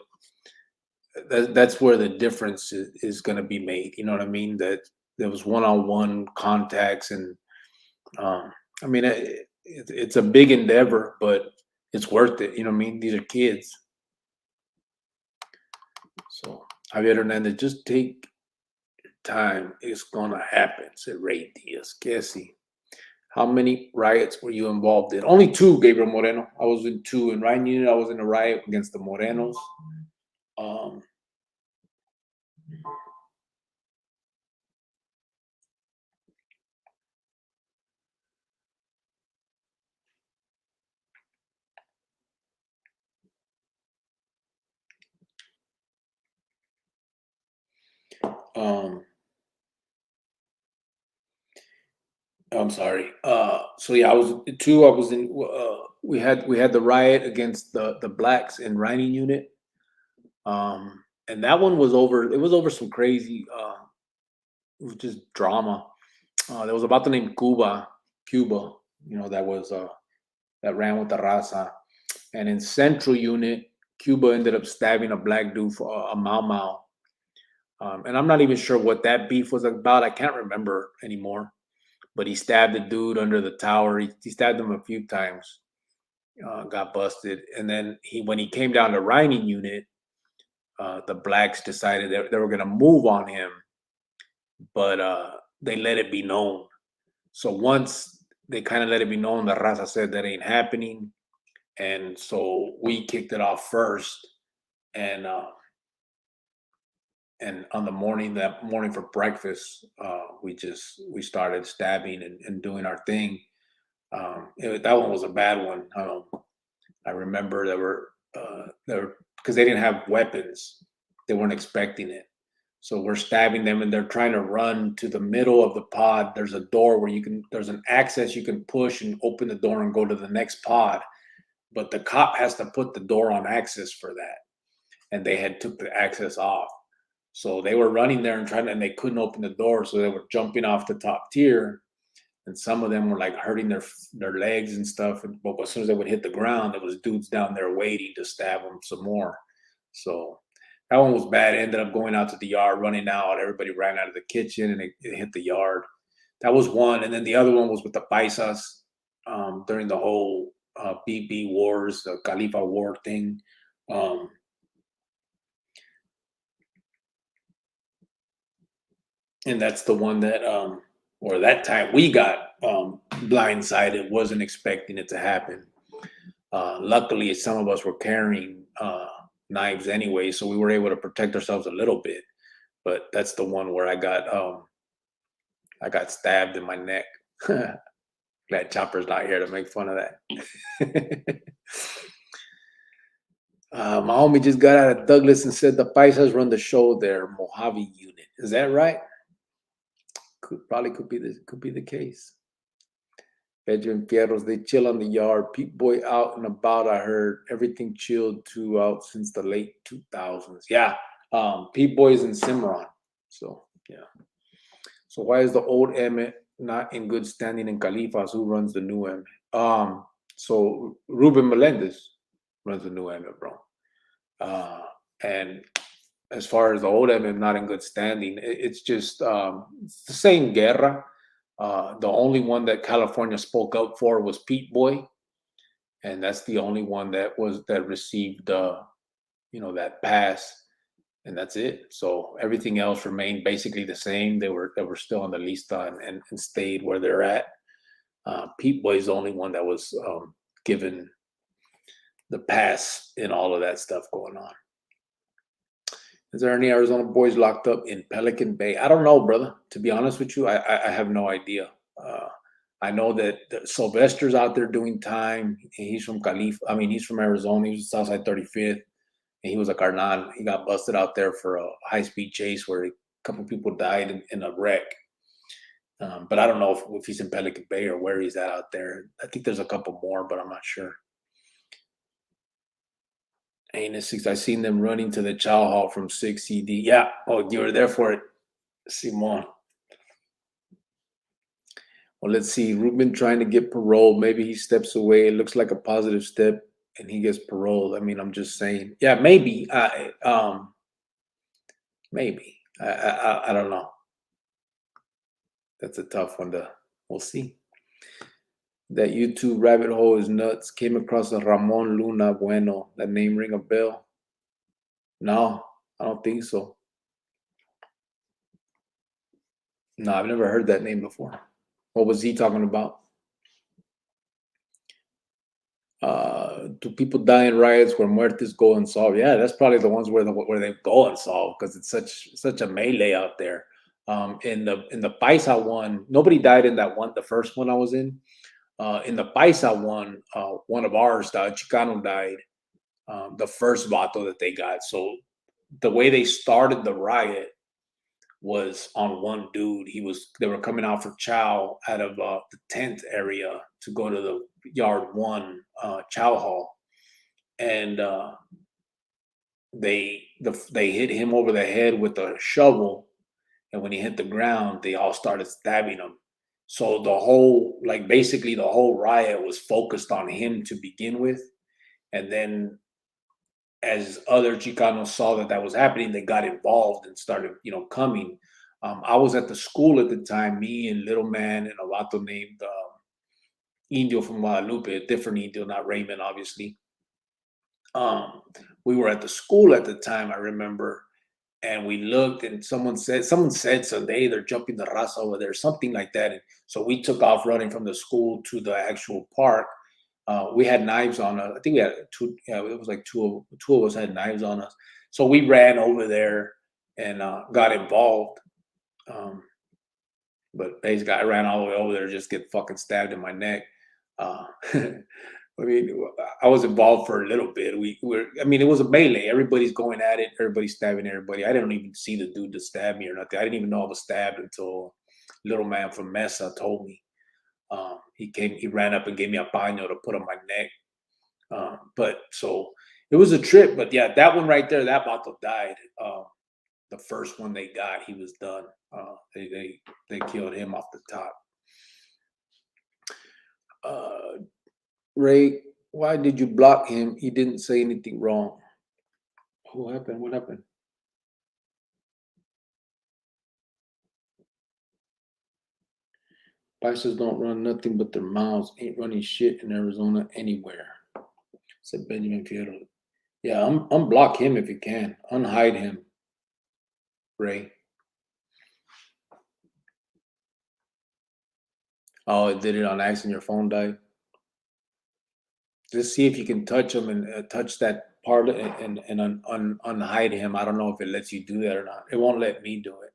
the difference is going to be made. You know what I mean? That there was one-on-one contacts, and I mean it's a big endeavor, but it's worth it. You know what I mean? These are kids, so. Javier Hernandez, just take your time. It's gonna happen, said Ray Diaz. Casey, how many riots were you involved in? Only 2, Gabriel Moreno. I was in 2. In Ryan Unit, I was in a riot against the Morenos. I'm sorry. So yeah, I was 2. I was in. We had the riot against the blacks in Ryan Unit. And that one was over. It was over some crazy. It was just drama. There was about the name Cuba. You know, that ran with the raza. And in Central Unit, Cuba ended up stabbing a black dude for a Mau Mau. And I'm not even sure what that beef was about. I can't remember anymore. But he stabbed the dude under the tower. He stabbed him a few times. Got busted. And then when he came down to Ryan Unit, the blacks decided they were going to move on him. But they let it be known. So once they kind of let it be known, the raza said that ain't happening. And so we kicked it off first. And on that morning for breakfast, we started stabbing and doing our thing. That one was a bad one. I remember there were because they didn't have weapons. They weren't expecting it. So we're stabbing them, and they're trying to run to the middle of the pod. There's a door where there's an access you can push and open the door and go to the next pod. But the cop has to put the door on access for that. and they had took the access off. So they were running there and they couldn't open the door, so they were jumping off the top tier, and some of them were like hurting their legs and stuff. But as soon as they would hit the ground, there was dudes down there waiting to stab them some more. So that one was bad. It ended up going out to the yard, running out. Everybody ran out of the kitchen, and it hit the yard. That was one, and then the other one was with the paisas during the whole BB wars, the Khalifa war thing. And that's the one that, or that time we got blindsided, wasn't expecting it to happen. Luckily, some of us were carrying knives anyway, so we were able to protect ourselves a little bit. But that's the one where I got stabbed in my neck. Glad Chopper's not here to make fun of that. My homie just got out of Douglas and said the Paisas run the show there, Mojave unit. Is that right? Could be the case. Bedroom Fierros, they chill on the yard. Pete Boy out and about, I heard. Everything chilled too out since the late 2000s. Yeah, Pete Boy's in Cimarron. So, yeah. So why is the old Emmett not in good standing in Califas? Who runs the new Emmett? So Ruben Melendez runs the new Emmett, bro. And as far as the old Emmett not in good standing, it's just it's the same guerra. The only one that California spoke up for was Pete Boy, and that's the only one that received that pass, and that's it. So everything else remained basically the same. They were still on the lista and stayed where they're at. Pete Boy is the only one that was given the pass in all of that stuff going on. Is there any Arizona boys locked up in Pelican Bay? I don't know, brother. To be honest with you, I have no idea. I know that Sylvester's out there doing time. He's from he's from Arizona. He was Southside 35th, and he was a carnal. He got busted out there for a high-speed chase where a couple people died in a wreck. But I don't know if he's in Pelican Bay or where he's at out there. I think there's a couple more, but I'm not sure. Anus, I seen them running to the chow hall from 6 CD. Yeah. Oh, you were there for it, Simon. Well, let's see. Ruben trying to get parole. Maybe he steps away. It looks like a positive step, and he gets paroled. I mean, I'm just saying. Yeah, maybe. Maybe. I don't know. That's a tough one we'll see. That YouTube rabbit hole is nuts. Came across a Ramon Luna Bueno. That name ring a bell? No, I don't think so. No, I've never heard that name before. What was he talking about? Do people die in riots where muertes go unsolved? Yeah, that's probably the ones where they go unsolved because it's such a melee out there. In the Paisa one, nobody died in that one. The first one I was in. In the Paisa one of ours died. Chicano died. The first vato that they got. So the way they started the riot was on one dude. They were coming out for chow out of the tent area to go to the yard 1 chow hall, and they hit him over the head with a shovel, and when he hit the ground, they all started stabbing him. So basically the whole riot was focused on him to begin with, and then as other Chicanos saw that was happening, they got involved and started, coming. I was at the school at the time, me and Little Man and a vato named Indio from Guadalupe, a different Indio, not Raymond, obviously. We were at the school at the time, I remember, and we looked, and someone said someday they're jumping the raza over there, something like that. And so we took off running from the school to the actual park. We had knives on us. I think we had two. Yeah, it was like two of us had knives on us. So we ran over there and got involved. But basically, I ran all the way over there to just get fucking stabbed in my neck. I mean, I was involved for a little bit. It was a melee. Everybody's going at it. Everybody's stabbing everybody. I didn't even see the dude to stab me or nothing. I didn't even know I was stabbed until Little Man from Mesa told me. He ran up and gave me a paño to put on my neck. But so It was a trip, but yeah, that one right there, that vato died. The first one they got, he was done. They killed him off the top. Ray, why did you block him? He didn't say anything wrong. What happened? What happened? Paisas don't run nothing but their mouths. Ain't running shit in Arizona anywhere. Said Benjamin Fierro. Yeah, unblock him if you can. Unhide him, Ray. Oh, it did it on accident. Your phone died. Just see if you can touch him and touch that part and unhide him. I don't know if it lets you do that or not. It won't let me do it.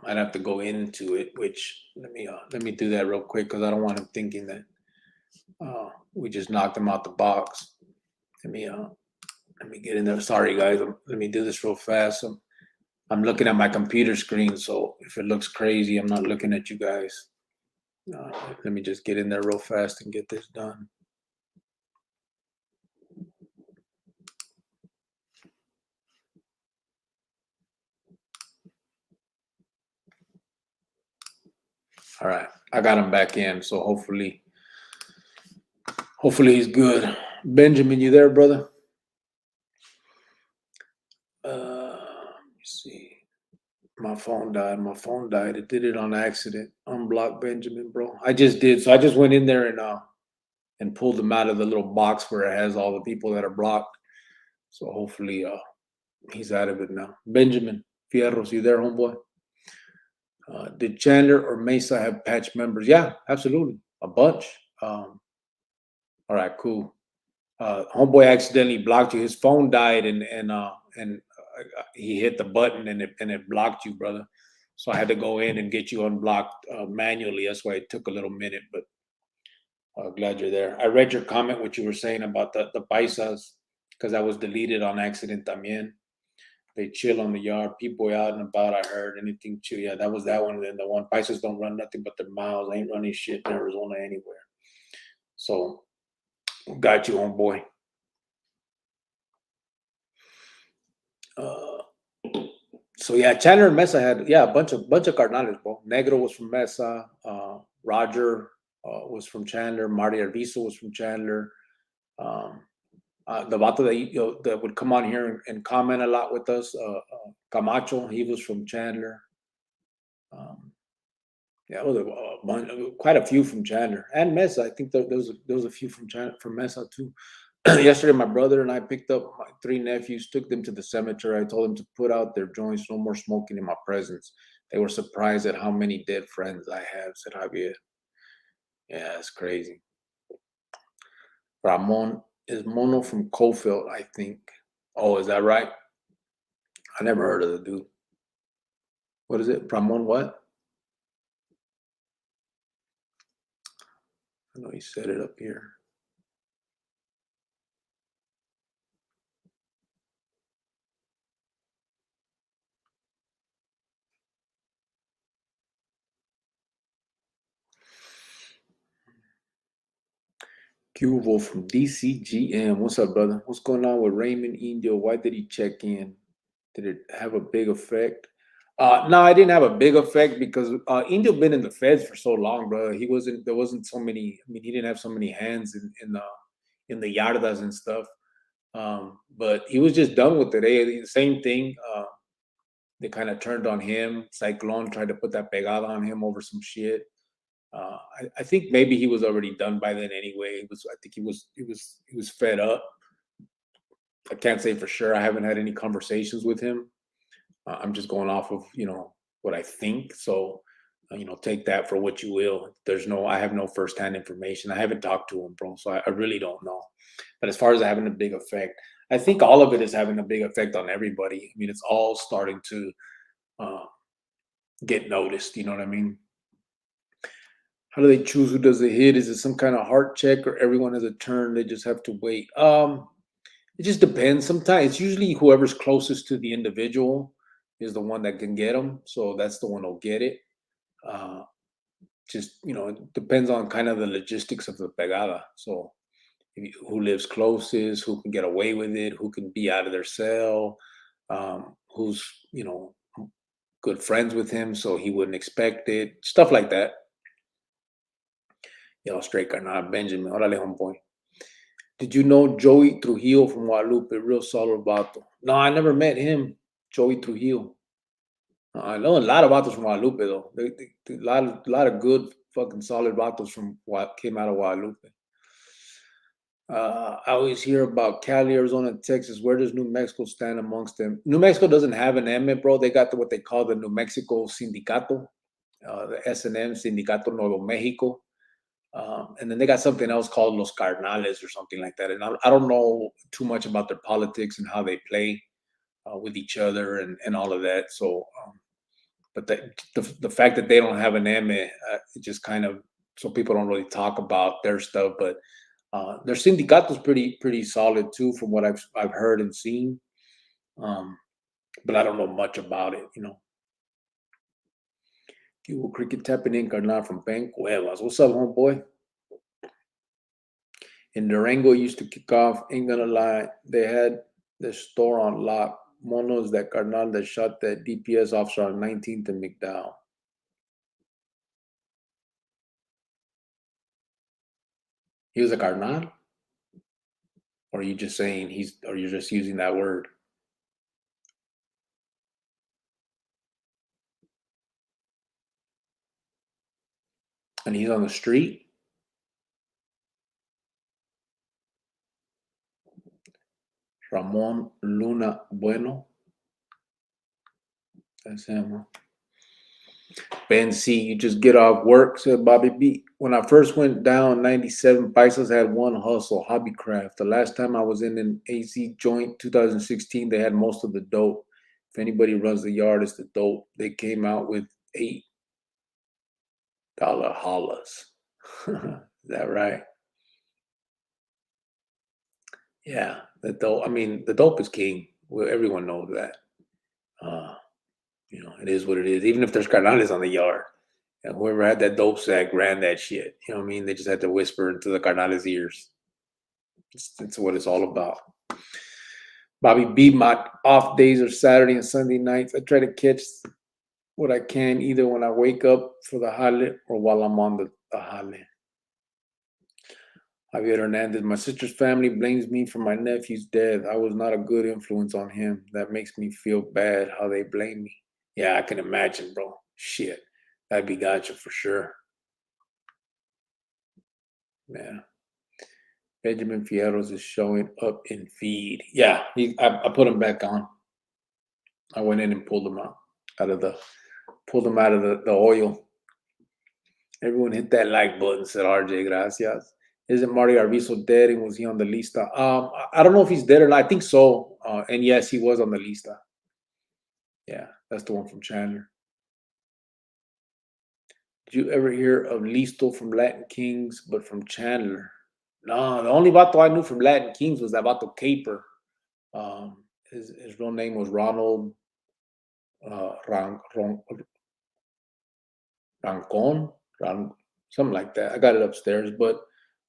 I'd have to go into it. Which let me do that real quick because I don't want him thinking that we just knocked him out the box. Let me get in there. Sorry guys. Let me do this real fast. I'm looking at my computer screen, so if it looks crazy, I'm not looking at you guys. Let me just get in there real fast and get this done. All right, I got him back in, so hopefully he's good. Benjamin, you there, brother? Let me see. My phone died. It did it on accident. Unblock Benjamin, bro. I just did. So I just went in there and pulled them out of the little box where it has all the people that are blocked. So hopefully he's out of it now. Benjamin Fierros, you there, homeboy? Did Chandler or Mesa have patch members? Yeah, absolutely. A bunch. All right, cool. Homeboy accidentally blocked you. His phone died and he hit the button and it blocked you, brother. So I had to go in and get you unblocked manually. That's why it took a little minute, but glad you're there. I read your comment, what you were saying about the paisas, because that was deleted on accident también. They chill on the yard. People out and about, I heard. Anything chill. Yeah, that was that one. And then the one, paisas don't run nothing but their mouths. Ain't running shit in Arizona anywhere. So got you, homeboy. So yeah, Chandler and Mesa had a bunch of carnales, bro. Negro was from Mesa. Roger was from Chandler. Marty Arvizo was from Chandler. The vato that would come on here and comment a lot with us, Camacho, he was from Chandler. Yeah, quite a few from Chandler and Mesa. I think there was a few from Mesa too. Yesterday, my brother and I picked up my 3 nephews, took them to the cemetery. I told them to put out their joints, no more smoking in my presence. They were surprised at how many dead friends I have, said Javier. Yeah, it's crazy. Ramon is Mono from Cofield, I think. Oh, is that right? I never heard of the dude. What is it? Ramon what? I know he set it up here. Cubo from DCGM. What's up, brother? What's going on with Raymond Indio? Why did he check in? Did it have a big effect? No, I didn't have a big effect because Indio been in the feds for so long, bro. There wasn't so many. I mean, he didn't have so many hands in the yardas and stuff. But he was just done with it. Same thing. They kind of turned on him. Cyclone tried to put that pegada on him over some shit. I think maybe he was already done by then anyway. I think he was fed up. I can't say for sure. I haven't had any conversations with him. I'm just going off of what I think. So take that for what you will. I have no firsthand information. I haven't talked to him, bro. So I really don't know. But as far as having a big effect, I think all of it is having a big effect on everybody. I mean, it's all starting to get noticed. You know what I mean? How do they choose who does the hit? Is it some kind of heart check or everyone has a turn? They just have to wait. It just depends. Sometimes it's usually whoever's closest to the individual is the one that can get them. So that's the one who'll get it. It depends on kind of the logistics of the pegada. So who lives closest, who can get away with it, who can be out of their cell, who's, good friends with him, so he wouldn't expect it, stuff like that. Straight carnal, Benjamin, órale, homeboy. Did you know Joey Trujillo from Guadalupe? Real solid vato. No, I never met him, Joey Trujillo. I know a lot of vatos from Guadalupe, though. A lot of good, fucking solid vatos from what came out of Guadalupe. I always hear about Cali, Arizona, and Texas. Where does New Mexico stand amongst them? New Mexico doesn't have an M, bro. They got what they call the New Mexico Sindicato, the S&M, Sindicato Nuevo Mexico. And then they got something else called Los Carnales or something like that. And I don't know too much about their politics and how they play with each other and all of that. So, but the fact that they don't have an M, it just kind of, so people don't really talk about their stuff. But their sindicato is pretty solid too, from what I've heard and seen. But I don't know much about it, Hugo Cricket tapping in, carnal, from Ben Cuevas. What's up, homeboy? In Durango used to kick off, ain't gonna lie, they had the store on lock. Mono's that carnal that shot that DPS officer on 19th and McDowell. He was a carnal? Or are you just saying or you're just using that word? And he's on the street? Ramon Luna Bueno. That's him, huh? Ben C, you just get off work, said Bobby B. When I first went down 97, Paisas had one hustle, hobbycraft. The last time I was in an AC joint, 2016, they had most of the dope. If anybody runs the yard, it's the dope. They came out with $8 hollers. Is that right? Yeah, the dope. I mean, the dope is king. Well, everyone knows that. It is what it is. Even if there's carnales on the yard, and whoever had that dope sack ran that shit. You know what I mean? They just had to whisper into the carnales' ears. It's what it's all about. Bobby B, my off days are Saturday and Sunday nights. I try to catch what I can either when I wake up for the jale or while I'm on the jale. Javier Hernandez, my sister's family blames me for my nephew's death. I was not a good influence on him. That makes me feel bad how they blame me. Yeah, I can imagine, bro. Shit. That'd be gotcha for sure. Yeah. Benjamin Fierros is showing up in feed. Yeah, I put him back on. I went in and pulled him out of the oil. Everyone hit that like button, said RJ, gracias. Isn't Mario Arvizo dead, and was he on the lista? I don't know if he's dead or not. I think so. And yes, he was on the lista. Yeah, that's the one from Chandler. Did you ever hear of Listo from Latin Kings, but from Chandler? No, the only vato I knew from Latin Kings was that vato Caper. His real name was Ronald Rancon, something like that. I got it upstairs, but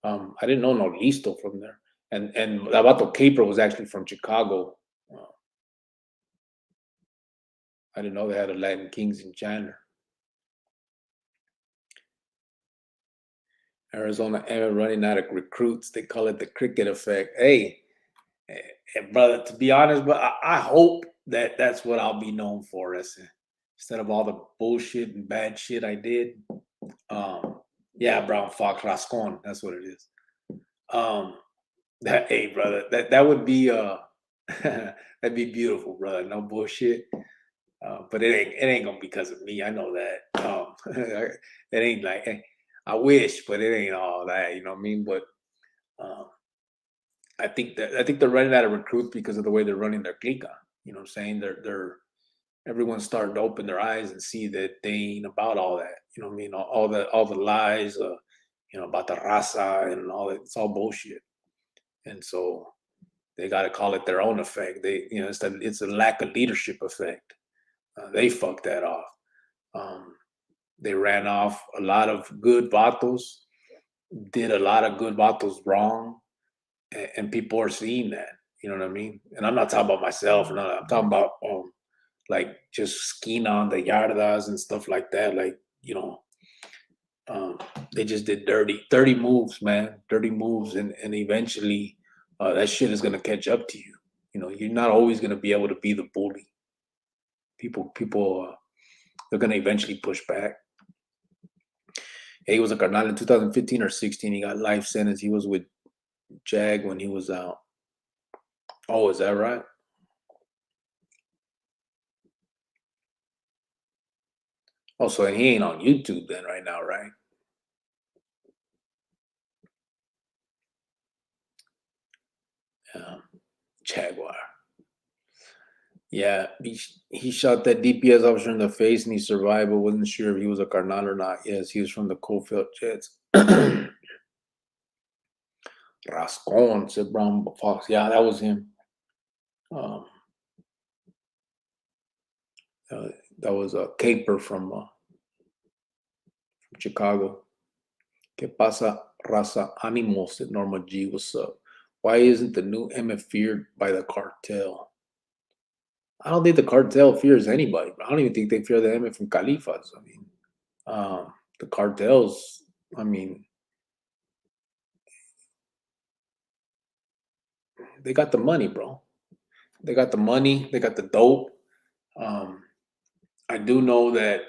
I didn't know no Listo from there. And that vato Caper was actually from Chicago. I didn't know they had a Latin Kings in Chandler. Arizona ever running out of recruits. They call it the cricket effect. Hey, brother, to be honest, but I hope that that's what I'll be known for. Instead of all the bullshit and bad shit I did. Yeah, Brown Fox Rascon. That's what it is. Hey, brother, that would be that'd be beautiful, brother. No bullshit. But it ain't gonna be because of me. I know that. It ain't like I wish, but it ain't all that. You know what I mean? But I think they're running out of recruits because of the way they're running their clica. You know what I'm saying? They're everyone's starting to open their eyes and see that they ain't about all that. You know what I mean? All the lies, about the raza and all that. It's all bullshit. And so they got to call it their own effect. It's a lack of leadership effect. They fucked that off. They ran off a lot of good vatos, did a lot of good vatos wrong. and people are seeing that. You know what I mean? And I'm not talking about myself. No, I'm talking about like just skiing on the yardas and stuff like that. Like, you know, they just did dirty moves, man. Dirty moves, and eventually that shit is gonna catch up to you. You know, you're not always gonna be able to be the bully. People, they're gonna eventually push back. He was a carnal in 2015 or 16. He got life sentence. He was with Jag when he was out. Oh, is that right? Oh, so he ain't on YouTube then right now, right? Jaguar. Yeah, he shot that DPS officer in the face and he survived, but wasn't sure if he was a carnal or not. Yes, he was from the Coalfield Jets. Rascon, said Brown Fox. Yeah, that was him. Um, that was a caper from Chicago. ¿Qué pasa, raza? Animo, said Norma G. What's up? Why isn't the new MF feared by the cartel? I don't think the cartel fears anybody. I don't even think they fear the MF from Califas. I mean, the cartels, I mean, they got the money, bro. They got the money. They got the dope. I do know that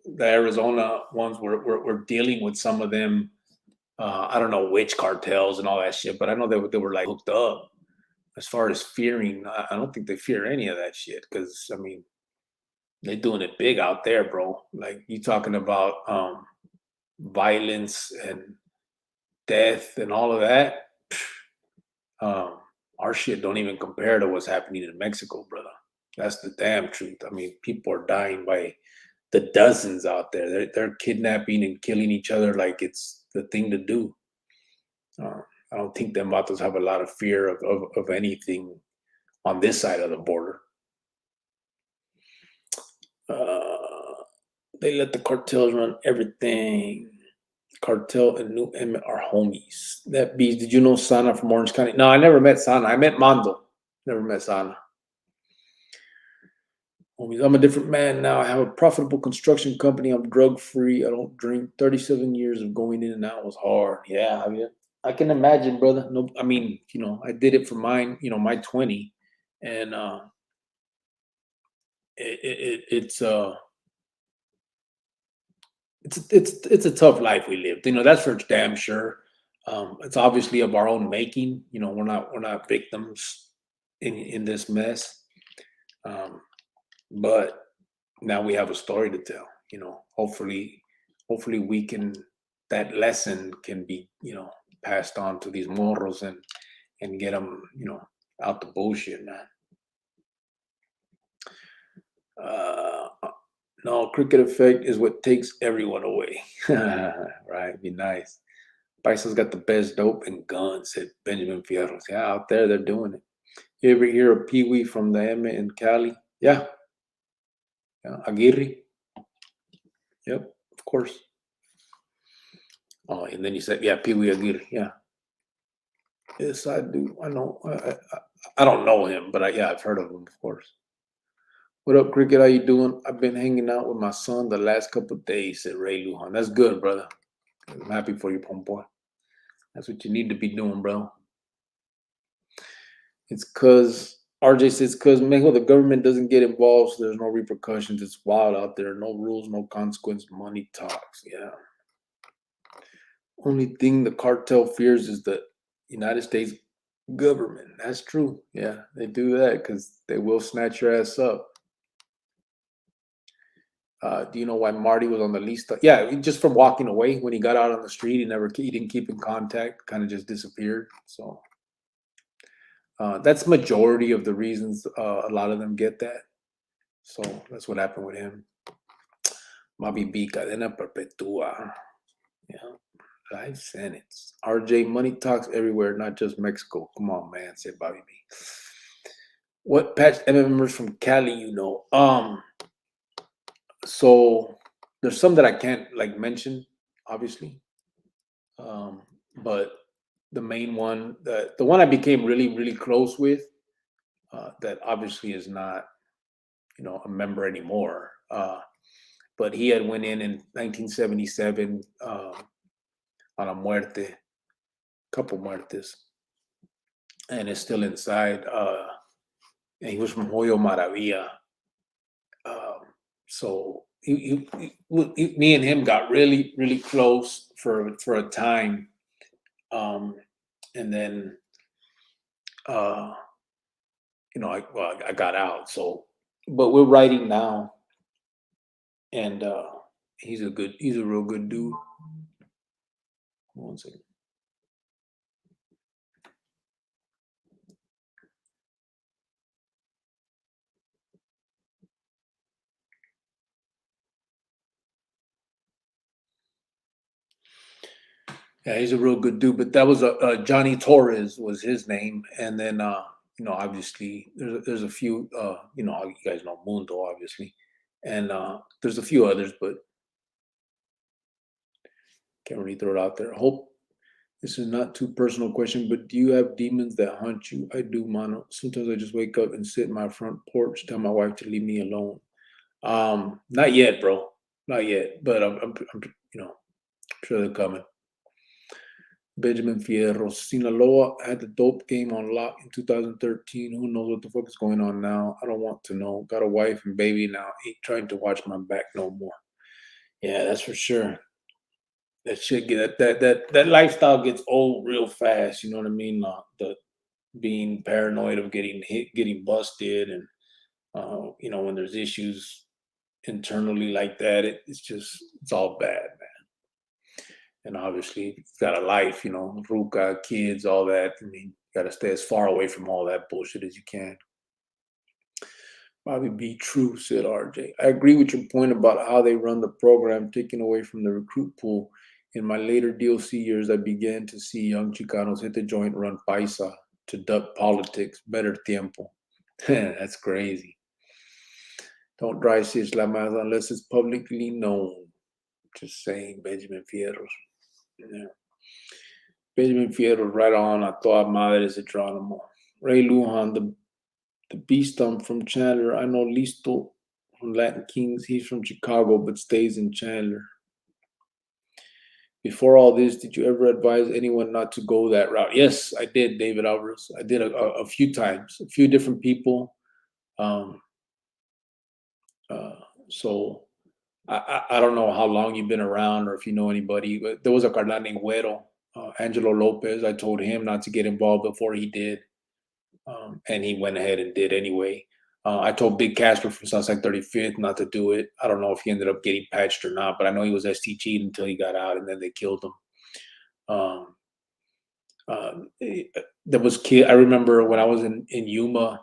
the Arizona ones were dealing with some of them. I don't know which cartels and all that shit, but I know they were like hooked up. As far as fearing, I don't think they fear any of that shit because I mean they're doing it big out there, bro. Like you talking about violence and death and all of that. Our shit don't even compare to what's happening in Mexico, brother. That's the damn truth. I mean, people are dying by the dozens out there. They're kidnapping and killing each other like it's the thing to do. I don't think them vatos have a lot of fear of anything on this side of the border. They let the cartels run everything. Cartel and New Emmett are homies. That beast. Did you know Sana from Orange County? No, I never met Sana. I met Mando. Never met Sana. Homies, I'm a different man now. I have a profitable construction company. I'm drug free. I don't drink. 37 years of going in and out was hard. Yeah, I mean, I can imagine, brother. No, I mean, you know, I did it for mine. You know, my 20, and it's it's a tough life we lived. You know, that's for damn sure. It's obviously of our own making. You know, we're not victims in this mess. But now we have a story to tell. You know, hopefully we can that lesson can be passed on to these morros and get them out the bullshit, man. No, cricket effect is what takes everyone away. Right, be nice. Paisa's got the best dope and guns, said Benjamin Fierros. Yeah, out there they're doing it. You ever hear of Pee Wee from the Emma in Cali? Yeah. Aguirre. Yep, of course. Oh, and then you said, yeah, Pee Wee Aguirre. Yeah. Yes, I do. I know. I don't know him, but I've heard of him, of course. What up, Cricket? How you doing? I've been hanging out with my son the last couple of days, said Ray Lujan. That's good, brother. I'm happy for you, Pompoy. That's what you need to be doing, bro. It's because RJ says because Mexico, the government doesn't get involved, so there's no repercussions. It's wild out there. No rules, no consequence. Money talks. Yeah. Only thing the cartel fears is the United States government. That's true. Yeah, they do that because they will snatch your ass up. Do you know why Marty was on the lista? Yeah, just from walking away when he got out on the street, he didn't keep in contact. Kind of just disappeared. So that's majority of the reasons a lot of them get that. So that's what happened with him. Bobby B, cadena perpetua. Yeah, life sentence. RJ, money talks everywhere, not just Mexico. Come on, man, said Bobby B. What patch MMers from Cali you know? So there's some that I can't like mention, obviously. But the main one, the one I became really close with, that obviously is not, a member anymore. But he had went in 1977 on a muerte, couple muertes, and is still inside. And he was from Hoyo Maravilla. So me and him got really close for a time, and then I got out. So, but we're writing now, and he's a real good dude. One second. Yeah, he's a real good dude. But that was Johnny Torres was his name, and then obviously there's a few. You guys know Mundo, obviously, and there's a few others, but can't really throw it out there. Hope this is not too personal question, but do you have demons that haunt you? I do, mano. Sometimes I just wake up and sit in my front porch, tell my wife to leave me alone. Not yet, bro. Not yet, but I'm sure they're coming. Benjamin Fierro, Sinaloa had the dope game on lock in 2013. Who knows what the fuck is going on now? I don't want to know. Got a wife and baby now. Ain't trying to watch my back no more. Yeah, that's for sure. That shit that lifestyle gets old real fast. You know what I mean? The being paranoid of getting hit, getting busted, and when there's issues internally like that, it's all bad, man. And obviously, you've got a life, Ruka, kids, all that. I mean, you got to stay as far away from all that bullshit as you can. Probably be true, said RJ. I agree with your point about how they run the program, taking away from the recruit pool. In my later DOC years, I began to see young Chicanos hit the joint, run paisa to duck politics. Better tiempo. That's crazy. Don't drive Lamada unless it's publicly known. Just saying, Benjamin Fierros. Yeah. Benjamin Fierros, right on. A toda madre ese Geronimo. Ray Lujan, the beast from Chandler. I know Listo from Latin Kings. He's from Chicago, but stays in Chandler. Before all this, did you ever advise anyone not to go that route? Yes, I did, David Alvarez. I did a few times, a few different people. So I don't know how long you've been around or if you know anybody, but there was a carnal named Güero, Angelo Lopez. I told him not to get involved before he did, and he went ahead and did anyway. I told Big Casper from Southside 35th not to do it. I don't know if he ended up getting patched or not, but I know he was STG'd until he got out, and then they killed him. There was kid. I remember when I was in Yuma,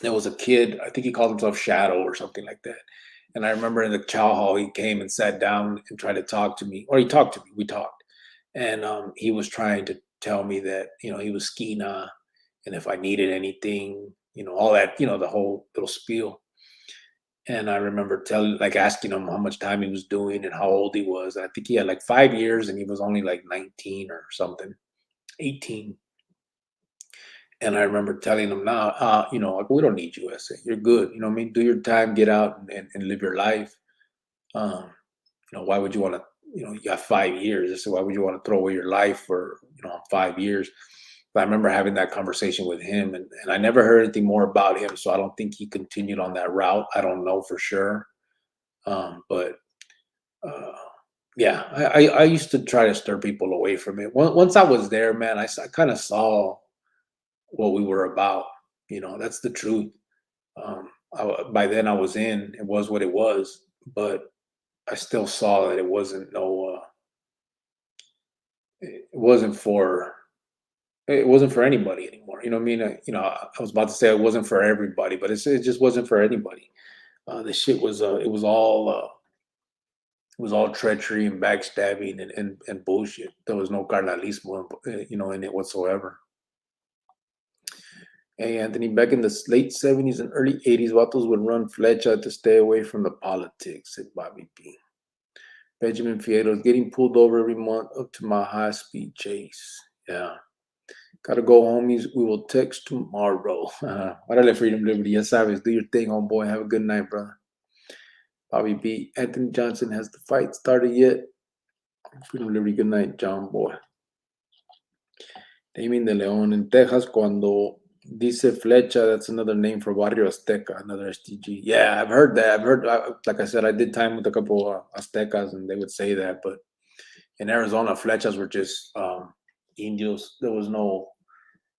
there was a kid. I think he called himself Shadow or something like that. And I remember in the chow hall, he came and sat down and tried to talk to me, or he talked to me. We talked, and he was trying to tell me that he was Skina, and if I needed anything, all that, the whole little spiel. And I remember asking him how much time he was doing and how old he was. And I think he had like 5 years, and he was only like 19 or something, 18. And I remember telling him, now, we don't need you, SA. You're good. You know what I mean? Do your time, get out and live your life. Why would you want to, you got 5 years. I said, why would you want to throw away your life for, 5 years? But I remember having that conversation with him, and I never heard anything more about him. So I don't think he continued on that route. I don't know for sure. Yeah, I used to try to stir people away from it. Once I was there, man, I kind of saw what we were about. That's the truth. By then I was in. It was what it was, but I still saw that it wasn't for anybody anymore. You know what I mean? I was about to say it wasn't for everybody, but it just wasn't for anybody. The shit was it was all treachery and backstabbing and bullshit. There was no carnalismo, in it whatsoever. Hey, Anthony, back in the late 70s and early 80s, vatos would run flecha to stay away from the politics, said Bobby P. Benjamin Fierro, getting pulled over every month up to my high-speed chase. Yeah. Gotta go, homies. We will text tomorrow. Órale, Freedom Liberty. Ya sabes, do your thing, homeboy. Have a good night, brother. Bobby B. Anthony Johnson, has the fight started yet? Freedom Liberty, good night, John Boy. Damien de Leon, in Texas, cuando dice flecha, that's another name for Barrio Azteca, another STG. Yeah, I've heard that. Like I said, I did time with a couple of Aztecas, and they would say that. But in Arizona, flechas were just indios. There was no,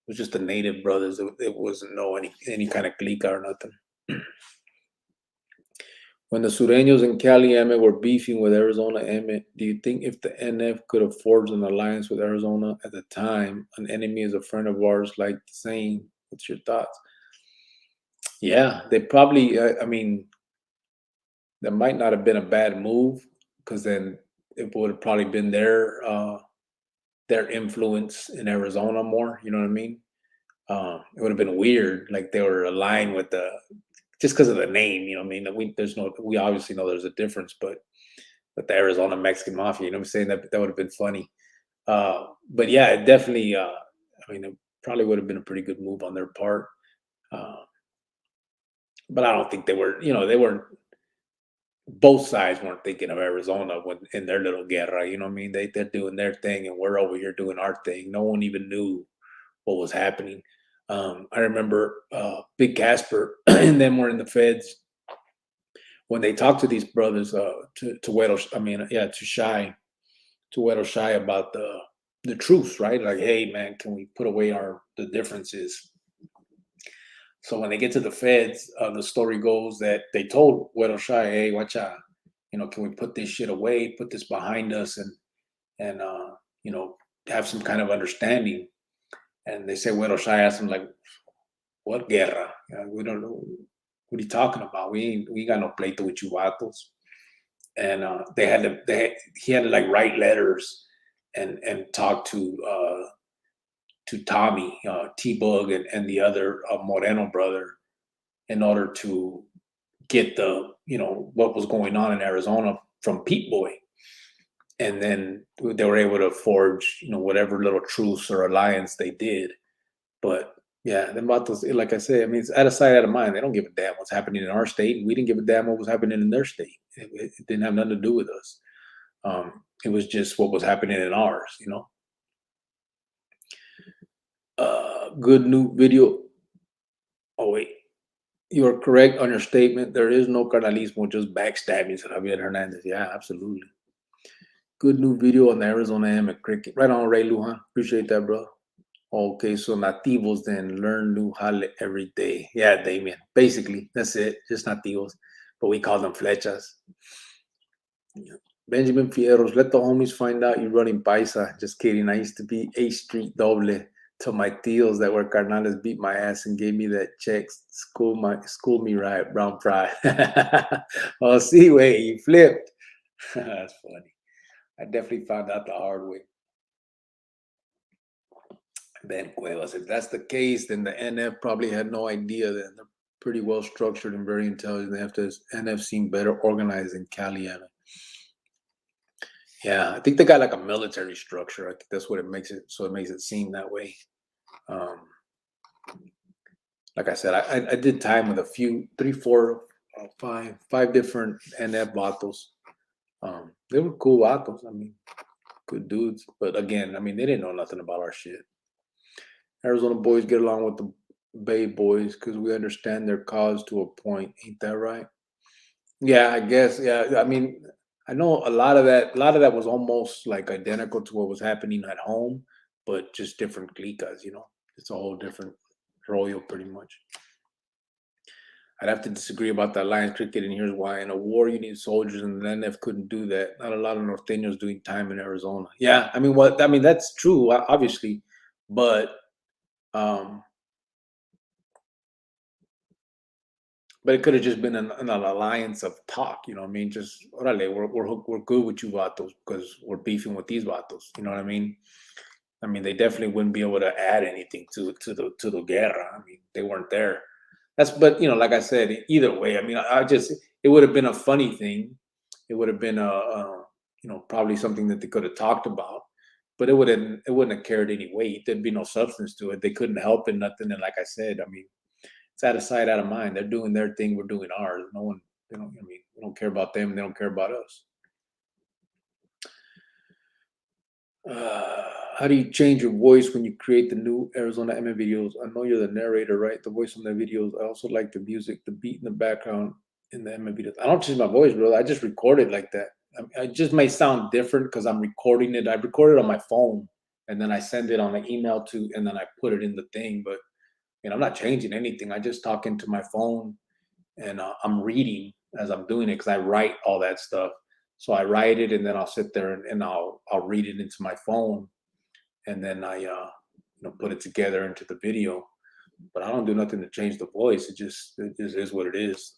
it was just the native brothers. It wasn't any kind of clica or nothing. When the Sureños and Cali M were beefing with Arizona M, do you think if the NF could have forged an alliance with Arizona at the time, an enemy is a friend of ours, like the saying? What's your thoughts? Yeah, they probably, I mean, that might not have been a bad move, because then it would have probably been their influence in Arizona more. You know what I mean? It would have been weird, like they were aligned with just because of the name. You know what I mean? We obviously know there's a difference, but the Arizona Mexican Mafia, you know what I'm saying? That would have been funny. But yeah, it definitely. I mean, it probably would have been a pretty good move on their part. But I don't think they were. You know, they weren't. Both sides weren't thinking of Arizona when in their little guerra. You know what I mean? They're doing their thing, and we're over here doing our thing. No one even knew what was happening. I remember Big Casper and them were in the feds when they talked to these brothers, to Weddle Shy about the truth, right? Like, hey man, can we put away the differences? So when they get to the feds, the story goes that they told Weddle Shy, hey, watch out, can we put this shit away, put this behind us, and have some kind of understanding. And they say Weddle Shy asked them, like, what guerra? We don't know. What are you talking about? We got no pleito with you vatos. And he had to like write letters and talk to Tommy, T-Bug, and the other Moreno brother, in order to get what was going on in Arizona from Pete Boy. And then they were able to forge, whatever little truce or alliance they did. But yeah, the vatos, like I say, I mean, it's out of sight, out of mind. They don't give a damn what's happening in our state, and we didn't give a damn what was happening in their state. It didn't have nothing to do with us. It was just what was happening in ours, Good new video. Oh wait, you are correct on your statement. There is no carnalismo, just backstabbing, said Javier Hernandez. Yeah, absolutely. Good new video on the Arizona M at Cricket. Right on, Ray Lujan. Appreciate that, bro. Okay, so nativos then learn new jale every day. Yeah, Damien. Basically, that's it. Just nativos. But we call them flechas. Yeah. Benjamin Fierros, let the homies find out you're running paisa. Just kidding. I used to be A Street doble till my tios that were carnales beat my ass and gave me that check. School me right, brown fry. Oh, see, wait, you flipped. That's funny. I definitely found out the hard way. Ben Cuevas, if that's the case, then the NF probably had no idea. Then they're pretty well structured and very intelligent. The NF seem better organized than Cali. Yeah, I think they got like a military structure. I think that's what it makes it. So it makes it seem that way. Like I said, I did time with a few, 3, 4, 5 different NF vatos. They were cool vatos. I mean, good dudes. But again, I mean, they didn't know nothing about our shit. Arizona boys get along with the Bay boys because we understand their cause to a point. Ain't that right? Yeah, I guess. Yeah, I mean, I know a lot of that was almost like identical to what was happening at home, but just different clicas, It's a whole different rollo, pretty much. I'd have to disagree about the alliance cricket, and here's why. In a war, you need soldiers, and the NF couldn't do that. Not a lot of Norteños doing time in Arizona. Yeah, I mean, that's true, obviously, but it could have just been an alliance of talk, you know what I mean? Just, orale, we're good with you vatos because we're beefing with these vatos, you know what I mean? I mean, they definitely wouldn't be able to add anything to the guerra. I mean, they weren't there. But like I said, either way, I mean, it would have been a funny thing. It would have been probably something that they could have talked about. but it wouldn't have carried any weight. There'd be no substance to it. They couldn't help it, nothing. And like I said, I mean, it's out of sight, out of mind. They're doing their thing. We're doing ours. No one, they don't. I mean, we don't care about them. And they don't care about us. How do you change your voice when you create the new Arizona Emma videos? I know you're the narrator, right? The voice on the videos. I also like the music, the beat in the background in the Emma videos. I don't change my voice, bro. I just record it like that. I just may sound different because I'm recording it. I record it on my phone and then I send it on an email to, and then I put it in the thing. But I'm not changing anything. I just talk into my phone and I'm reading as I'm doing it because I write all that stuff. So I write it and then I'll sit there and I'll read it into my phone, and then I put it together into the video. But I don't do nothing to change the voice. It just is what it is.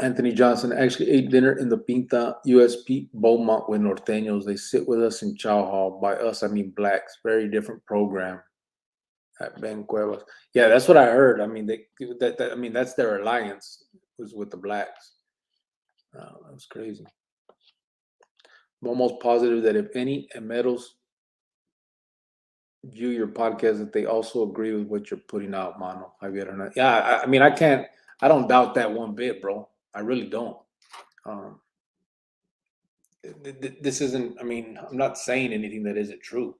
Anthony Johnson actually ate dinner in the Pinta USP Beaumont with Norteños. They sit with us in Chow Hall. By us, I mean blacks. Very different program at Ben Cuevas. Yeah, that's what I heard. I mean, that's their alliance was with the blacks. That was crazy. I'm almost positive that if any Emeros view your podcast, that they also agree with what you're putting out, Mano. Yeah, I mean, I don't doubt that one bit, bro. I really don't. This isn't, I mean, I'm not saying anything that isn't true.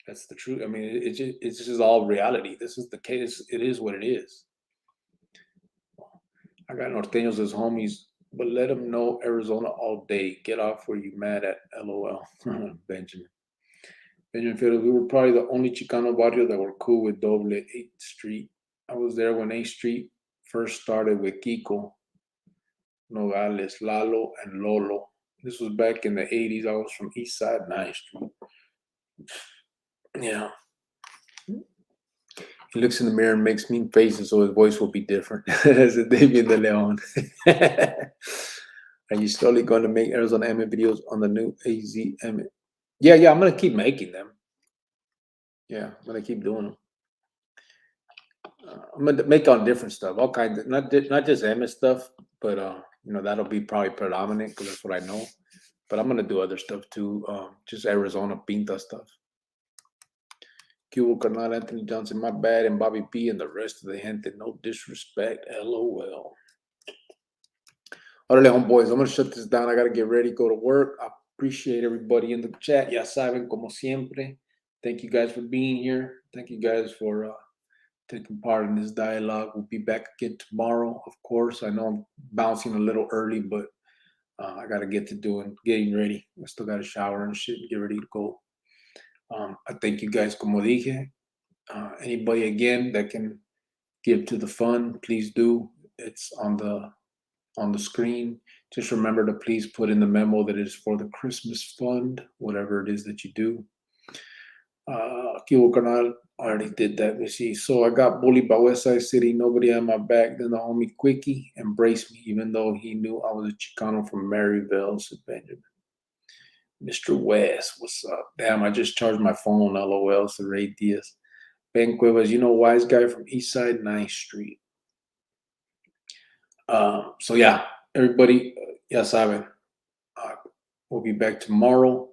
That's the truth. I mean, it's just all reality. This is the case. It is what it is. I got Norteños as homies, but let them know Arizona all day. Get off where you mad at, LOL. Benjamin Fields, we were probably the only Chicano barrio that were cool with Doble 8th Street. I was there when 8th Street first started with Kiko, Nogales, Lalo, and Lolo. This was back in the 80s. I was from East Side 9th Street. Yeah. He looks in the mirror and makes mean faces, so his voice will be different. As a David De Leon. Are you slowly going to make Arizona Emma videos on the new AZM? Yeah, I'm going to keep making them. Yeah, I'm going to keep doing them. I'm going to make on different stuff, all kinds of, not just Emma stuff, but, that'll be probably predominant because that's what I know. But I'm going to do other stuff too, just Arizona Pinta stuff. Cubo Carnal, Anthony Johnson, my bad, and Bobby P and the rest of the gente. No disrespect, LOL. Órale, homeboys, I'm going to shut this down. I got to get ready, go to work. I appreciate everybody in the chat. Ya saben, como siempre. Thank you guys for being here. Thank you guys for taking part in this dialogue. We'll be back again tomorrow, of course. I know I'm bouncing a little early, but I got to get to getting ready. I still got to shower and shit and get ready to go. I thank you guys, como dije. Anybody again that can give to the fund, please do. It's on the screen. Just remember to please put in the memo that it is for the Christmas fund, whatever it is that you do. Kiwo Canal, I already did that. Let me see. So I got bullied by Westside City. Nobody had my back. Then the homie Quickie embraced me, even though he knew I was a Chicano from Maryville, said Benjamin. Mr. West, what's up? Damn, I just charged my phone, LOL, said Ray Diaz. Ben Cuevas, wise guy from Eastside 9th Street. So yeah, everybody, ya saben, we'll be back tomorrow.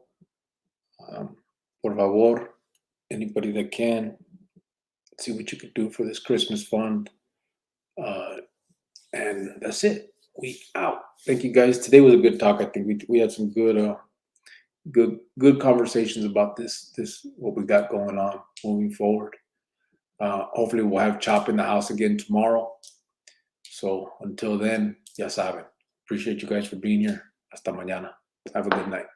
Por favor, anybody that can, see what you can do for this Christmas fund. And that's it. We out. Thank you guys. Today was a good talk. I think we had some good conversations about this what we got going on moving forward. Hopefully we'll have Chop in the house again tomorrow. So until then, ya saben. Appreciate you guys for being here. Hasta mañana. Have a good night.